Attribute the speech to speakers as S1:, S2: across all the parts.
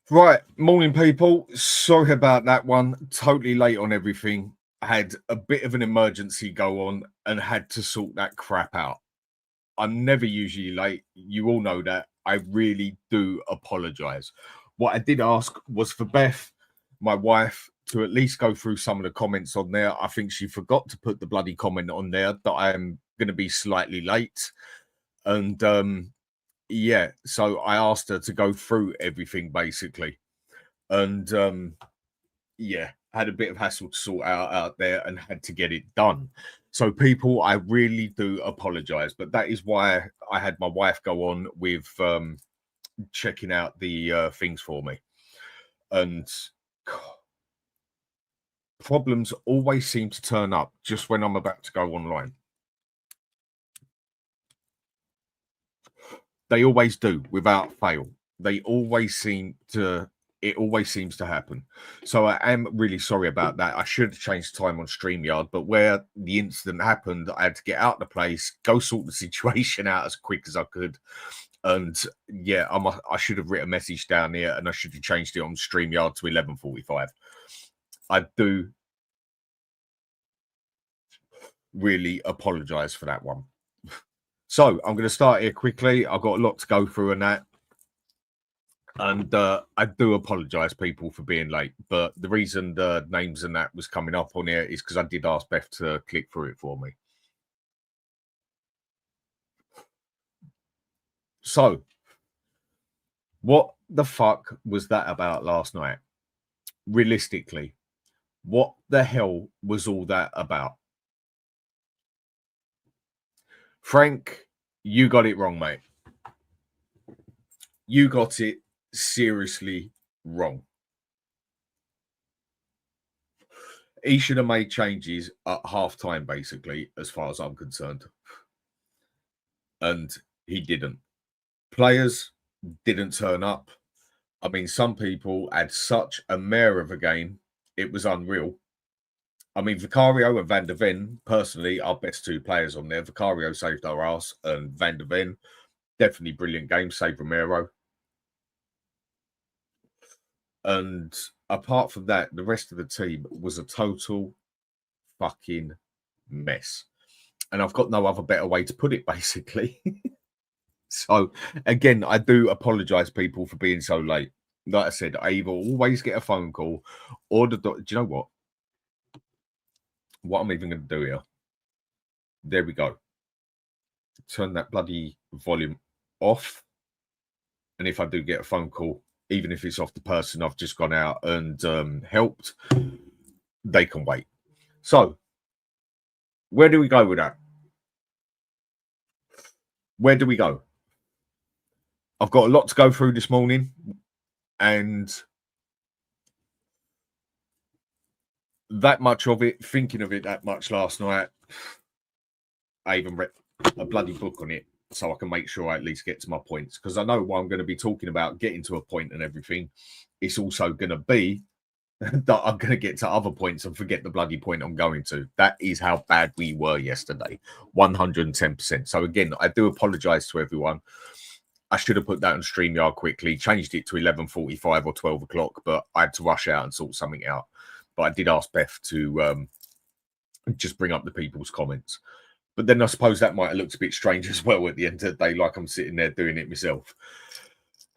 S1: Right, morning people. Sorry about that one. Totally late on everything. I had a bit of an emergency go on and had to sort that crap out. I'm never usually late. You all know that. I really do apologize. What I did ask was for Beth, my wife, to at least go through some of the comments on there. I think she forgot to put the bloody comment on there that I am going to be slightly late. And yeah, so I asked her to go through everything basically. And yeah, had a bit of hassle to sort out there and had to get it done. So people, I really do apologize, but that is why I had my wife go on with checking out the things for me. And God, problems always seem to turn up just when I'm about to go online. They always do, without fail. They always seem to, it always seems to happen. So I am really sorry about that. I should have changed time on StreamYard, but where the incident happened, I had to get out of the place, go sort the situation out as quick as I could. And yeah, I should have written a message down here and I should have changed it on StreamYard to 11:45. I do really apologize for that one. So I'm going to start here quickly. I've got a lot to go through on that. And I do apologize, people, for being late. But the reason the names and that was coming up on here is because I did ask Beth to click through it for me. So what the fuck was that about last night? Realistically, what the hell was all that about? Frank, you got it wrong, mate. You got it seriously wrong. He should have made changes at half-time, basically, as far as I'm concerned. And he didn't. Players didn't turn up. I mean, some people had such a mare of a game. It was unreal. I mean, Vicario and Van der Ven, personally, our best two players on there. Vicario saved our ass, and Van der Ven, definitely brilliant game, saved Romero. And apart from that, the rest of the team was a total fucking mess. And I've got no other better way to put it, basically. So, again, I do apologize, people, for being so late. Like I said, I either always get a phone call or do you know what? What I'm even going to do here. There we go. Turn that bloody volume off. And if I do get a phone call, even if it's off the person I've just gone out and helped, they can wait. So, where do we go with that? Where do we go? I've got a lot to go through this morning, and that much of it, thinking of it that much last night, I even read a bloody book on it so I can make sure I at least get to my points, because I know what I'm going to be talking about, getting to a point and everything. It's also going to be that I'm going to get to other points and forget the bloody point I'm going to. That is how bad we were yesterday, 110%. So again, I do apologize to everyone. I should have put that on StreamYard quickly, changed it to 11:45 or 12 o'clock, but I had to rush out and sort something out. But I did ask Beth to just bring up the people's comments. But then I suppose that might have looked a bit strange as well at the end of the day, like I'm sitting there doing it myself.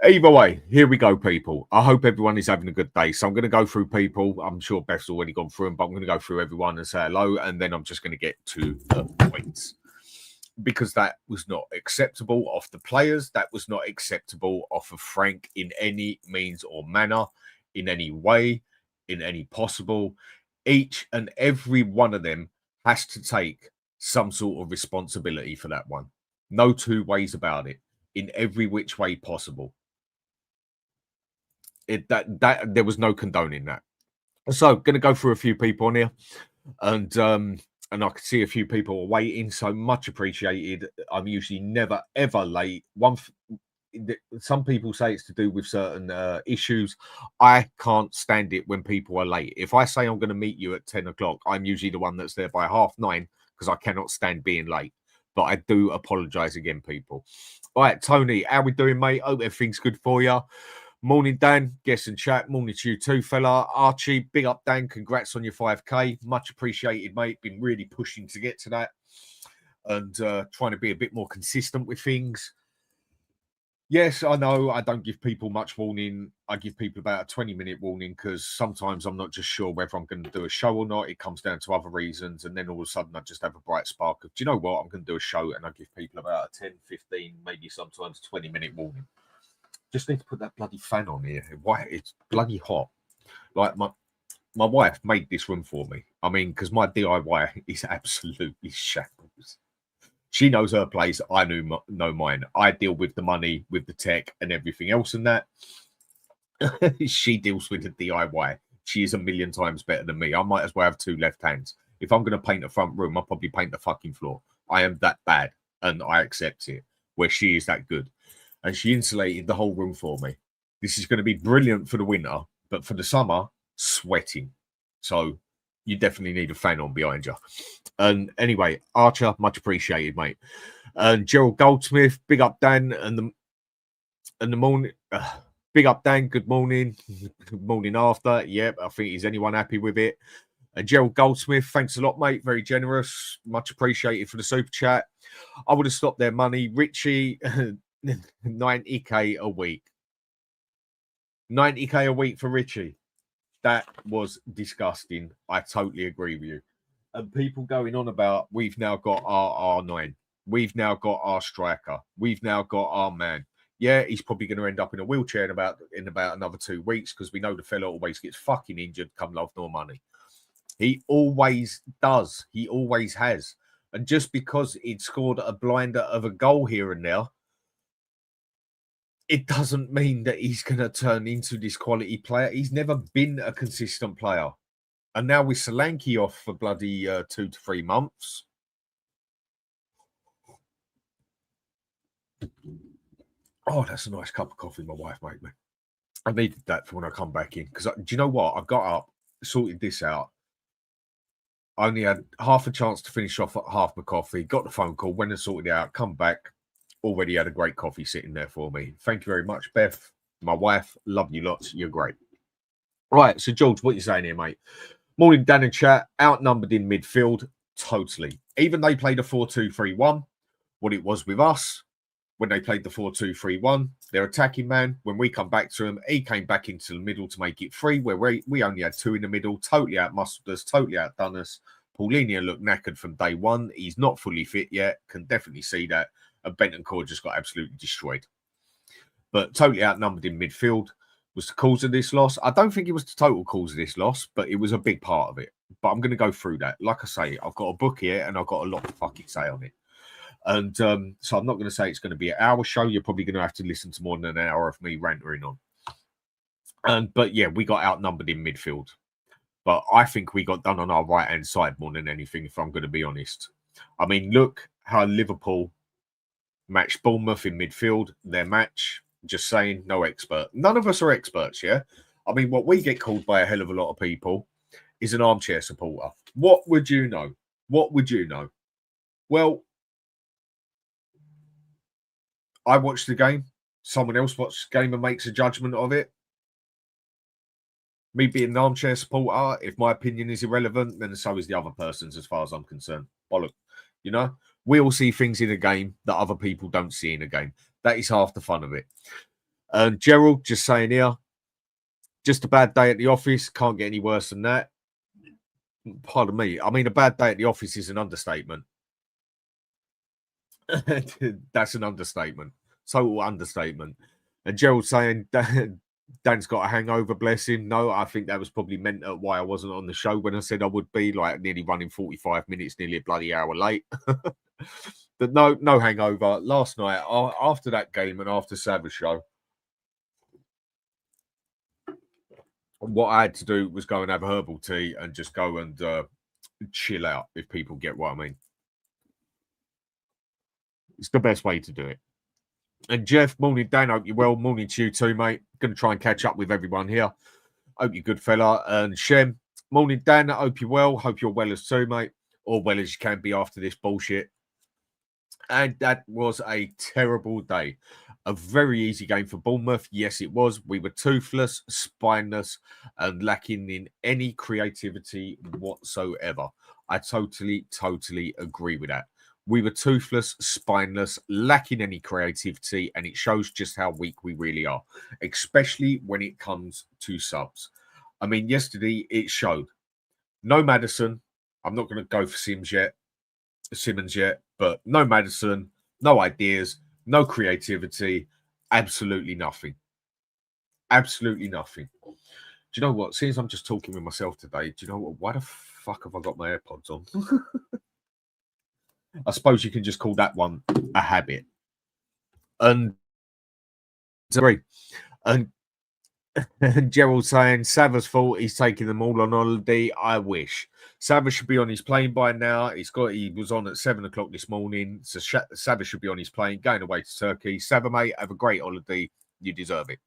S1: Either way, here we go, people. I hope everyone is having a good day. So I'm going to go through people. I'm sure Beth's already gone through them, but I'm going to go through everyone and say hello, and then I'm just going to get to the points. Because that was not acceptable off the players. That was not acceptable off of Frank in any means or manner, in any way, in any possible. Each and every one of them has to take some sort of responsibility for that one. No two ways about it, in every which way possible. That there was no condoning that. So, going to go through a few people on here, and I can see a few people are waiting. So much appreciated. I'm usually never ever late. Some people say it's to do with certain issues. I can't stand it when people are late. If I say I'm going to meet you at 10 o'clock, I'm usually the one that's there by 9:30 because I cannot stand being late. But I do apologise again, people. All right, Tony, how we doing, mate? Hope everything's good for you. Morning, Dan. Guest and chat. Morning to you too, fella. Archie, big up, Dan. Congrats on your 5K. Much appreciated, mate. Been really pushing to get to that and trying to be a bit more consistent with things. Yes, I know I don't give people much warning. I give people about a 20-minute warning because sometimes I'm not just sure whether I'm going to do a show or not. It comes down to other reasons. And then all of a sudden I just have a bright spark of, do you know what? I'm going to do a show, and I give people about a 10, 15, maybe sometimes 20-minute warning. Just need to put that bloody fan on here. Why? It's bloody hot. Like my wife made this room for me. I mean, because my DIY is absolutely shambles. She knows her place. I know mine. I deal with the money, with the tech and everything else and that. She deals with the DIY. She is a million times better than me. I might as well have two left hands. If I'm going to paint the front room, I'll probably paint the fucking floor. I am that bad, and I accept it, where she is that good. And she insulated the whole room for me. This is going to be brilliant for the winter, but for the summer, sweating. So you definitely need a fan on behind you. And anyway, Archer, much appreciated, mate. And Gerald Goldsmith, big up, Dan. And the morning, big up, Dan. Good morning. Good morning after. Yep, I think, is anyone happy with it? And Gerald Goldsmith, thanks a lot, mate. Very generous. Much appreciated for the super chat. I would have stopped their money. Richie, 90k a week. 90k a week for Richie. That was disgusting. I totally agree with you. And people going on about, we've now got our R9. We've now got our striker. We've now got our man. Yeah, he's probably going to end up in a wheelchair in about another 2 weeks because we know the fella always gets fucking injured come love nor money. He always does. He always has. And just because he'd scored a blinder of a goal here and there, it doesn't mean that he's going to turn into this quality player. He's never been a consistent player. And now with Solanke off for bloody 2 to 3 months. Oh, that's a nice cup of coffee my wife made me. I needed that for when I come back in. Because do you know what? I got up, sorted this out. I only had half a chance to finish off at half my coffee. Got the phone call, went and sorted it out, come back. Already had a great coffee sitting there for me. Thank you very much, Beth. My wife, love you lots. You're great. Right, so George, what you saying here, mate? Morning, Dan and chat. Outnumbered in midfield, totally. Even they played a 4-2-3-1. What it was with us when they played the 4-2-3-1, their attacking man. When we come back to him, he came back into the middle to make it 3, where we only had 2 in the middle. Totally outmuscled us, totally outdone us. Paulinho looked knackered from day one. He's not fully fit yet. Can definitely see that. And Bentancur just got absolutely destroyed. But totally outnumbered in midfield was the cause of this loss. I don't think it was the total cause of this loss, but it was a big part of it. But I'm going to go through that. Like I say, I've got a book here and I've got a lot to fucking say on it. And so I'm not going to say it's going to be an hour show. You're probably going to have to listen to more than an hour of me ranting on. But yeah, we got outnumbered in midfield. But I think we got done on our right-hand side more than anything, if I'm going to be honest. I mean, look how Liverpool matched Bournemouth in midfield, their match. Just saying, no expert. None of us are experts, yeah? I mean, what we get called by a hell of a lot of people is an armchair supporter. What would you know? What would you know? Well, I watched the game. Someone else watched the game and makes a judgment of it. Me being an armchair supporter, if my opinion is irrelevant, then so is the other person's as far as I'm concerned. Bollock. You know? We all see things in a game that other people don't see in a game. That is half the fun of it. And Gerald, just saying here, just a bad day at the office. Can't get any worse than that. Pardon me. I mean, a bad day at the office is an understatement. That's an understatement. Total understatement. And Gerald saying, Dan's got a hangover, bless him. No, I think that was probably meant at why I wasn't on the show when I said I would be, like nearly running 45 minutes, nearly a bloody hour late. But no hangover. Last night, after that game and after Savage show, what I had to do was go and have herbal tea and just go and chill out, if people get what I mean. It's the best way to do it. And Jeff, morning, Dan. Hope you're well. Morning to you too, mate. Going to try and catch up with everyone here. Hope you're good, fella. And Shem, morning, Dan. I hope you're well. Hope you're well as too, mate. Or well as you can be after this bullshit. And that was a terrible day. A very easy game for Bournemouth. Yes, it was. We were toothless, spineless, and lacking in any creativity whatsoever. I totally agree with that. We were toothless, spineless, lacking any creativity, and it shows just how weak we really are, especially when it comes to subs. I mean, yesterday it showed. No Maddison. I'm not going to go for Simmons yet, but no Maddison, no ideas, no creativity, absolutely nothing. Absolutely nothing. Do you know what? Since I'm just talking with myself today, do you know what? Why the fuck have I got my AirPods on? I suppose you can just call that one a habit. And sorry, and Gerald saying Sav's fault. He's taking them all on holiday. I wish Savage should be on his plane by now. He was on at 7 o'clock this morning. So Savage should be on his plane going away to Turkey. Sava, mate, have a great holiday. You deserve it.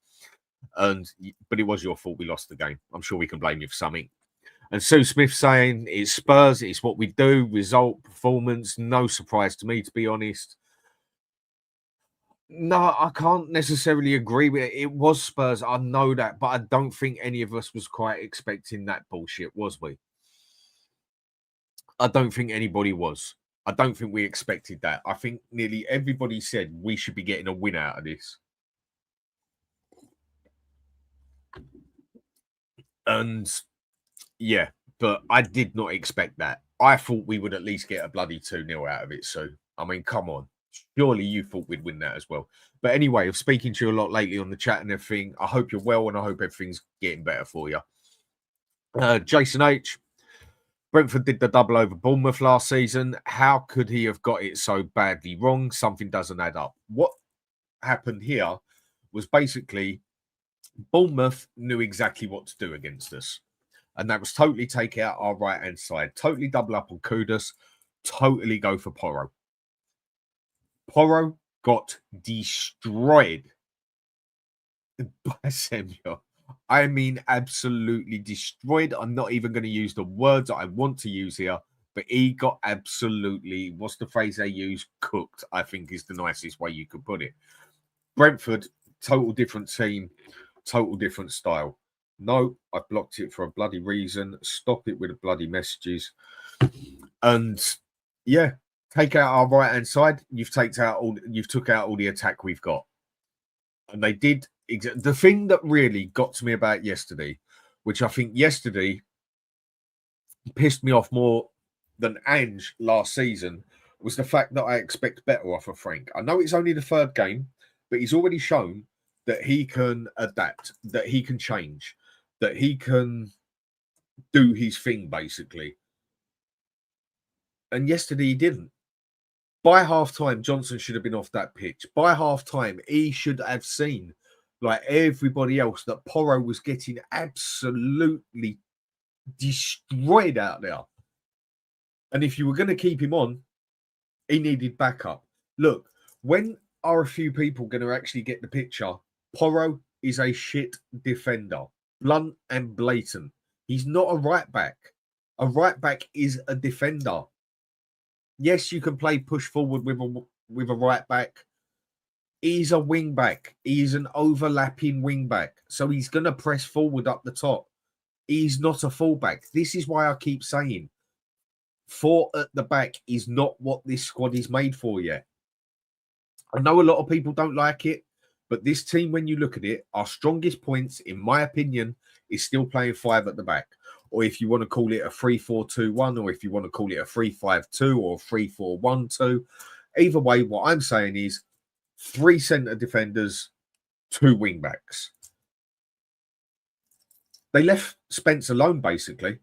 S1: But it was your fault we lost the game. I'm sure we can blame you for something. And Sue Smith saying it's Spurs, it's what we do, result, performance, no surprise to me, to be honest. No, I can't necessarily agree with it. It was Spurs, I know that, but I don't think any of us was quite expecting that bullshit, was we? I don't think anybody was. I don't think we expected that. I think nearly everybody said we should be getting a win out of this. And yeah, but I did not expect that. I thought we would at least get a bloody 2-0 out of it. So, I mean, come on. Surely you thought we'd win that as well. But anyway, I'm speaking to you a lot lately on the chat and everything. I hope you're well and I hope everything's getting better for you. Jason H. Brentford did the double over Bournemouth last season. How could he have got it so badly wrong? Something doesn't add up. What happened here was basically Bournemouth knew exactly what to do against us. And that was totally take out our right-hand side, totally double up on Kudus, totally go for Porro. Porro got destroyed by Samuel. I mean, absolutely destroyed. I'm not even going to use the words I want to use here, but he got absolutely, what's the phrase they use? Cooked, I think is the nicest way you could put it. Brentford, total different team, total different style. No, I blocked it for a bloody reason. Stop it with the bloody messages. And yeah, take out our right hand side. You've took out all the attack we've got. And they did the thing that really got to me about yesterday, which I think yesterday pissed me off more than Ange last season, was the fact that I expect better off of Frank. I know it's only the third game, but he's already shown that he can adapt, that he can change, that he can do his thing, basically. And yesterday he didn't. By half-time, Johnson should have been off that pitch. By half-time, he should have seen, like everybody else, that Porro was getting absolutely destroyed out there. And if you were going to keep him on, he needed backup. Look, when are a few people going to actually get the picture? Porro is a shit defender. Blunt and blatant. He's not a right back. A right back is a defender. Yes, you can play push forward with a right back. He's a wing back. He's an overlapping wing back. So he's going to press forward up the top. He's not a fullback. This is why I keep saying 4 at the back is not what this squad is made for yet. I know a lot of people don't like it, but this team, when you look at it, our strongest points, in my opinion, is still playing 5 at the back. Or if you want to call it a 3-4-2-1, or if you want to call it a 3-5-2 or 3-4-1-2. Either way, what I'm saying is 3 centre defenders, 2 wing backs. They left Spence alone, basically.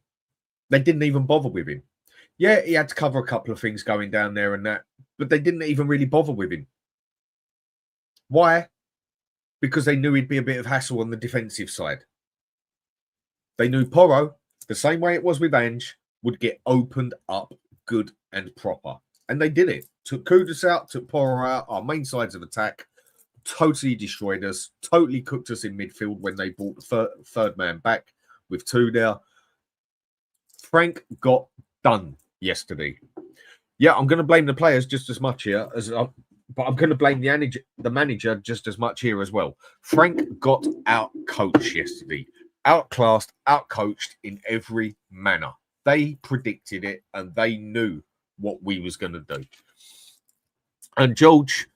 S1: They didn't even bother with him. Yeah, he had to cover a couple of things going down there and that, but they didn't even really bother with him. Why? Because they knew he'd be a bit of hassle on the defensive side. They knew Porro, the same way it was with Ange, would get opened up good and proper. And they did it. Took Kudus out, took Porro out, our main sides of attack, totally destroyed us, totally cooked us in midfield when they brought the third man back with two there. Frank got done yesterday. Yeah, I'm going to blame the players just as much here, but I'm going to blame the manager just as much here as well. Frank got out-coached yesterday. Outclassed, outcoached in every manner. They predicted it and they knew what we was going to do. And George,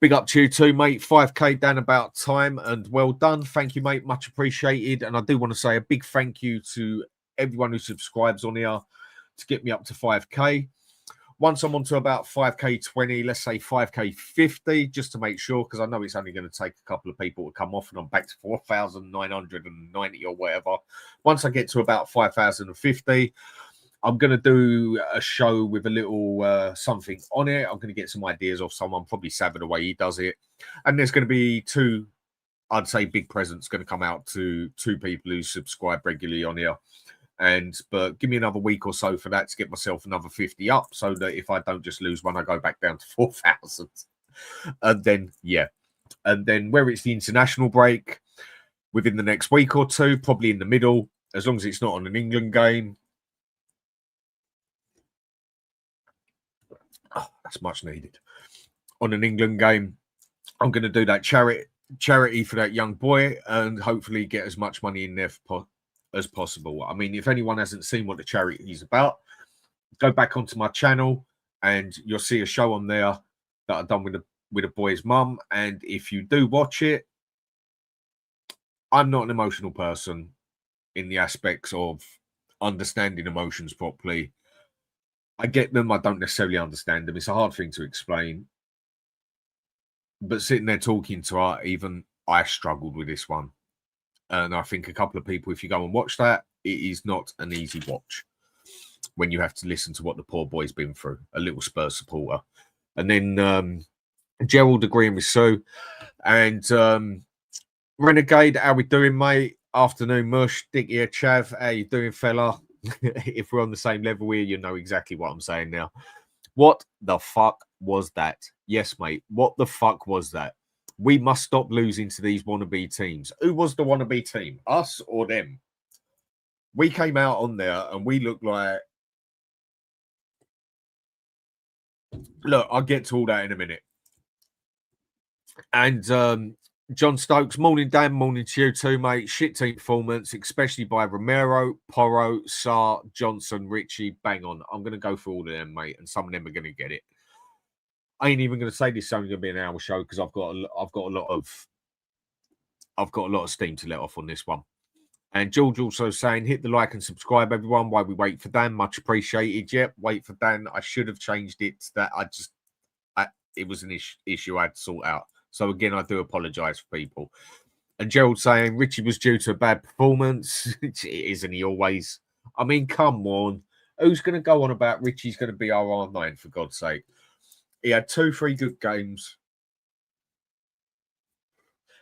S1: big up to you too, mate. 5K down about time and well done. Thank you, mate. Much appreciated. And I do want to say a big thank you to everyone who subscribes on here to get me up to 5K. Once I'm on to about 5K 20, let's say 5K 50, just to make sure, because I know it's only going to take a couple of people to come off and I'm back to 4,990 or whatever. Once I get to about 5,050, I'm going to do a show with a little something on it. I'm going to get some ideas off someone, probably Savage the way he does it. And there's going to be two, I'd say, big presents going to come out to two people who subscribe regularly on here. But give me another week or so for that to get myself another 50 up so that if I don't just lose one, I go back down to 4,000. And then, yeah. And then where it's the international break within the next week or two, probably in the middle, as long as it's not on an England game. Oh, that's much needed. On an England game, I'm going to do that charity for that young boy and hopefully get as much money in there as possible. I mean, if anyone hasn't seen what the charity is about, go back onto my channel and you'll see a show on there that I've done with a boy's mum. And if you do watch it, I'm not an emotional person in the aspects of understanding emotions properly. I get them. I don't necessarily understand them. It's a hard thing to explain. But sitting there talking to her, even I struggled with this one. And I think a couple of people, if you go and watch that, it is not an easy watch when you have to listen to what the poor boy's been through, a little Spurs supporter. And then Gerald agreeing with Sue. And Renegade, how we doing, mate? Afternoon, Mush. Dick here, Chav. How you doing, fella? If we're on the same level here, you know exactly what I'm saying now. What the fuck was that? Yes, mate. What the fuck was that? We must stop losing to these wannabe teams. Who was the wannabe team? Us or them? We came out on there and we looked like... Look, I'll get to all that in a minute. And John Stokes, morning, Dan. Morning to you too, mate. Shit team performance, especially by Romero, Porro, Sarr, Johnson, Richie. Bang on. I'm going to go for all of them, mate. And some of them are going to get it. I ain't even going to say this is only going to be an hour show because I've got a lot of steam to let off on this one. And George also saying, hit the like and subscribe, everyone, while we wait for Dan. Much appreciated. Yep, wait for Dan. I should have changed it to that. It was an issue I had to sort out. So again, I do apologise for people. And Gerald saying, Richie was due to a bad performance. Isn't he always? I mean, come on. Who's going to go on about Richie's going to be our R9, for God's sake? He had 2-3 good games.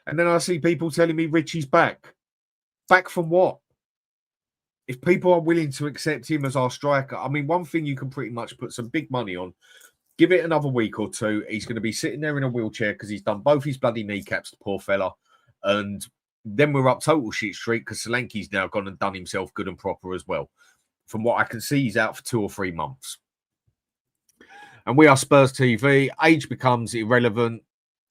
S1: And then I see people telling me Richie's back. Back from what? If people are willing to accept him as our striker, I mean, one thing you can pretty much put some big money on, give it another week or two, he's going to be sitting there in a wheelchair because he's done both his bloody kneecaps, the poor fella. And then we're up total shit street because Solanke's now gone and done himself good and proper as well. From what I can see, he's out for 2 or 3 months. And we are Spurs TV. Age becomes irrelevant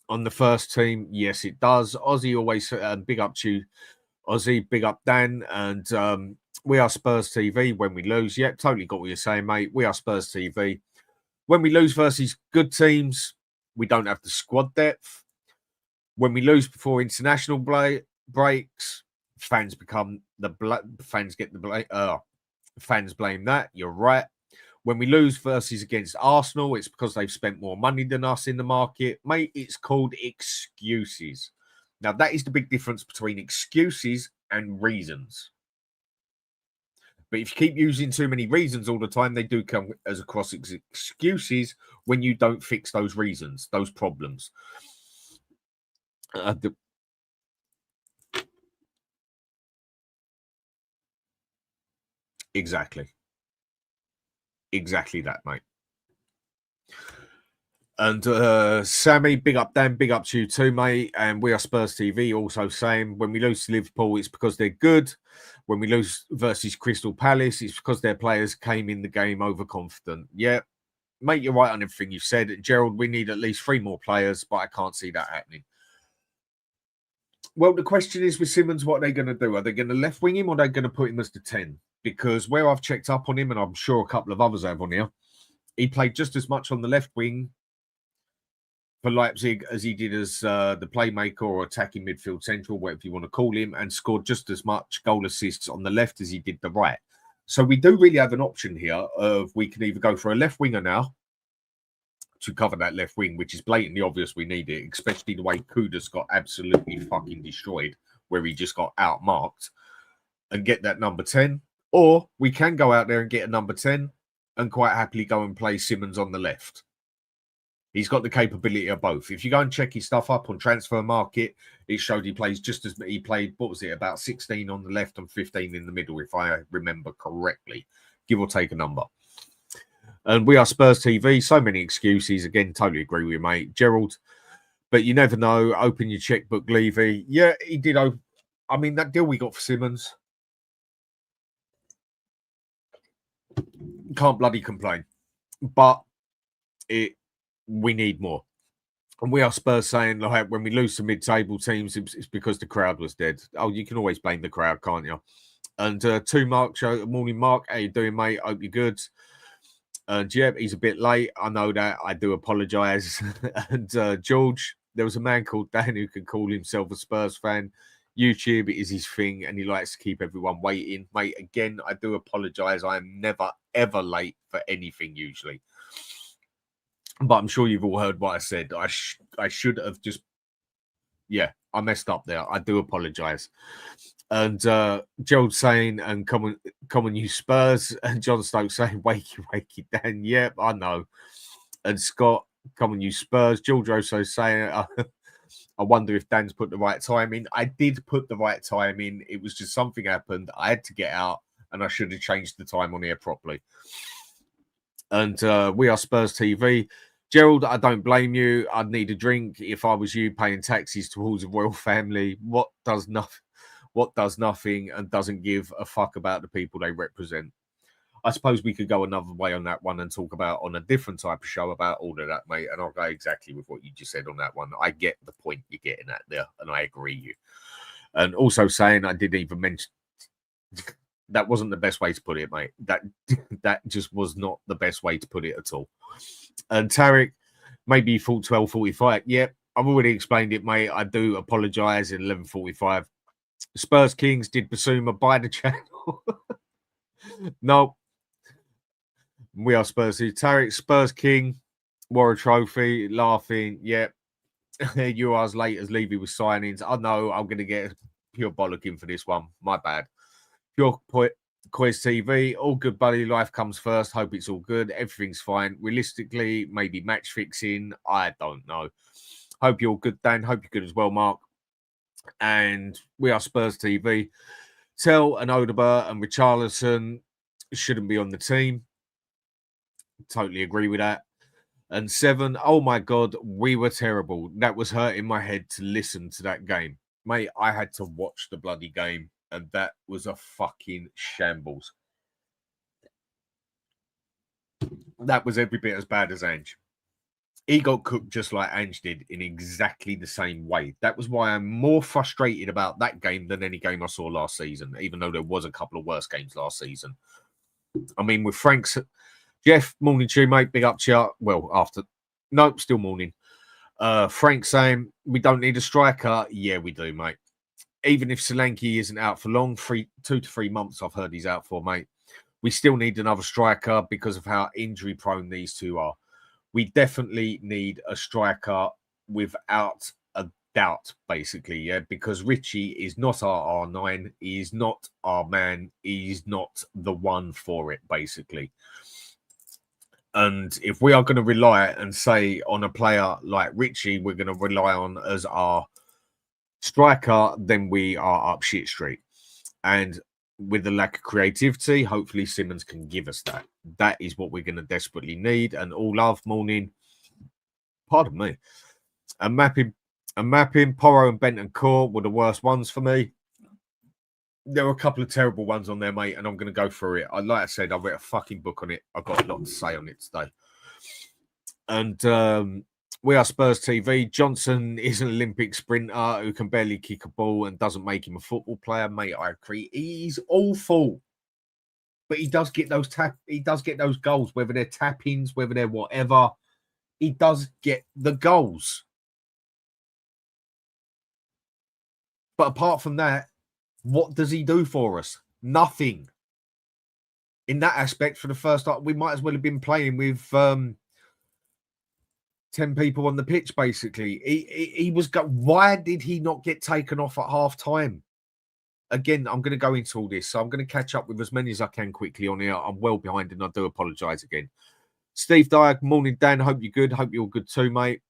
S1: on the first team. Yes, it does. Aussie always, big up to you, Aussie, big up Dan. And we are Spurs TV when we lose. Yeah, totally got what you're saying, mate. We are Spurs TV. When we lose versus good teams, we don't have the squad depth. When we lose before international breaks, fans become fans get the fans blame that. You're right. When we lose versus against Arsenal, it's because they've spent more money than us in the market. Mate, it's called excuses. Now, that is the big difference between excuses and reasons. But if you keep using too many reasons all the time, they do come as across excuses when you don't fix those reasons, those problems. Exactly that, mate. And Sammy, big up Dan, big up to you too, mate. And we are Spurs TV also saying when we lose to Liverpool, it's because they're good. When we lose versus Crystal Palace, it's because their players came in the game overconfident. Yeah, mate, you're right on everything you've said. Gerald, we need at least 3 more players, but I can't see that happening. Well, the question is with Simmons, what are they going to do? Are they going to left wing him or are they going to put him as the 10? Because where I've checked up on him, and I'm sure a couple of others have on here, he played just as much on the left wing for Leipzig as he did as the playmaker or attacking midfield central, whatever you want to call him, and scored just as much goal assists on the left as he did the right. So we do really have an option here of we can either go for a left winger now to cover that left wing, which is blatantly obvious we need it, especially the way Kudas got absolutely fucking destroyed, where he just got outmarked, and get that number 10. Or we can go out there and get a number 10 and quite happily go and play Simmons on the left. He's got the capability of both. If you go and check his stuff up on Transfer Market, it showed he plays just as he played, what was it, about 16 on the left and 15 in the middle, if I remember correctly, give or take a number. And we are Spurs TV. So many excuses. Again, totally agree with you, mate. Gerald, but you never know. Open your checkbook, Levy. Yeah, he did. I mean, that deal we got for Simmons, can't bloody complain. But we need more. And we are Spurs saying, like, when we lose to mid-table teams, it's because the crowd was dead. Oh, you can always blame the crowd, can't you? And to Mark, morning, Mark. How you doing, mate? Hope you're good. And yeah, he's a bit late. I know that. I do apologise. And George, there was a man called Dan who can call himself a Spurs fan. YouTube is his thing, and he likes to keep everyone waiting. Mate, again, I do apologise. I am never, ever late for anything, usually. But I'm sure you've all heard what I said. I should have just... Yeah, I messed up there. I do apologise. And Gerald saying, and come on, you Spurs. And John Stokes saying, wakey, Dan. Yep, I know. And Scott, come on, you Spurs. George also saying, I wonder if Dan's put the right time in. I did put the right time in. It was just something happened. I had to get out, and I should have changed the time on here properly. And we are Spurs TV. Gerald, I don't blame you. I'd need a drink if I was you, paying taxes towards a royal family. What does nothing and doesn't give a fuck about the people they represent. I suppose we could go another way on that one and talk about on a different type of show about all of that, mate. And I'll go exactly with what you just said on that one. I get the point you're getting at there, and I agree you. And also saying I didn't even mention... That wasn't the best way to put it, mate. That just was not the best way to put it at all. And Tarek, maybe you thought 12:45. Yeah, I've already explained it, mate. I do apologise in 11:45. Spurs Kings, did Basuma buy the channel? No. We are Spurs. Tarek, Spurs King, wore a trophy, laughing. Yeah. You are as late as Levy with signings. I know I'm going to get pure bollocking for this one. My bad. Pure Quiz TV, all good, buddy. Life comes first. Hope it's all good. Everything's fine. Realistically, maybe match fixing. I don't know. Hope you're all good, Dan. Hope you're good as well, Mark. And we are Spurs TV. Tell and Odeber and Richarlison shouldn't be on the team. Totally agree with that. And 7, oh my God, we were terrible. That was hurting my head to listen to that game. Mate, I had to watch the bloody game. And that was a fucking shambles. That was every bit as bad as Ange. He got cooked just like Ange did in exactly the same way. That was why I'm more frustrated about that game than any game I saw last season, even though there was a couple of worse games last season. I mean, with Frank's... Jeff, morning to you, mate. Big up to you. Well, after... Nope, still morning. Frank saying, we don't need a striker. Yeah, we do, mate. Even if Solanke isn't out for long, 2 to 3 months I've heard he's out for, mate. We still need another striker because of how injury-prone these two are. We definitely need a striker without a doubt, basically, yeah, because Richie is not our R9. He's not our man. He's not the one for it, basically. And if we are going to rely and say on a player like Richie, we're going to rely on as our striker, then we are up shit street. And with the lack of creativity, hopefully Simmons can give us that. That is what we're going to desperately need. And all love, morning. Pardon me. And mapping, Porro and Bentancur were the worst ones for me. There were a couple of terrible ones on there, mate, and I'm going to go through it. Like I said, I read a fucking book on it. I've got a lot to say on it today. And we are Spurs TV. Johnson is an Olympic sprinter who can barely kick a ball and doesn't make him a football player, mate. I agree. He's awful, but he does get those goals, whether they're tap-ins, whether they're whatever. He does get the goals. But apart from that, what does he do for us? Nothing. In that aspect, for the first time, we might as well have been playing with 10 people on the pitch, basically. He was... Why did he not get taken off at half-time? Again, I'm going to go into all this, so I'm going to catch up with as many as I can quickly on here. I'm well behind, and I do apologise again. Steve Dyer, morning, Dan. Hope you're good. Hope you're good too, mate.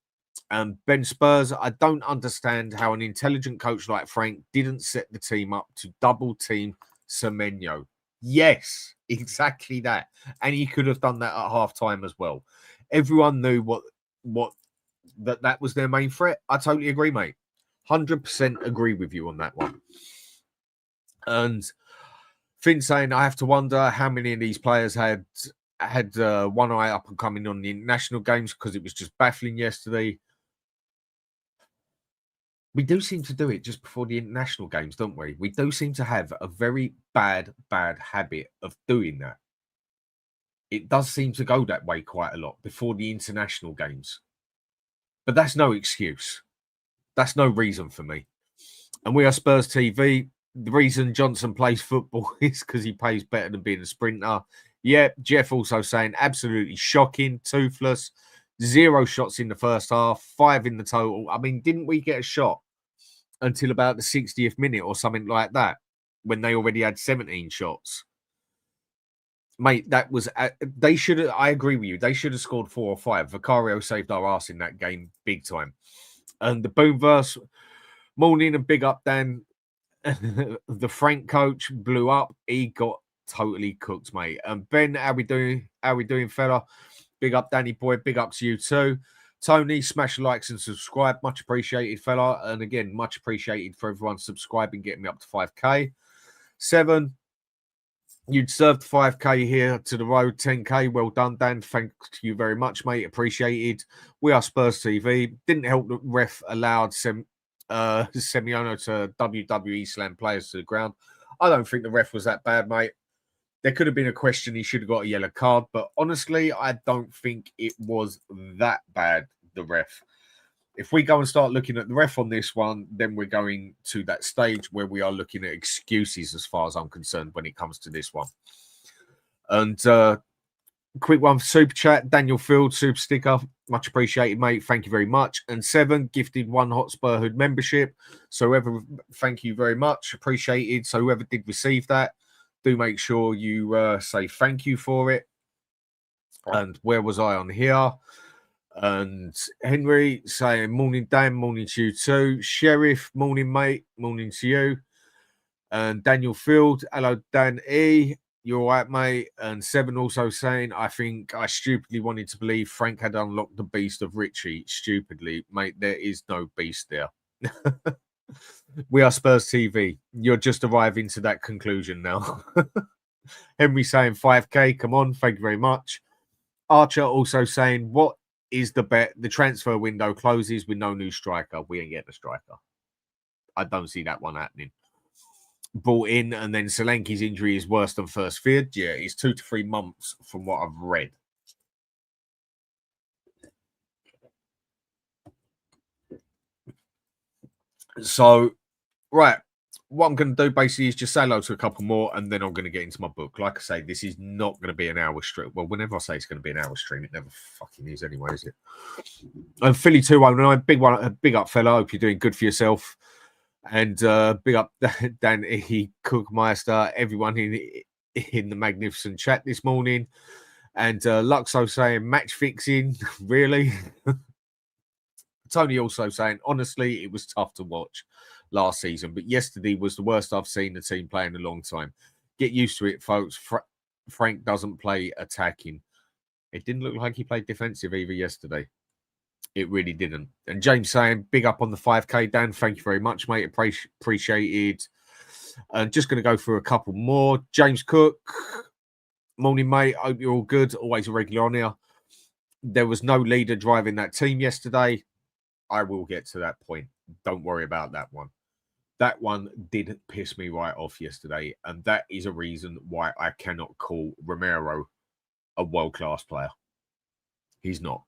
S1: Ben Spurs, I don't understand how an intelligent coach like Frank didn't set the team up to double team Semenyo. Yes, exactly that. And he could have done that at half time as well. Everyone knew that was their main threat. I totally agree, mate. 100% agree with you on that one. And Finn saying, I have to wonder how many of these players had one eye up and coming on the international games because it was just baffling yesterday. We do seem to do it just before the international games, don't we? We do seem to have a very bad habit of doing that. It does seem to go that way quite a lot before the international games. But that's no excuse. That's no reason for me. And we are Spurs TV. The reason Johnson plays football is because he pays better than being a sprinter. Yeah, Jeff also saying absolutely shocking, toothless, 0 shots in the first half, 5 in the total. I mean, didn't we get a shot until about the 60th minute or something like that when they already had 17 shots? Mate, that was... they should have... I agree with you. They should have scored 4 or 5. Vicario saved our ass in that game big time. And the Boomverse, morning and big up, Dan. The Frank coach blew up. He got totally cooked, mate. And Ben, how we doing? How we doing, fella? Big up, Danny boy. Big up to you too. Tony, smash the likes and subscribe. Much appreciated, fella. And again, much appreciated for everyone subscribing, getting me up to 5K. 7, you'd served 5K here to the road. 10K, well done, Dan. Thank you very much, mate. Appreciated. We are Spurs TV. Didn't help the ref allowed Semiono to WWE slam players to the ground. I don't think the ref was that bad, mate. There could have been a question. He should have got a yellow card. But honestly, I don't think it was that bad, the ref. If we go and start looking at the ref on this one, then we're going to that stage where we are looking at excuses as far as I'm concerned when it comes to this one. And quick one for Super Chat. Daniel Field, Super Sticker. Much appreciated, mate. Thank you very much. And 7, gifted 1 Hotspur Hood membership. So whoever, thank you very much. Appreciated. So whoever did receive that, do make sure you say thank you for it. And where was I on here? And Henry saying, morning, Dan. Morning to you too. Sheriff, morning, mate. Morning to you. And Daniel Field, hello, Dan E. You're all right, mate. And 7 also saying, I think I stupidly wanted to believe Frank had unlocked the beast of Richie. Stupidly, mate, there is no beast there. We are Spurs TV. You're just arriving to that conclusion now. Henry saying 5K. Come on. Thank you very much. Archer also saying, what is the bet? The transfer window closes with no new striker. We ain't getting a striker. I don't see that one happening. Brought in, and then Solanke's injury is worse than first feared. Yeah, it's 2 to 3 months from what I've read. So, right, what I'm going to do basically is just say hello to a couple more, and then I'm going to get into my book. Like I say, this is not going to be an hour stream. Well, whenever I say it's going to be an hour stream, it never fucking is anyway, is it? And Philly 219, big one, big up, fella. Hope you're doing good for yourself. And big up Dan E. Cookmeister, everyone in the magnificent chat this morning. And Luxo saying match fixing, really? Tony also saying, honestly, it was tough to watch last season, but yesterday was the worst I've seen the team play in a long time. Get used to it, folks. Frank doesn't play attacking. It didn't look like he played defensive either yesterday. It really didn't. And James saying, big up on the 5K, Dan. Thank you very much, mate. Appreciated. And just going to go through a couple more. James Cook. Morning, mate. Hope you're all good. Always a regular on here. There was no leader driving that team yesterday. I will get to that point. Don't worry about that one. That one did piss me right off yesterday. And that is a reason why I cannot call Romero a world-class player. He's not.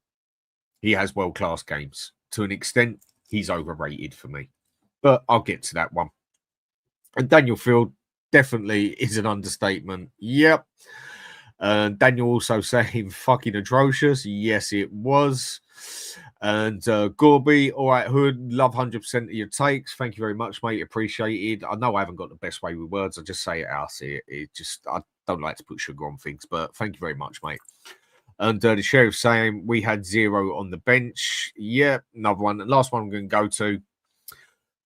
S1: He has world-class games. To an extent, he's overrated for me. But I'll get to that one. And Daniel Field definitely is an understatement. Yep. Daniel also saying fucking atrocious. Yes, it was. And Gorby, all right, Hood, love 100% of your takes. Thank you very much, mate. Appreciated. I know I haven't got the best way with words. I just say it out. It just, I don't like to put sugar on things, but thank you very much, mate. And the sheriff saying we had 0 on the bench. Yeah, another one. And last one I'm going to go to.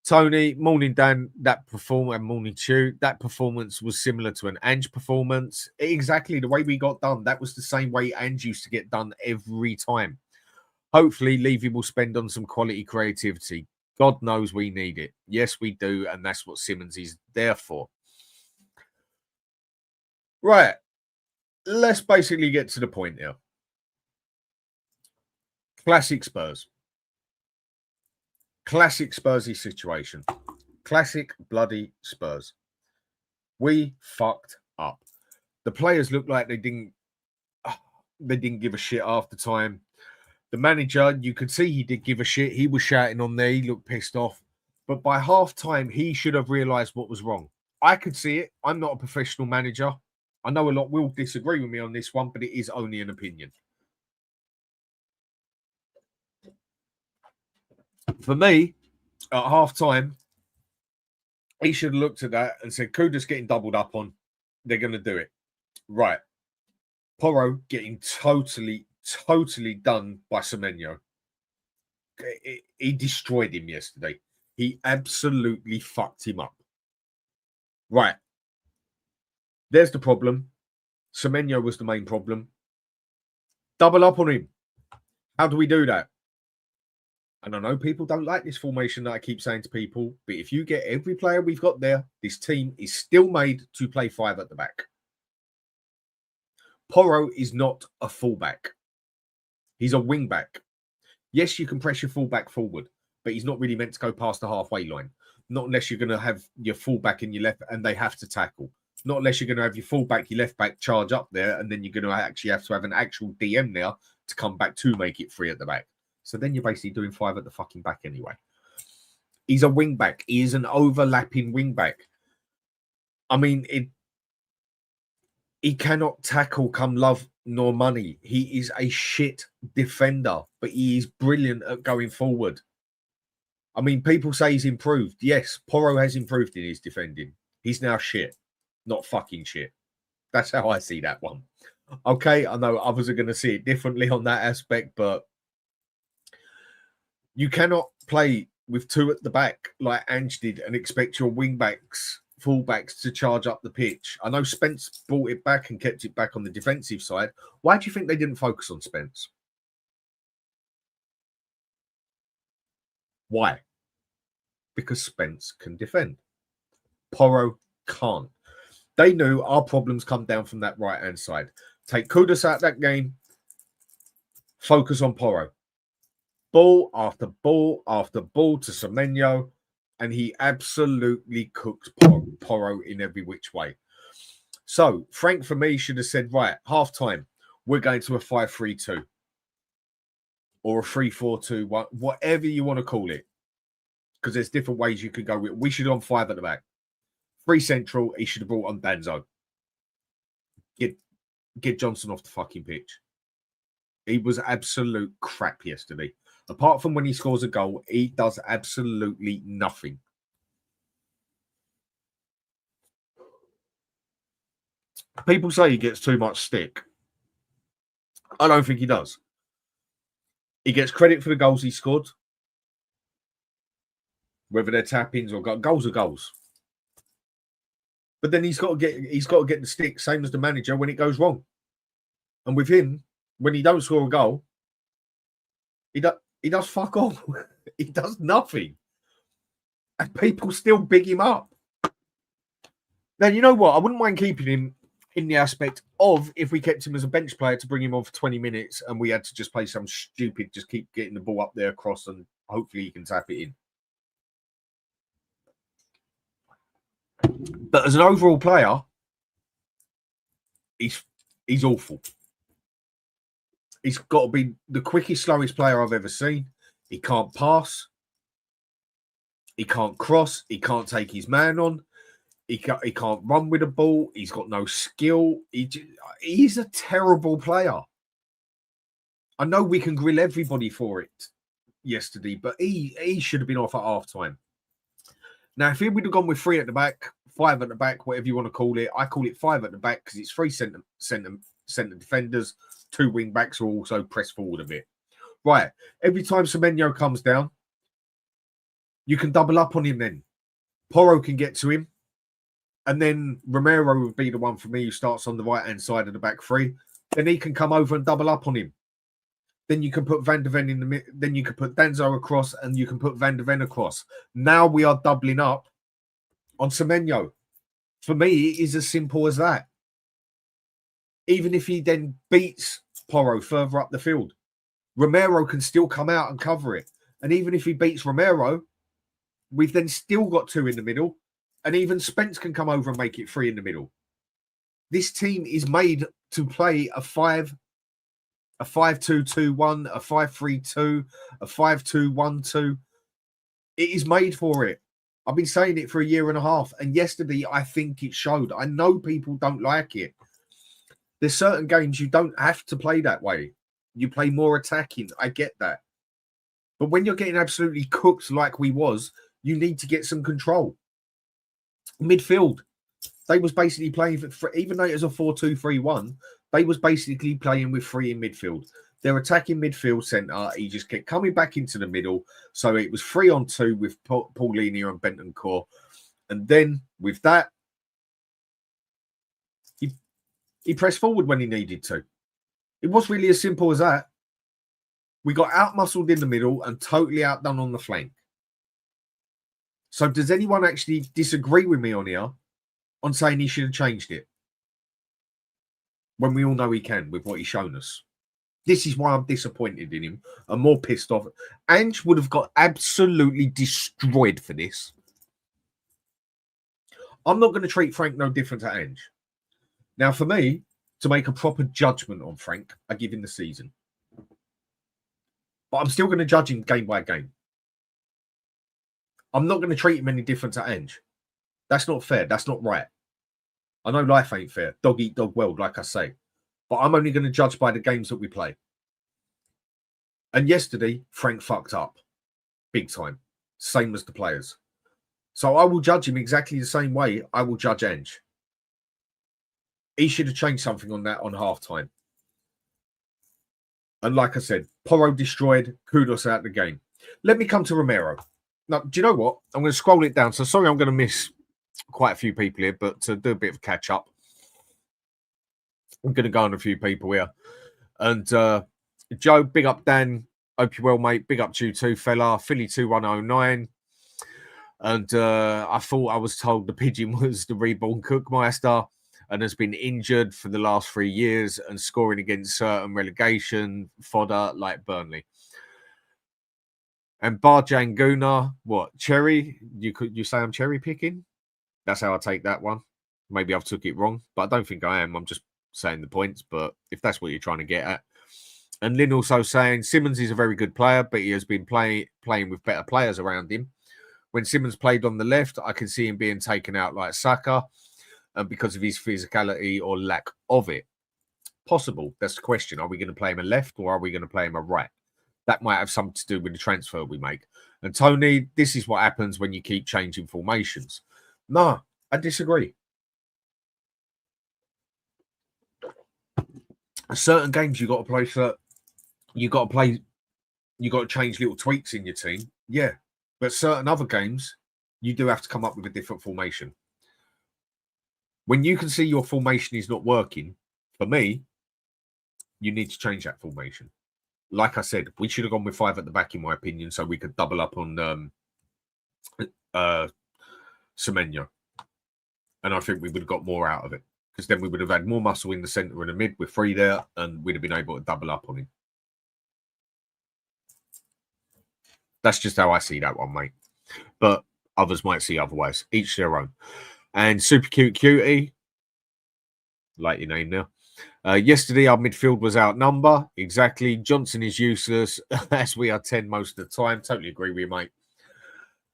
S1: Tony, morning, Dan. That performance, morning, Chew. That performance was similar to an Ange performance. Exactly the way we got done. That was the same way Ange used to get done every time. Hopefully, Levy will spend on some quality creativity. God knows we need it. Yes, we do. And that's what Simmons is there for. Right. Let's basically get to the point now. Classic Spurs. Classic Spursy situation. Classic bloody Spurs. We fucked up. The players looked like they didn't give a shit half the time. The manager, you could see he did give a shit. He was shouting on there. He looked pissed off. But by half time, he should have realised what was wrong. I could see it. I'm not a professional manager. I know a lot will disagree with me on this one, but it is only an opinion. For me, at half time, he should have looked at that and said, Kuda's getting doubled up on. They're going to do it. Right. Porro getting totally done by Semenyo. He destroyed him yesterday. He absolutely fucked him up. Right. There's the problem. Semenyo was the main problem. Double up on him. How do we do that? And I know people don't like this formation that I keep saying to people, but if you get every player we've got there, this team is still made to play 5 at the back. Porro is not a fullback. He's a wing back. Yes, you can press your fullback forward, but he's not really meant to go past the halfway line. Not unless you're going to have your fullback and your left, and they have to tackle. Not unless you're going to have your fullback, your left back charge up there, and then you're going to actually have to have an actual DM there to come back to make it 3 at the back. So then you're basically doing 5 at the fucking back anyway. He's a wing back. He is an overlapping wing back. I mean, he cannot tackle come love nor money. He is a shit defender, but he is brilliant at going forward. I mean, people say he's improved. Yes, Porro has improved in his defending. He's now shit, not fucking shit. That's how I see that one. Okay, I know others are going to see it differently on that aspect, but you cannot play with 2 at the back like Ange did and expect your wing backs, fullbacks to charge up the pitch. I know Spence brought it back and kept it back on the defensive side. Why do you think they didn't focus on Spence? Why? Because Spence can defend. Porro can't. They knew our problems come down from that right-hand side. Take Kudus out that game. Focus on Porro. Ball after ball after ball to Semenyo, and he absolutely cooks Porro in every which way. So Frank, for me, should have said, right, half-time, we're going to a 5-3-2 or a 3-4-2, whatever you want to call it, because there's different ways you could go with it. We should have gone 5 at the back. Free central, he should have brought on Danzo. Get Johnson off the fucking pitch. He was absolute crap yesterday. Apart from when he scores a goal, he does absolutely nothing. People say he gets too much stick. I don't think he does. He gets credit for the goals he scored. Whether they're tap-ins or goals are goals. But then he's got to get the stick, same as the manager, when it goes wrong. And with him, when he don't score a goal, he does fuck off. He does nothing. And people still big him up. Now, you know what? I wouldn't mind keeping him in the aspect of if we kept him as a bench player to bring him on for 20 minutes and we had to just play some stupid, just keep getting the ball up there across and hopefully he can tap it in. But as an overall player, he's awful. He's got to be the quickest, slowest player I've ever seen. He can't pass. He can't cross. He can't take his man on. He can't run with the ball. He's got no skill. He's a terrible player. I know we can grill everybody for it yesterday, but he should have been off at half-time. Now, if he would have gone with 3 at the back, 5 at the back, whatever you want to call it, I call it 5 at the back because it's 3 centre defenders, 2 wing backs who also press forward a bit. Right, every time Semenyo comes down, you can double up on him then. Porro can get to him. And then Romero would be the one for me who starts on the right-hand side of the back 3. Then he can come over and double up on him. Then you can put Van der Ven in the mid. Then you can put Danzo across and you can put Van der Ven across. Now we are doubling up on Semenyo. For me, it is as simple as that. Even if he then beats Porro further up the field, Romero can still come out and cover it. And even if he beats Romero, we've then still got 2 in the middle. And even Spence can come over and make it 3 in the middle. This team is made to play a 5-2-2-1, a 5-3-2, a 5-2-1-2. It is made for it. I've been saying it for a year and a half. And yesterday, I think it showed. I know people don't like it. There's certain games you don't have to play that way. You play more attacking. I get that. But when you're getting absolutely cooked like we was, you need to get some control. Midfield, they was basically playing for even though it was a 4-2-3-1, they was basically playing with 3 in midfield. Their attacking midfield centre, he just kept coming back into the middle. So it was 3-on-2 with Paulini and Bentancur. And then with that, he pressed forward when he needed to. It was really as simple as that. We got out-muscled in the middle and totally outdone on the flank. So does anyone actually disagree with me on here on saying he should have changed it? When we all know he can with what he's shown us. This is why I'm disappointed in him. I'm more pissed off. Ange would have got absolutely destroyed for this. I'm not going to treat Frank no different to Ange. Now, for me, to make a proper judgment on Frank, I give him the season. But I'm still going to judge him game by game. I'm not going to treat him any different to Ange. That's not fair. That's not right. I know life ain't fair. Dog eat dog world, like I say. But I'm only going to judge by the games that we play. And yesterday, Frank fucked up. Big time. Same as the players. So I will judge him exactly the same way I will judge Ange. He should have changed something on that on half-time. And like I said, Porro destroyed. Kudos out the game. Let me come to Romero. Now, do you know what? I'm going to scroll it down. So sorry I'm going to miss quite a few people here, but to do a bit of catch-up, I'm going to go on a few people here. And Joe, big up Dan. Hope you're well, mate. Big up to you too, fella. Philly 2109. And I thought I was told the pigeon was the reborn Cookmeister and has been injured for the last 3 years and scoring against certain relegation fodder like Burnley. And Barjanguna, what, cherry? You say I'm cherry picking? That's how I take that one. Maybe I've took it wrong, but I don't think I am. I'm just saying the points, but if that's what you're trying to get at. And Lynn also saying Simmons is a very good player, but he has been playing with better players around him. When Simmons played on the left, I can see him being taken out like Saka, because of his physicality or lack of it. Possible. That's the question. Are we going to play him a left or are we going to play him a right? That might have something to do with the transfer we make. And Tony, this is what happens when you keep changing formations. No, I disagree. Certain games you got to play. You got to change little tweaks in your team. Yeah, but certain other games you do have to come up with a different formation. When you can see your formation is not working, for me, you need to change that formation. Like I said, we should have gone with 5 at the back, in my opinion, so we could double up on Semenyo. And I think we would have got more out of it, because then we would have had more muscle in the centre and the mid with 3 there, and we'd have been able to double up on him. That's just how I see that one, mate. But others might see otherwise. Each their own. And Super Cute Cutie, like your name now. Yesterday, our midfield was outnumbered. Exactly. Johnson is useless, as we are 10 most of the time. Totally agree with you, mate.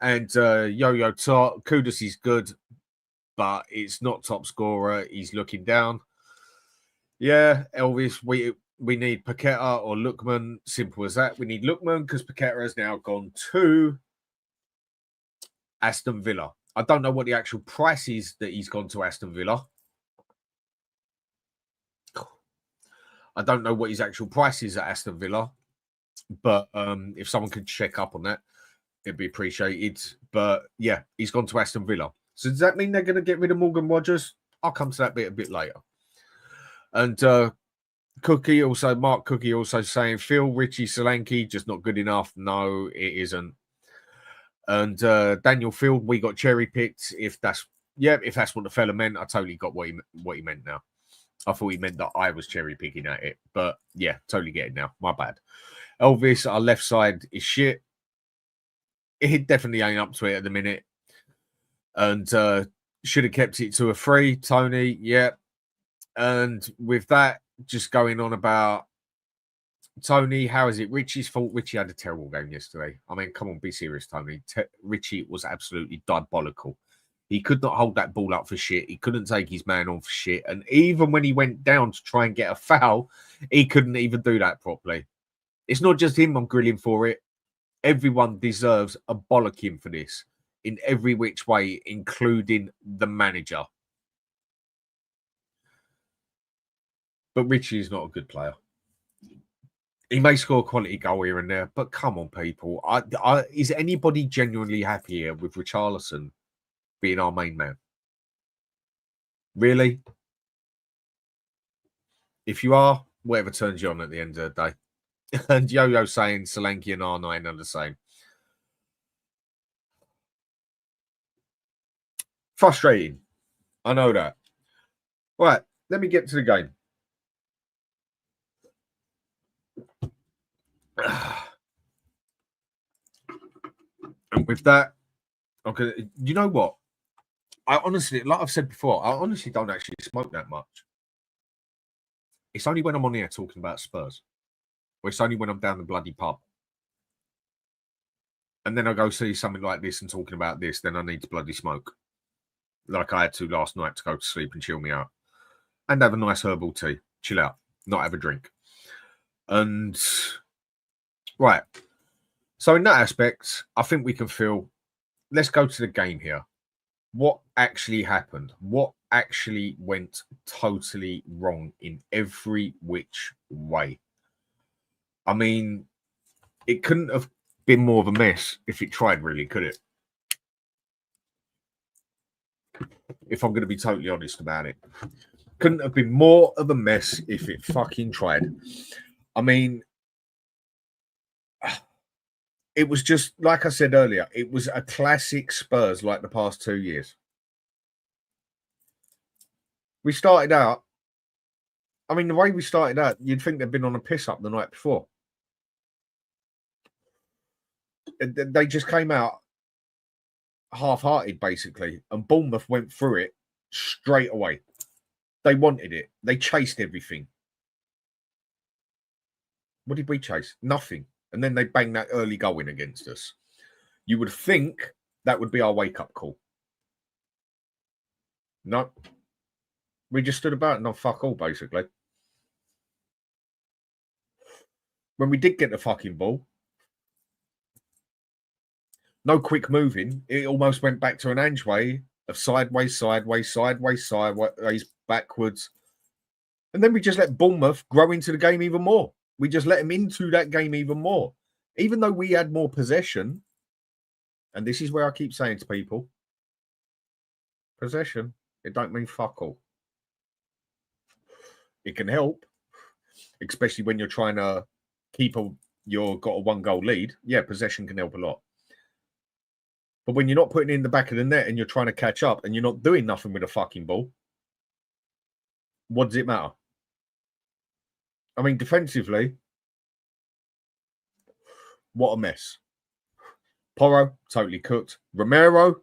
S1: And Yo-Yo Kudus is good, but it's not top scorer. He's looking down. Yeah, Elvis, we need Paqueta or Lookman. Simple as that. We need Lookman because Paqueta has now gone to Aston Villa. I don't know what the actual price is that he's gone to Aston Villa. I don't know what his actual price is at Aston Villa, but if someone could check up on that, it'd be appreciated. But yeah, he's gone to Aston Villa. So does that mean they're going to get rid of Morgan Rogers? I'll come to that bit a bit later. And Mark Cookie also saying, Phil, Richie, Solanke, just not good enough. No, it isn't. And Daniel Field, we got cherry picked. If that's what the fella meant, I totally got what he meant now. I thought he meant that I was cherry picking at it, but yeah, totally get it now. My bad. Elvis, our left side is shit. It definitely ain't up to it at the minute, and should have kept it to a 3. Tony, yeah. And with that, just going on about Tony, how is it Richie's fault? Richie had a terrible game yesterday. I mean, come on, be serious, Tony. Richie was absolutely diabolical. He could not hold that ball up for shit. He couldn't take his man on for shit. And even when he went down to try and get a foul, he couldn't even do that properly. It's not just him I'm grilling for it. Everyone deserves a bollocking for this in every which way, including the manager. But Richie is not a good player. He may score a quality goal here and there, but come on, people. Is anybody genuinely happy here with Richarlison being our main man? Really? If you are, whatever turns you on at the end of the day. And Yo-Yo saying Solanke and R9 are the same. Frustrating. I know that. Right, let me get to the game. And with that, okay, you know what? I honestly, like I've said before, I honestly don't actually smoke that much. It's only when I'm on here talking about Spurs. Or it's only when I'm down the bloody pub. And then I go see something like this and talking about this, then I need to bloody smoke. Like I had to last night to go to sleep and chill me out. And have a nice herbal tea. Chill out. Not have a drink. And, right. So in that aspect, I think we can feel, let's go to the game here. What actually happened? What actually went totally wrong in every which way? I mean, it couldn't have been more of a mess if it tried, really, could it? If I'm going to be totally honest about it. Couldn't have been more of a mess if it fucking tried. I mean, it was just, like I said earlier, it was a classic Spurs like the past 2 years. We started out, I mean, the way we started out, you'd think they'd been on a piss up the night before. They just came out half-hearted, basically, and Bournemouth went through it straight away. They wanted it. They chased everything. What did we chase? Nothing. And then they banged that early goal in against us. You would think That would be our wake-up call. No. We just stood about and not fuck all, basically. When we did get the fucking ball, no quick moving. It almost went back to an Ange way of sideways, backwards. And then we just let Bournemouth grow into the game even more. We just let them into that game even more. Even though we had more possession, and this is where I keep saying to people, possession, it don't mean fuck all. It can help, especially when you're trying to keep you've got a 1-goal lead. Yeah, possession can help a lot. But when you're not putting it in the back of the net and you're trying to catch up and you're not doing nothing with a fucking ball, what does it matter? I mean, defensively, what a mess. Porro, totally cooked. Romero,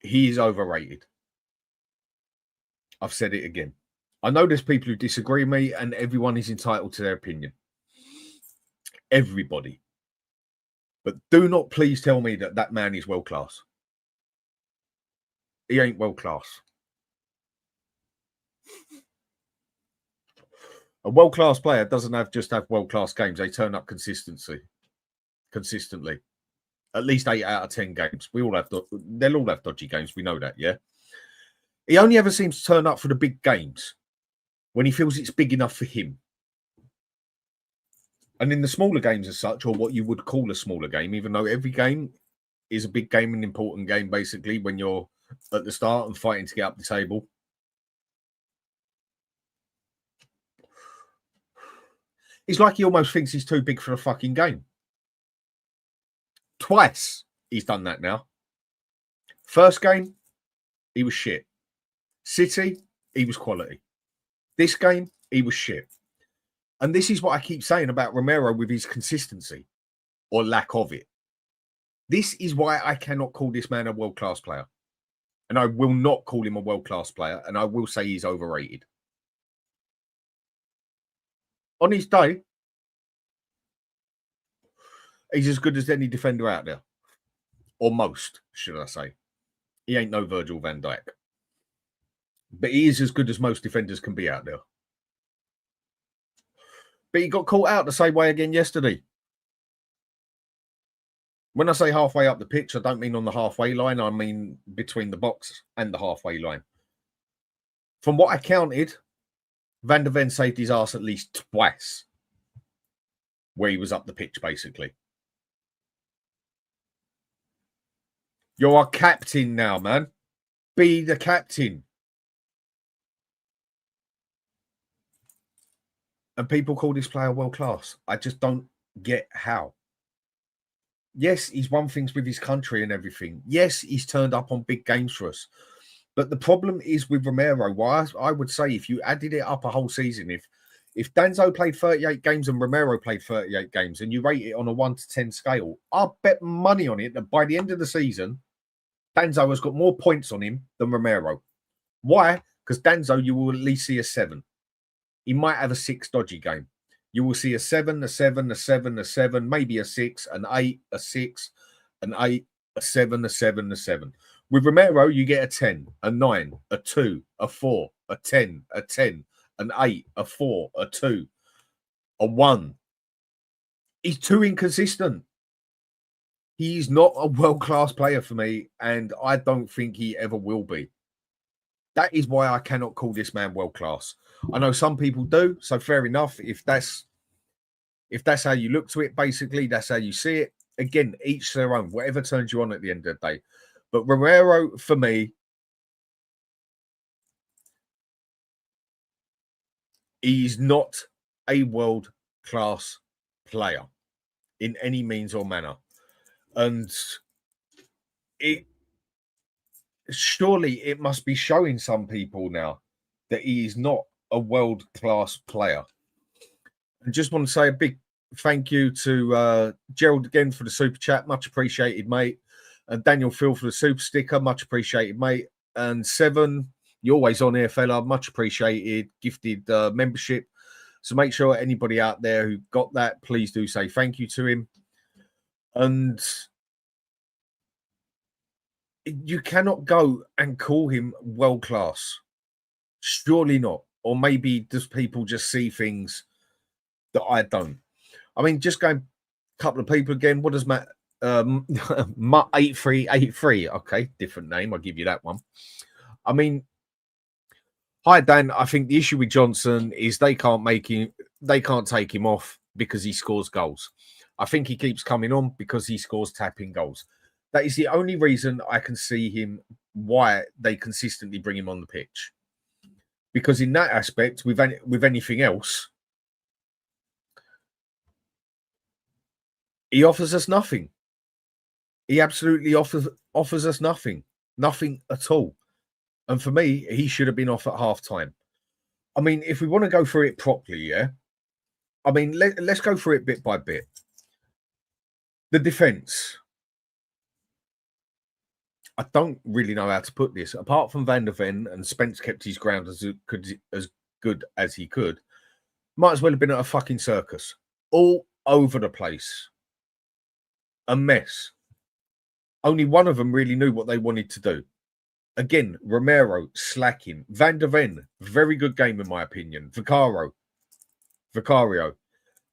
S1: he is overrated. I've said it again. I know there's people who disagree with me and everyone is entitled to their opinion. Everybody. But do not please tell me that that man is world class. He ain't world class. A world class player doesn't just have world class games. They turn up consistently. At least 8 out of 10 games. They'll all have dodgy games. We know that, yeah. He only ever seems to turn up for the big games when he feels it's big enough for him. And in the smaller games as such, or what you would call a smaller game, even though every game is a big game, an important game, basically, when you're at the start and fighting to get up the table. It's like he almost thinks he's too big for a fucking game. Twice he's done that now. First game, he was shit. City, he was quality. This game, he was shit. And this is what I keep saying about Romero with his consistency or lack of it. This is why I cannot call this man a world-class player. And I will not call him a world-class player. And I will say he's overrated. On his day, he's as good as any defender out there. Or most, should I say. He ain't no Virgil van Dijk. But he is as good as most defenders can be out there. But he got caught out the same way again yesterday. When I say halfway up the pitch, I don't mean on the halfway line. I mean between the box and the halfway line. From what I counted, Van der Ven saved his arse at least twice where he was up the pitch, basically. You're a captain now, man. Be the captain. And people call this player world class. I just don't get how. Yes, he's won things with his country and everything. Yes, he's turned up on big games for us. But the problem is with Romero. Why I would say if you added it up a whole season, if Danzo played 38 games and Romero played 38 games and you rate it on a 1 to 10 scale, I'll bet money on it that by the end of the season, Danzo has got more points on him than Romero. Why? Because Danzo, you will at least see a 7. He might have a 6 dodgy game. You will see a 7, a 7, a 7, a 7, maybe a 6, an 8, a 6, an 8, a 7, a 7, a 7. With Romero, you get a 10, a 9, a 2, a 4, a 10, a 10, an 8, a 4, a 2, a 1. He's too inconsistent. He's not a world-class player for me, and I don't think he ever will be. That is why I cannot call this man world-class. I know some people do, so fair enough. If that's how you look to it, basically, that's how you see it. Again, each their own, whatever turns you on at the end of the day. But Romero, for me, he's not a world-class player in any means or manner. And surely it must be showing some people now that he is not a world-class player. I just want to say a big thank you to Gerald again for the super chat. Much appreciated, mate. And Daniel Phil for the super sticker. Much appreciated, mate. And Seven, you're always on here, fella. Much appreciated. Gifted membership. So make sure anybody out there who got that, please do say thank you to him. And You cannot go and call him world class. Surely not. Or maybe does people just see things that I don't? I mean, just going a couple of people again. What does Matt Mutt 8383? Okay, different name. I'll give you that one. I mean, hi Dan. I think the issue with Johnson is they can't take him off because he scores goals. I think he keeps coming on because he scores tapping goals. That is the only reason I can see him why they consistently bring him on the pitch. Because in that aspect, with anything else, he offers us nothing. He absolutely offers us nothing at all. And for me, he should have been off at half time. I mean, if we want to go through it properly, yeah. I mean, let's go through it bit by bit. The defence. I don't really know how to put this. Apart from Van der Ven, and Spence kept his ground as good as he could, might as well have been at a fucking circus. All over the place. A mess. Only one of them really knew what they wanted to do. Again, Romero slacking. Van der Ven, very good game in my opinion. Vicario.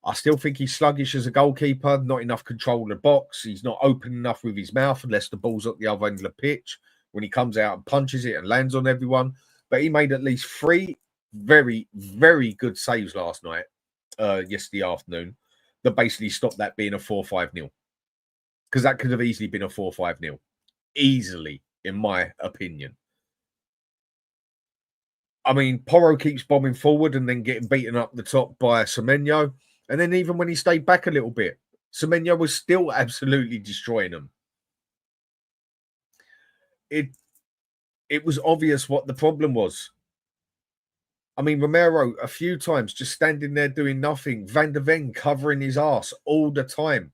S1: I still think he's sluggish as a goalkeeper, not enough control of the box. He's not open enough with his mouth unless the ball's at the other end of the pitch when he comes out and punches it and lands on everyone. But he made at least 3 very, very good saves last night, yesterday afternoon, that basically stopped that being a 4-5-0. Because that could have easily been a 4-5-0. Easily, in my opinion. I mean, Porro keeps bombing forward and then getting beaten up the top by Semenyo. And then even when he stayed back a little bit, Semenyo was still absolutely destroying them. It was obvious what the problem was. I mean, Romero, a few times, just standing there doing nothing. Van der Ven covering his ass all the time.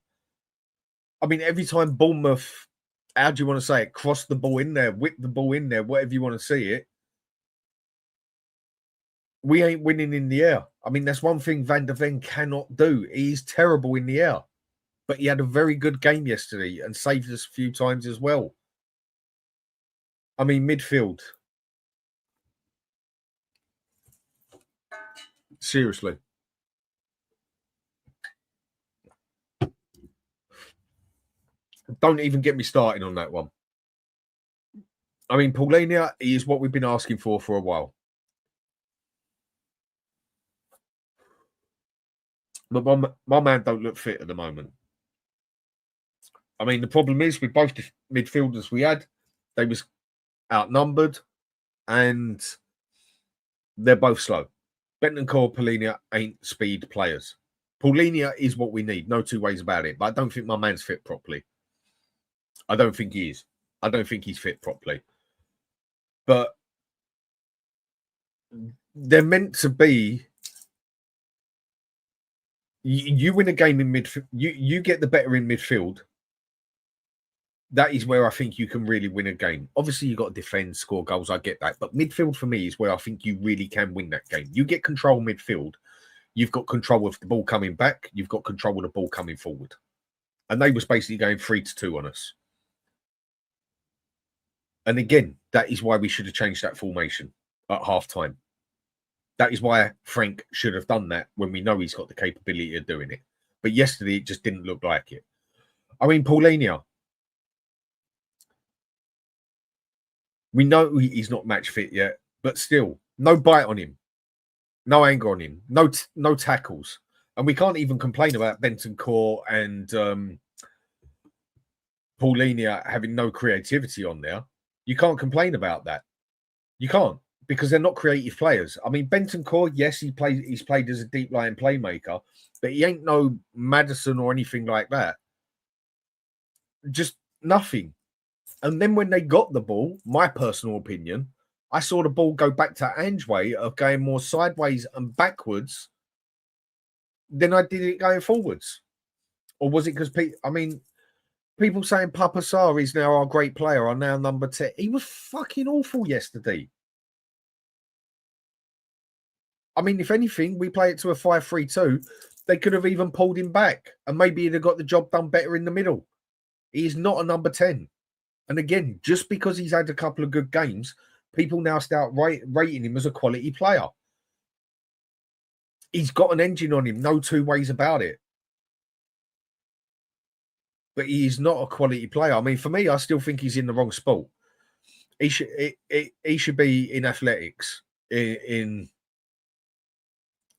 S1: I mean, every time Bournemouth, how do you want to say it, cross the ball in there, whip the ball in there, whatever you want to see it, we ain't winning in the air. I mean, that's one thing Van der Ven cannot do. He's terrible in the air. But he had a very good game yesterday and saved us a few times as well. I mean, midfield. Seriously. Don't even get me started on that one. I mean, Paulinho is what we've been asking for a while. But my man don't look fit at the moment. I mean, the problem is with both the midfielders we had, they was outnumbered and they're both slow. Bentancur, Paulinho ain't speed players. Paulinho is what we need. No two ways about it. But I don't think my man's fit properly. I don't think he is. I don't think he's fit properly. But they're meant to be. You win a game in midfield. You get the better in midfield. That is where I think you can really win a game. Obviously, you've got to defend, score goals. I get that. But midfield for me is where I think you really can win that game. You get control midfield. You've got control of the ball coming back. You've got control of the ball coming forward. And they was basically going 3-2 on us. And again, that is why we should have changed that formation at half-time. That is why Frank should have done that when we know he's got the capability of doing it. But yesterday, it just didn't look like it. I mean, Paulinho. We know he's not match fit yet, but still, no bite on him. No anger on him. No tackles. And we can't even complain about Bentancur and Paulinho having no creativity on there. You can't complain about that. You can't, because they're not creative players. I mean, Bentancur, yes, he's played as a deep line playmaker, but he ain't no Maddison or anything like that. Just nothing. And then when they got the ball, my personal opinion, I saw the ball go back to Ange way of going more sideways and backwards than I did it going forwards. Or was it because, people saying Papa Sarr is now our great player, our now number 10. He was fucking awful yesterday. I mean, if anything, we play it to a 5-3-2. They could have even pulled him back and maybe he'd have got the job done better in the middle. He is not a number 10. And again, just because he's had a couple of good games, people now start rating him as a quality player. He's got an engine on him, no two ways about it. But he's not a quality player. I mean, for me, I still think he's in the wrong sport. He should be in athletics, in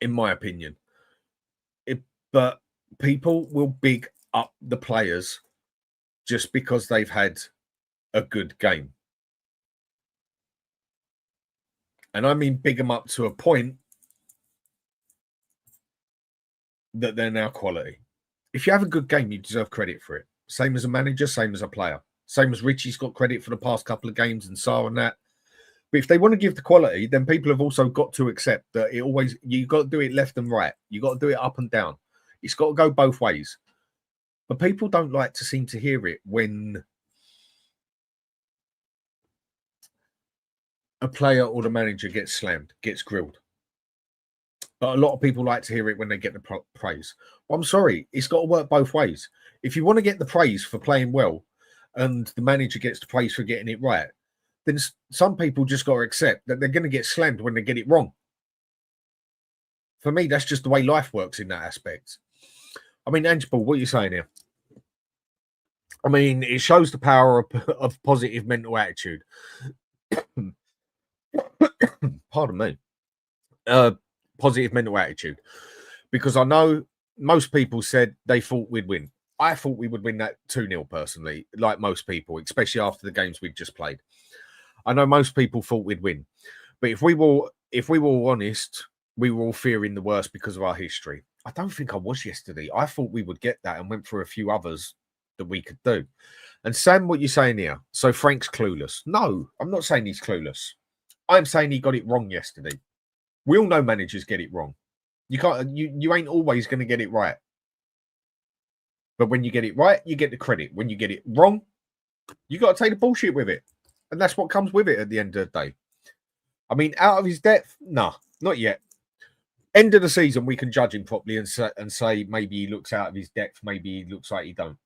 S1: my opinion. But people will big up the players just because they've had a good game. And I mean big them up to a point that they're now quality. If you have a good game, you deserve credit for it. Same as a manager, same as a player. Same as Richie's got credit for the past couple of games and Sarr and that. But if they want to give the quality, then people have also got to accept that you got to do it left and right. You got to do it up and down. It's got to go both ways. But people don't like to seem to hear it when a player or the manager gets slammed, gets grilled. But a lot of people like to hear it when they get the praise. Well, I'm sorry, it's got to work both ways. If you want to get the praise for playing well and the manager gets the praise for getting it right, then some people just got to accept that they're going to get slammed when they get it wrong. For me, that's just the way life works in that aspect. I mean, Ange, what are you saying here? I mean, it shows the power of positive mental attitude. Pardon me. Positive mental attitude. Because I know most people said they thought we'd win. I thought we would win that 2-0 personally, like most people, especially after the games we'd just played. I know most people thought we'd win. But if we were honest, we were all fearing the worst because of our history. I don't think I was yesterday. I thought we would get that and went through a few others that we could do. And Sam, what you're saying here, so Frank's clueless. No, I'm not saying he's clueless. I'm saying he got it wrong yesterday. We all know managers get it wrong. You ain't always going to get it right. But when you get it right, you get the credit. When you get it wrong, you got to take the bullshit with it. And that's what comes with it at the end of the day. I mean, out of his depth? No, not yet. End of the season, we can judge him properly and say maybe he looks out of his depth, maybe he looks like he don't.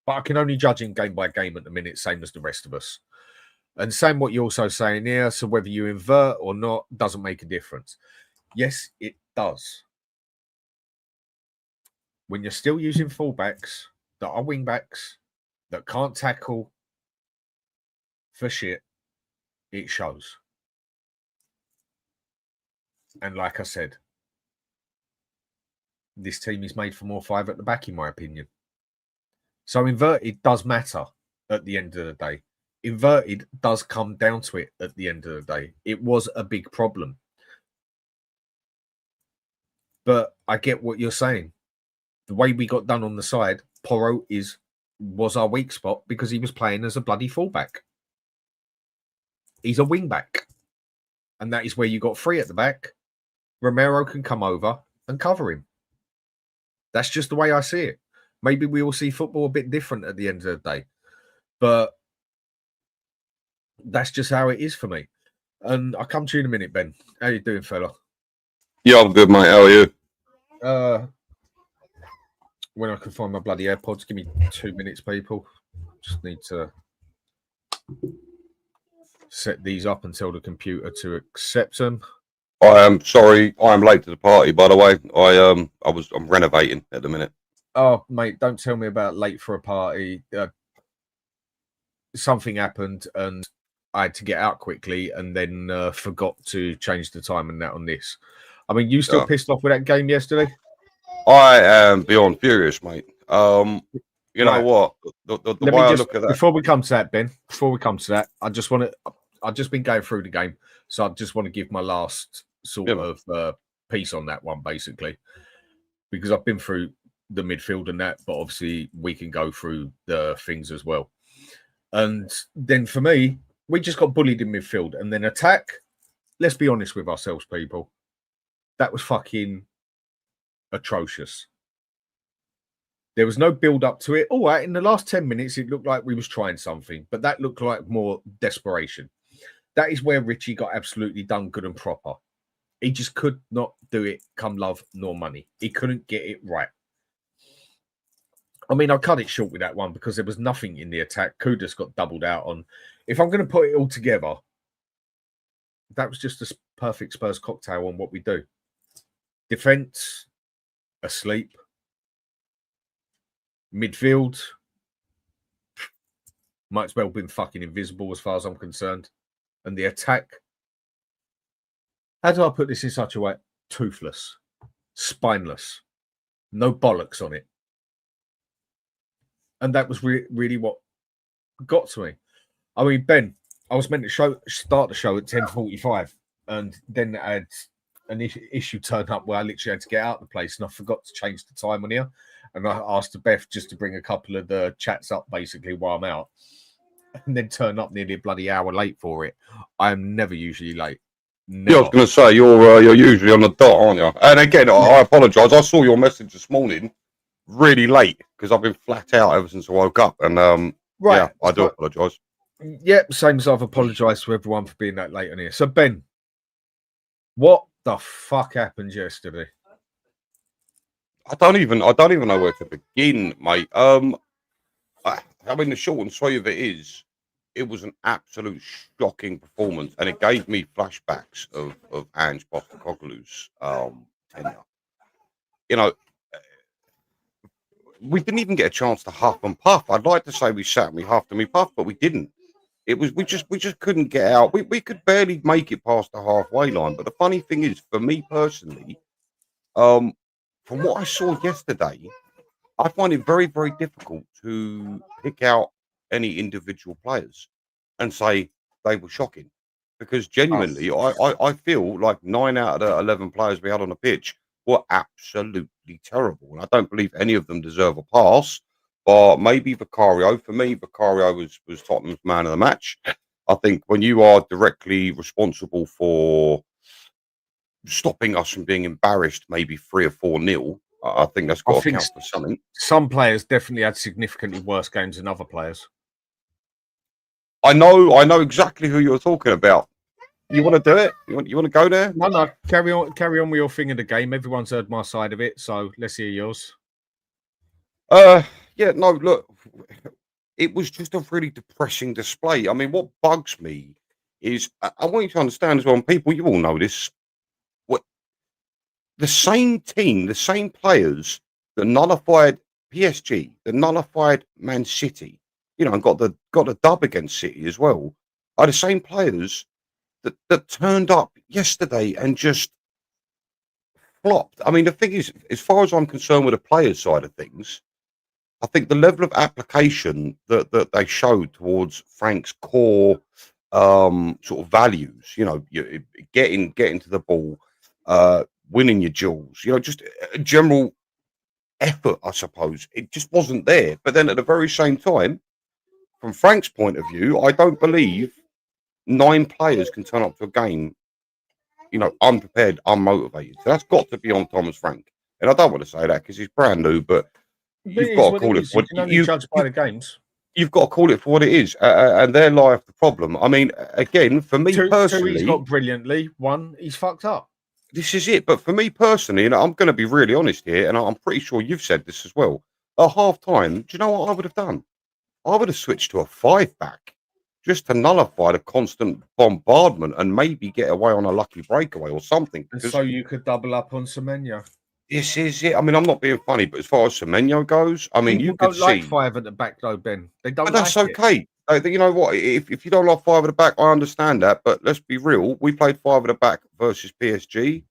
S1: But I can only judge him game by game at the minute, same as the rest of us. And same what you're also saying here, so whether you invert or not doesn't make a difference. Yes, it does. When you're still using fullbacks that are wingbacks, that can't tackle for shit, it shows. And like I said, this team is made for more 5 at the back, in my opinion. So inverted does matter at the end of the day. Inverted does come down to it at the end of the day. It was a big problem. But I get what you're saying. The way we got done on the side, Porro was our weak spot because he was playing as a bloody fullback. He's a wing-back. And that is where you got 3 at the back. Romero can come over and cover him. That's just the way I see it. Maybe we will see football a bit different at the end of the day. But that's just how it is for me. And I'll come to you in a minute, Ben. How you doing, fella?
S2: Yeah, I'm good, mate. How are you?
S1: When I can find my bloody AirPods, give me 2 minutes, people. Just need to set these up and tell the computer to accept them.
S2: I am sorry. I am late to the party, by the way. I'm renovating at the minute.
S1: Oh, mate, don't tell me about late for a party. Something happened and I had to get out quickly and then forgot to change the time and that on this. I mean, you still pissed off with that game yesterday?
S2: I am beyond furious, mate. You know what? The way I look at that.
S1: Before we come to that, Ben, I've just been going through the game. So I just want to give my last sort of piece on that one, basically. Because I've been through the midfield and that, but obviously we can go through the things as well. And then for me, we just got bullied in midfield. And then attack, let's be honest with ourselves, people. That was fucking atrocious. There was no build up to it. All right, in the last 10 minutes, it looked like we was trying something, but that looked like more desperation. That is where Richie got absolutely done good and proper. He just could not do it come love nor money. He couldn't get it right. I mean, I cut it short with that one because there was nothing in the attack. Kudus got doubled out on. If I'm going to put it all together, that was just a perfect Spurs cocktail on what we do. Defence, asleep. Midfield, might as well have been fucking invisible as far as I'm concerned. And the attack, how do I put this in such a way? Toothless, spineless, no bollocks on it. And that was really what got to me. I mean, Ben, I was meant to start the show at 10:45, and then I had an issue turn up where I literally had to get out of the place, and I forgot to change the time on here. And I asked Beth just to bring a couple of the chats up basically while I'm out, and then turn up nearly a bloody hour late for it. I am never usually late. Never.
S2: Yeah, I was going to say you're usually on the dot, aren't you? And again, I apologise. I saw your message this morning really late because I've been flat out ever since I woke up, and
S1: right,
S2: yeah, I do apologise.
S1: Yeah, same as I've apologised to everyone for being that late on here. So Ben, what the fuck happened yesterday?
S2: I don't even know where to begin, mate. I mean, the short and sweet of it is, it was an absolute shocking performance, and it gave me flashbacks of Ange Postecoglou's tenure. You know, we didn't even get a chance to huff and puff. I'd like to say we sat and we huffed and we puffed, but we didn't. It was we just couldn't get out. We could barely make it past the halfway line. But the funny thing is, for me personally, from what I saw yesterday, I find it very, very difficult to pick out any individual players and say they were shocking, because genuinely, I feel like 9 out of the 11 players we had on the pitch were absolutely terrible, and I don't believe any of them deserve a pass. But maybe Vicario. For me, Vicario was Tottenham's man of the match. I think when you are directly responsible for stopping us from being embarrassed, maybe 3 or 4-0, I think that's got to count for something.
S1: Some players definitely had significantly worse games than other players.
S2: I know exactly who you're talking about. You want to do it? You want to go there?
S1: No. Carry on with your thing of the game. Everyone's heard my side of it, so let's hear yours.
S2: Yeah, no, look, it was just a really depressing display. I mean, what bugs me is, I want you to understand as well, and people, you all know this, the same team, the same players that nullified PSG, that nullified Man City, you know, and got the dub against City as well, are the same players that turned up yesterday and just flopped. I mean, the thing is, as far as I'm concerned with the players' side of things, I think the level of application that they showed towards Frank's core sort of values, you know, getting to the ball, winning your duels, you know, just a general effort, I suppose, it just wasn't there. But then at the very same time, from Frank's point of view, I don't believe 9 players can turn up to a game, you know, unprepared, unmotivated. So that's got to be on Thomas Frank. And I don't want to say that because he's brand new, but you've got to call it for what you
S1: judge by the games.
S2: You've got to call it for what it is, and there lieth the problem. I mean, again, for me personally,
S1: he's got brilliantly. 1, he's fucked up.
S2: This is it. But for me personally, and I'm going to be really honest here, and I'm pretty sure you've said this as well. At half time, do you know what I would have done? I would have switched to a 5-back just to nullify the constant bombardment and maybe get away on a lucky breakaway or something.
S1: And so you could double up on Semenyo.
S2: This is it. I mean, I'm not being funny, but as far as Semenyo goes, I mean, you could
S1: like
S2: see
S1: 5 at the back, though, Ben. They don't.
S2: But that's
S1: like
S2: okay. You know what? If you don't like 5 at the back, I understand that. But let's be real. We played 5 at the back versus PSG.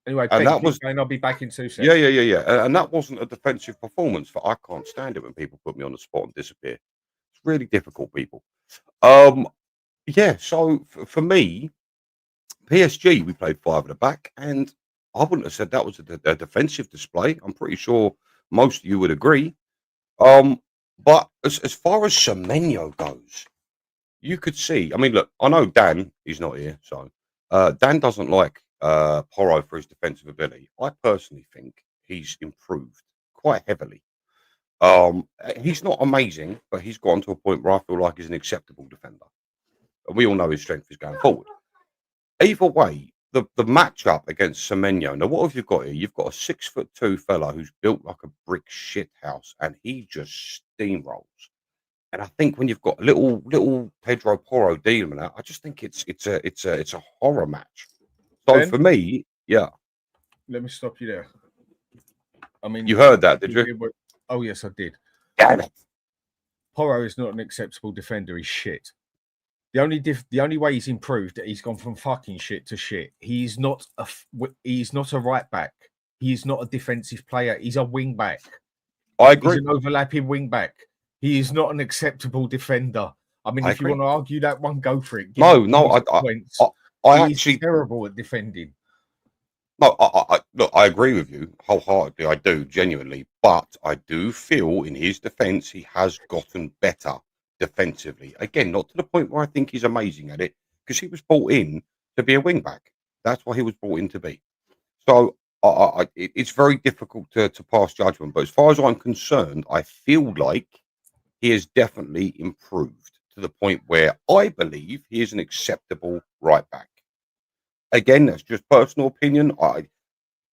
S1: Anyway,
S2: and that was.
S1: I'll be back in 2 seconds.
S2: Yeah. And that wasn't a defensive performance. I can't stand it when people put me on the spot and disappear. It's really difficult, people. Yeah. So for me, PSG, we played 5 at the back, and I wouldn't have said that was a defensive display. I'm pretty sure most of you would agree. But as far as Semenyo goes, you could see. I mean, look, I know Dan is not here, so Dan doesn't like Porro for his defensive ability. I personally think he's improved quite heavily. He's not amazing, but he's gotten to a point where I feel like he's an acceptable defender. And we all know his strength is going forward. Either way, the matchup against Semenyo. Now, what have you got here? You've got a 6'2" fella who's built like a brick shit house, and he just steamrolls. And I think when you've got little Pedro Porro dealing with that, I just think it's a horror match. So
S1: Ben,
S2: for me, yeah.
S1: Let me stop you there. I mean,
S2: You heard that, did you?
S1: Oh yes, I did.
S2: Damn it.
S1: Porro is not an acceptable defender. He's shit. The only way he's improved, he's gone from fucking shit to shit. He's not a right back. He's not a defensive player. He's a wing back.
S2: I agree.
S1: He's an overlapping wing back. He is not an acceptable defender. I mean, if you want to argue that one, go for it.
S2: I actually
S1: terrible at defending.
S2: No, look, I agree with you wholeheartedly. I do, genuinely. But I do feel in his defence, he has gotten better defensively. Again, not to the point where I think he's amazing at it, because he was brought in to be a wing back. That's what he was brought in to be. So it's very difficult to pass judgment. But as far as I'm concerned, I feel like he has definitely improved to the point where I believe he is an acceptable right back. Again, that's just personal opinion.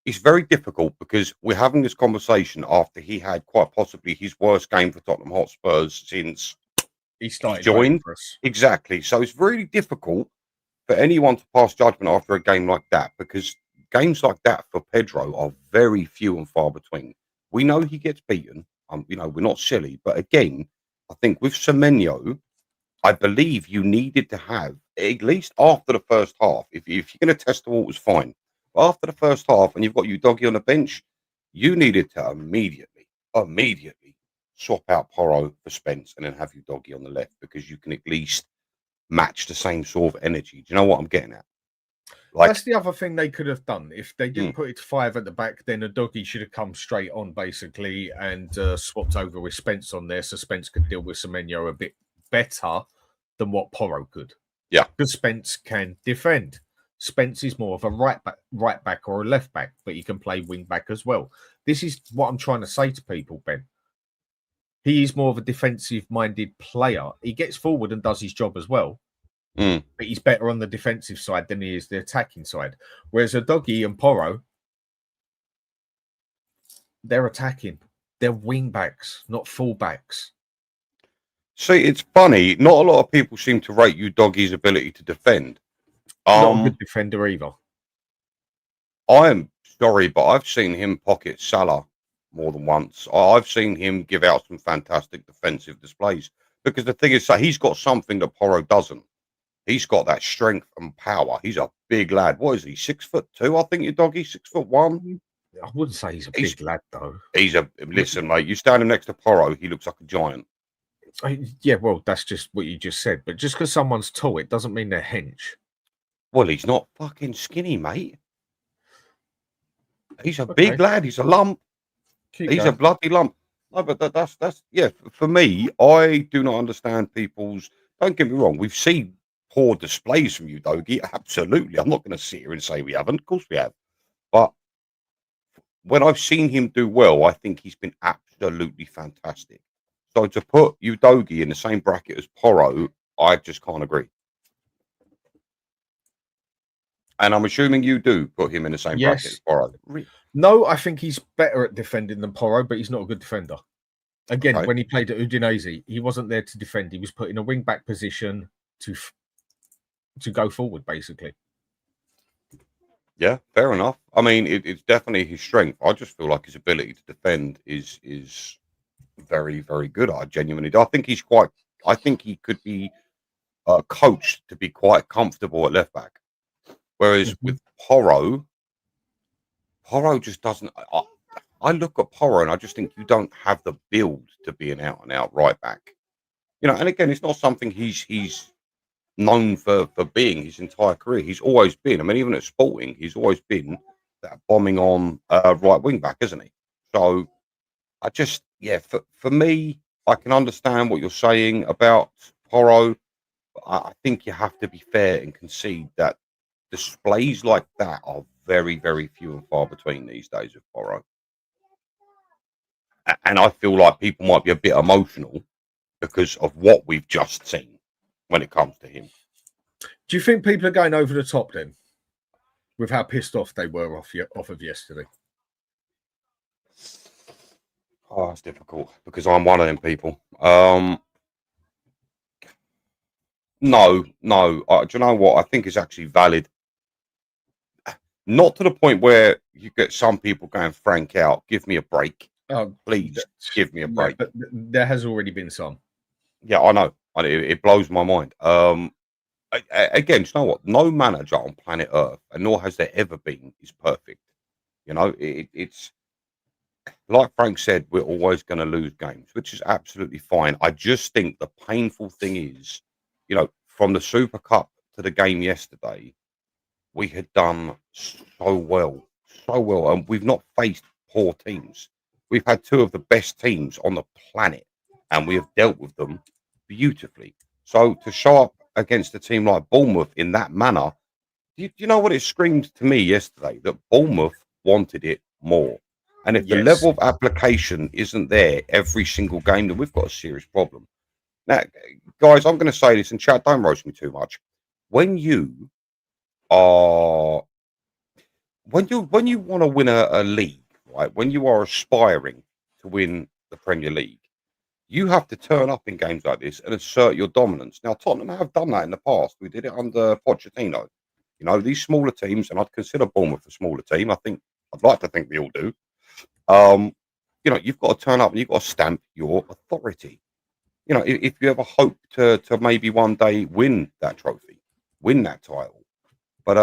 S2: It's very difficult because we're having this conversation after he had quite possibly his worst game for Tottenham Hotspurs since
S1: he started
S2: joined. Exactly. So it's really difficult for anyone to pass judgment after a game like that, because games like that for Pedro are very few and far between. We know he gets beaten. We're not silly. But again, I think with Semenyo, I believe you needed to have, at least after the first half, if you're going to test the waters, fine. But after the first half, and you've got Udogie on the bench, you needed to immediately swap out Porro for Spence and then have Udogie on the left, because you can at least match the same sort of energy. Do you know what I'm getting at?
S1: That's the other thing they could have done. If they didn't put it to 5 at the back, then Udogie should have come straight on, basically, and swapped over with Spence on there, so Spence could deal with Semenyo a bit better than what Porro could.
S2: Yeah.
S1: Because Spence can defend. Spence is more of a right back or a left back, but he can play wing back as well. This is what I'm trying to say to people, Ben. He is more of a defensive-minded player. He gets forward and does his job as well. But he's better on the defensive side than he is the attacking side. Whereas Udogie and Porro, they're attacking. They're wing backs, not full backs.
S2: See, it's funny. Not a lot of people seem to rate Udogie's ability to defend.
S1: Not a good defender either.
S2: I am sorry, but I've seen him pocket Salah more than once. I've seen him give out some fantastic defensive displays, because the thing is that he's got something that Porro doesn't. He's got that strength and power. He's a big lad. What is he? 6'2", I think, Udogie, 6'1".
S1: I wouldn't say he's a big lad, though.
S2: Listen, mate, you stand him next to Porro, he looks like a giant.
S1: Yeah, well, that's just what you just said. But just because someone's tall, it doesn't mean they're hench.
S2: Well, he's not fucking skinny, mate. He's a big lad. He's a lump. He's a bloody lump. No, but that's yeah. For me, I do not understand people's. Don't get me wrong. We've seen poor displays from Udogie. Absolutely. I'm not going to sit here and say we haven't. Of course we have. But when I've seen him do well, I think he's been absolutely fantastic. So to put Udogie in the same bracket as Porro, I just can't agree. And I'm assuming you do put him in the same bracket as Porro.
S1: No, I think he's better at defending than Porro, but he's not a good defender. Again, when he played at Udinese, he wasn't there to defend. He was put in a wing-back position to go forward, basically.
S2: Yeah, fair enough. I mean, it's definitely his strength. I just feel like his ability to defend is very, very good. I genuinely do. I think he could be coached to be quite comfortable at left back. Whereas with Porro just doesn't. I look at Porro and I just think you don't have the build to be an out and out right back. And again, it's not something he's known for being his entire career. He's always been. I mean, even at Sporting, he's always been that bombing on right wing back, isn't he? So I just, for me, I can understand what you're saying about Porro. I think you have to be fair and concede that displays like that are very, very few and far between these days with Porro. And I feel like people might be a bit emotional because of what we've just seen when it comes to him.
S1: Do you think people are going over the top then? with how pissed off they were off of yesterday.
S2: Oh, it's difficult because I'm one of them people. No. Do you know what? I think it's actually valid. Not to the point where you get some people going frank out. Give me a break. Please give me a break.
S1: But there has already been some.
S2: Yeah, I know. It blows my mind. Again, do you know what? No manager on planet Earth, and nor has there ever been, is perfect. You know, it's like Frank said, we're always going to lose games, which is absolutely fine. I just think the painful thing is, you know, from the Super Cup to the game yesterday, we had done so well, and we've not faced poor teams. We've had two of the best teams on the planet, and we have dealt with them beautifully. So to show up against a team like Bournemouth in that manner, do you know what it screamed to me yesterday? That Bournemouth wanted it more. And if the level of application isn't there every single game, then we've got a serious problem. Now, guys, I'm going to say this, and chat, don't roast me too much. When you want to win a league, right? When you are aspiring to win the Premier League, you have to turn up in games like this and assert your dominance. Now, Tottenham have done that in the past. We did it under Pochettino. You know, these smaller teams, and I'd consider Bournemouth a smaller team. I'd like to think we all do. You know, you've got to turn up and you've got to stamp your authority. You know, if you ever hope to maybe one day win that trophy, win that title, but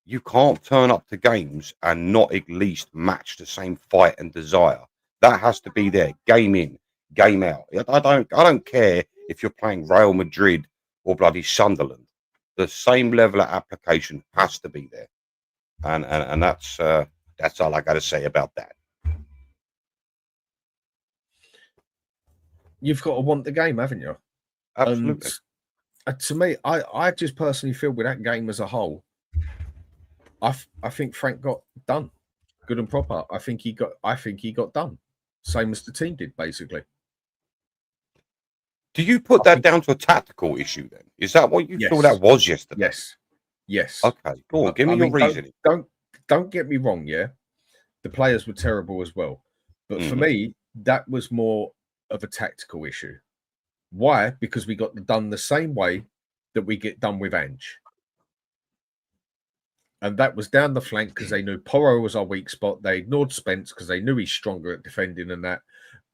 S2: you can't turn up to games and not at least match the same fight and desire. That has to be there, game in, game out. I don't care if you're playing Real Madrid or bloody Sunderland. The same level of application has to be there, and that's all I got to say about that.
S1: You've got to want the game, haven't you?
S2: Absolutely.
S1: And to me, I just personally feel with that game as a whole, I think Frank got done, good and proper. I think he got done, same as the team did, basically.
S2: Do you put that down to a tactical issue then? Is that what you feel that was yesterday?
S1: Yes.
S2: Okay, go on. Give me your reasoning.
S1: Don't get me wrong. Yeah, the players were terrible as well, but for me, that was more of a tactical issue. Why? Because we got done the same way that we get done with Ange, and that was down the flank because they knew Porro was our weak spot. They ignored Spence because they knew he's stronger at defending than that.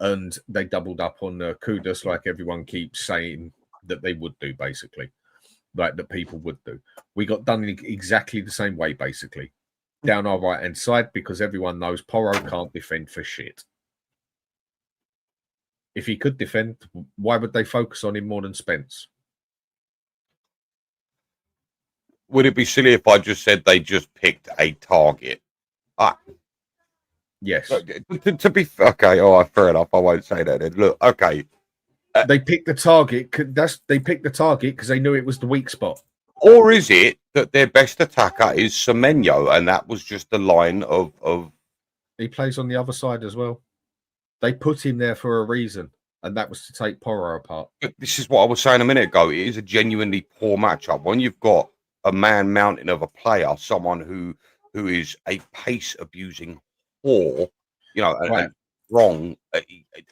S1: And they doubled up on Kudus, like everyone keeps saying that they would do, basically, like that people would do. We got done in exactly the same way, basically, down our right-hand side, because everyone knows Porro can't defend for shit. If he could defend, why would they focus on him more than Spence?
S2: Would it be silly if I just said they just picked a target?
S1: Yes.
S2: To be okay, all right, fair enough. I won't say that then. Look, okay.
S1: They picked the target. They picked the target because they knew it was the weak spot.
S2: Or is it that their best attacker is Semenyo, and that was just the line of?
S1: He plays on the other side as well. They put him there for a reason, and that was to take Porro apart.
S2: But this is what I was saying a minute ago. It is a genuinely poor matchup when you've got a man mountain of a player, someone who is a pace abusing whore, you know, and wrong.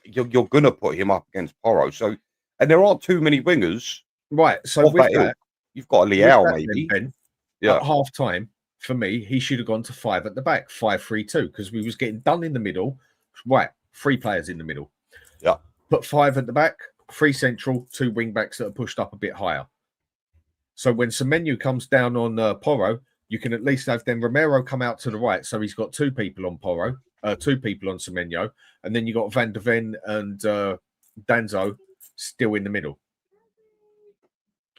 S2: You're gonna put him up against Porro. So, and there aren't too many wingers.
S1: Right. So with that,
S2: you've got a Leao maybe.
S1: Then, at half time, for me, he should have gone to 5 at the back, 5-3-2, because we was getting done in the middle. Right, 3 players in the middle.
S2: Yeah.
S1: Put 5 at the back, 3 central, 2 wing backs that are pushed up a bit higher. So when Semenyo comes down on Porro, you can at least have then Romero come out to the right. So he's got 2 people on Porro, 2 people on Semenyo, and then you got Van der Ven and Danzo still in the middle.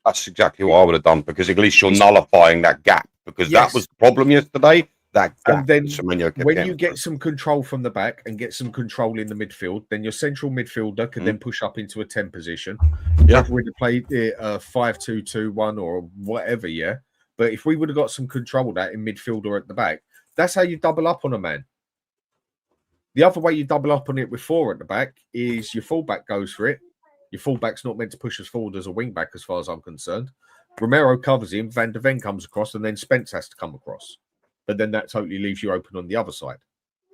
S2: That's exactly what I would have done, because at least you're nullifying that gap, because that was the problem yesterday. That gap.
S1: And then when you get some control from the back and get some control in the midfield, then your central midfielder can then push up into a 10 position.
S2: Yeah,
S1: we'd have played 5-2-2-1 or whatever. Yeah, but if we would have got some control of that in midfield or at the back, that's how you double up on a man. The other way you double up on it with 4 at the back is your fullback goes for it. Your fullback's not meant to push us forward as a wing back, as far as I'm concerned. Romero covers him, Van der Ven comes across, and then Spence has to come across. but then that totally leaves you open on the other side.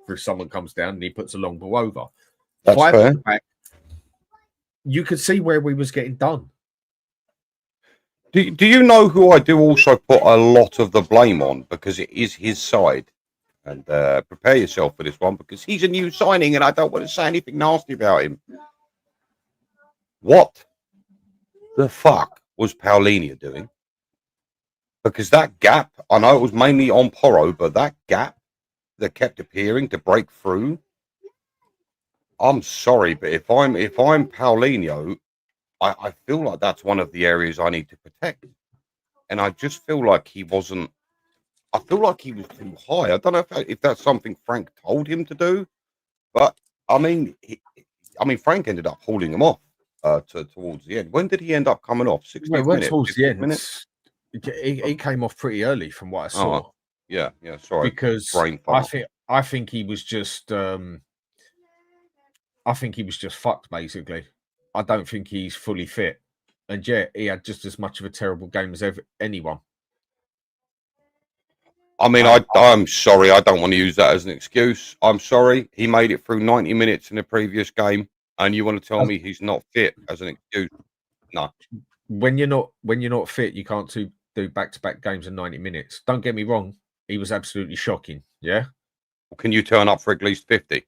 S1: If someone comes down and he puts a long ball over.
S2: That's
S1: 5
S2: fair.
S1: at the back, you could see where we was getting done.
S2: Do you know who I do also put a lot of the blame on, because it is his side? And prepare yourself for this one, because he's a new signing and I don't want to say anything nasty about him. What the fuck was Paulinho doing? Because that gap, I know it was mainly on Porro, but that gap that kept appearing to break through, I'm sorry, but if I'm Paulinho, I feel like that's one of the areas I need to protect. And I just feel like he wasn't, I feel like he was too high. I don't know if that's something Frank told him to do, but I mean, Frank ended up hauling him off towards the end. When did he end up coming off? 60 minutes?
S1: Towards the end.
S2: Minutes?
S1: He came off pretty early from what I saw.
S2: Oh, yeah, sorry.
S1: Because I think he was just fucked, basically. I don't think he's fully fit. And yet he had just as much of a terrible game as anyone.
S2: I mean, I'm sorry. I don't want to use that as an excuse. I'm sorry. He made it through 90 minutes in the previous game, and you want to tell me he's not fit as an excuse? No.
S1: When you're not fit, you can't do back-to-back games in 90 minutes. Don't get me wrong. He was absolutely shocking. Yeah.
S2: Well, can you turn up for at least 50?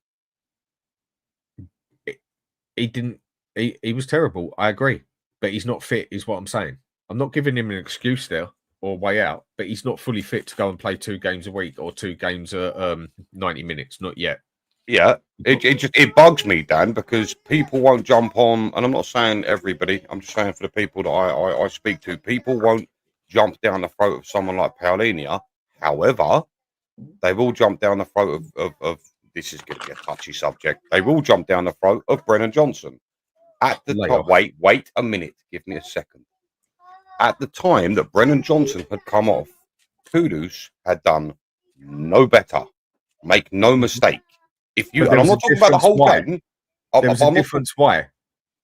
S1: He didn't. He was terrible. I agree, but he's not fit. Is what I'm saying. I'm not giving him an excuse there or way out, but he's not fully fit to go and play 2 games a week or 2 games at 90 minutes. Not yet.
S2: Yeah, it bugs me, Dan, because people won't jump on, and I'm not saying everybody. I'm just saying for the people that I speak to, people won't jump down the throat of someone like Paulinho. However, they will jump down the throat of this is going to be a touchy subject. They will jump down the throat of Brennan Johnson. At the top, wait a minute. Give me a second. At the time that Brennan Johnson had come off, Kudus had done no better. Make no mistake. If you, and I'm not talking about the whole game.
S1: There was a difference. Why?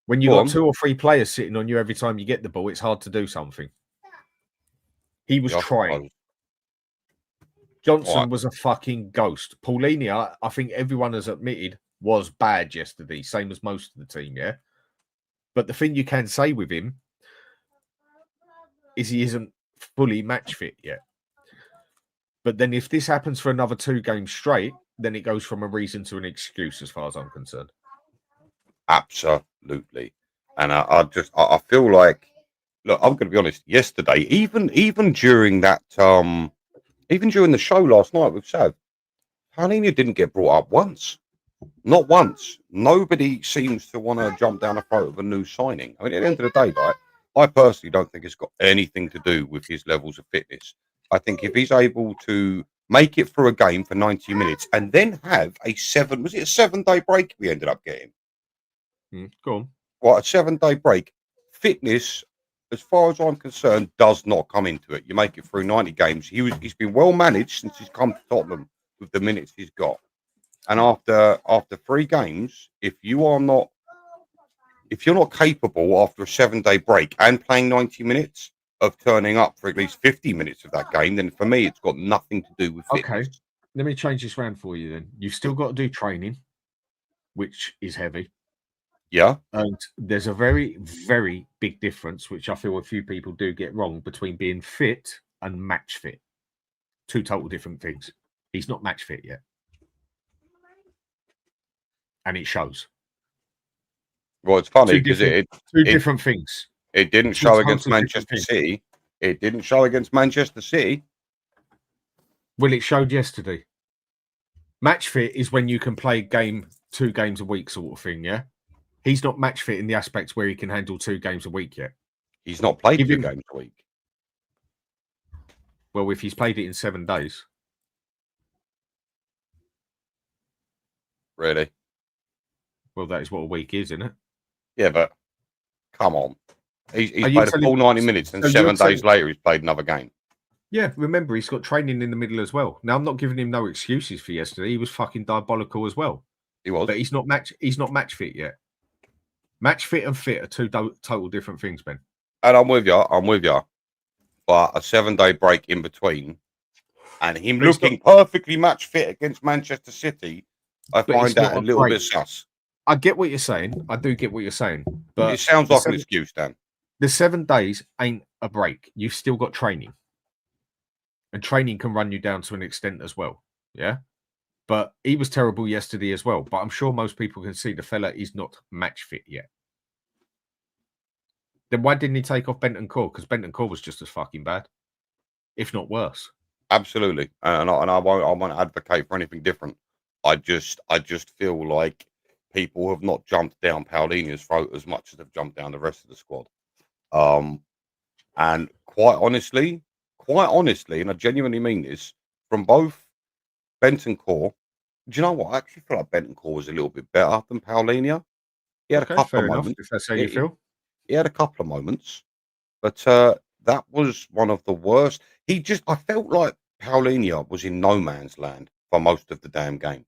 S1: When you got 2 or 3 players sitting on you every time you get the ball, it's hard to do something. He was trying. Johnson was a fucking ghost. Paulinho, I think everyone has admitted, was bad yesterday, same as most of the team, yeah? But the thing you can say with him is he isn't fully match fit yet. But then if this happens for another 2 games straight, then it goes from a reason to an excuse as far as I'm concerned.
S2: Absolutely. And I feel like, look, I'm going to be honest, yesterday, even during that, even during the show last night with Sav, Paulinho didn't get brought up once. Not once. Nobody seems to want to jump down the throat of a new signing. I mean, at the end of the day, right, I personally don't think it's got anything to do with his levels of fitness. I think if he's able to make it through a game for 90 minutes and then have a 7-day break we ended up getting?
S1: Go on.
S2: Well, a 7-day break. Fitness, as far as I'm concerned, does not come into it. You make it through 90 games. He's been well managed since he's come to Tottenham with the minutes he's got. And after 3 games, if you're not capable after a 7-day break and playing 90 minutes of turning up for at least 50 minutes of that game, then for me, it's got nothing to do with fitness.
S1: Okay, let me change this round for you then. You've still got to do training, which is heavy.
S2: Yeah.
S1: And there's a very, very big difference, which I feel a few people do get wrong, between being fit and match fit. 2 total different things. He's not match fit yet. And it shows.
S2: Well, it's funny because it
S1: different things.
S2: It didn't show against Manchester City. It didn't show against Manchester City.
S1: Well, it showed yesterday. Match fit is when you can play 2 games a week sort of thing, yeah? He's not match fit in the aspects where he can handle 2 games a week yet.
S2: He's not played 2 games a week.
S1: Well, if he's played it in 7 days.
S2: Really?
S1: Well, that is what a week is, isn't it?
S2: Yeah, but come on. He's played a full 90 minutes and 7 days later he's played another game.
S1: Yeah, remember, he's got training in the middle as well. Now, I'm not giving him no excuses for yesterday. He was fucking diabolical as well.
S2: He was.
S1: But he's not match fit yet. Match fit and fit are 2 total different things, Ben.
S2: And I'm with you. But a 7-day break in between and him
S1: But
S2: looking perfectly match fit against Manchester City, I
S1: But
S2: find
S1: it's
S2: that
S1: not
S2: a
S1: a
S2: little
S1: break.
S2: bit sus.
S1: I get what you're saying. I do get what you're saying.
S2: It
S1: But
S2: sounds like an excuse, Dan.
S1: the 7 days ain't a break. You've still got training. And training can run you down to an extent as well. Yeah. But he was terrible yesterday as well. But I'm sure most people can see the fella is not match fit yet. Then why didn't he take off Bentancur? Because Bentancur was just as fucking bad, if not worse.
S2: Absolutely, and I won't advocate for anything different. I just feel like people have not jumped down Paulinho's throat as much as they've jumped down the rest of the squad. And quite honestly, and I genuinely mean this, from both Bentancur, do you know what? I actually feel like Bentancur was a little bit better than Paulinho. He had a couple
S1: fair
S2: of
S1: enough,
S2: moments.
S1: if that's how you feel.
S2: He had a couple of moments, but that was one of the worst. I felt like Paulinho was in no man's land for most of the damn game.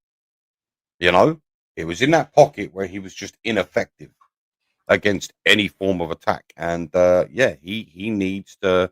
S2: You know, it was in that pocket where he was just ineffective against any form of attack. And he needs to.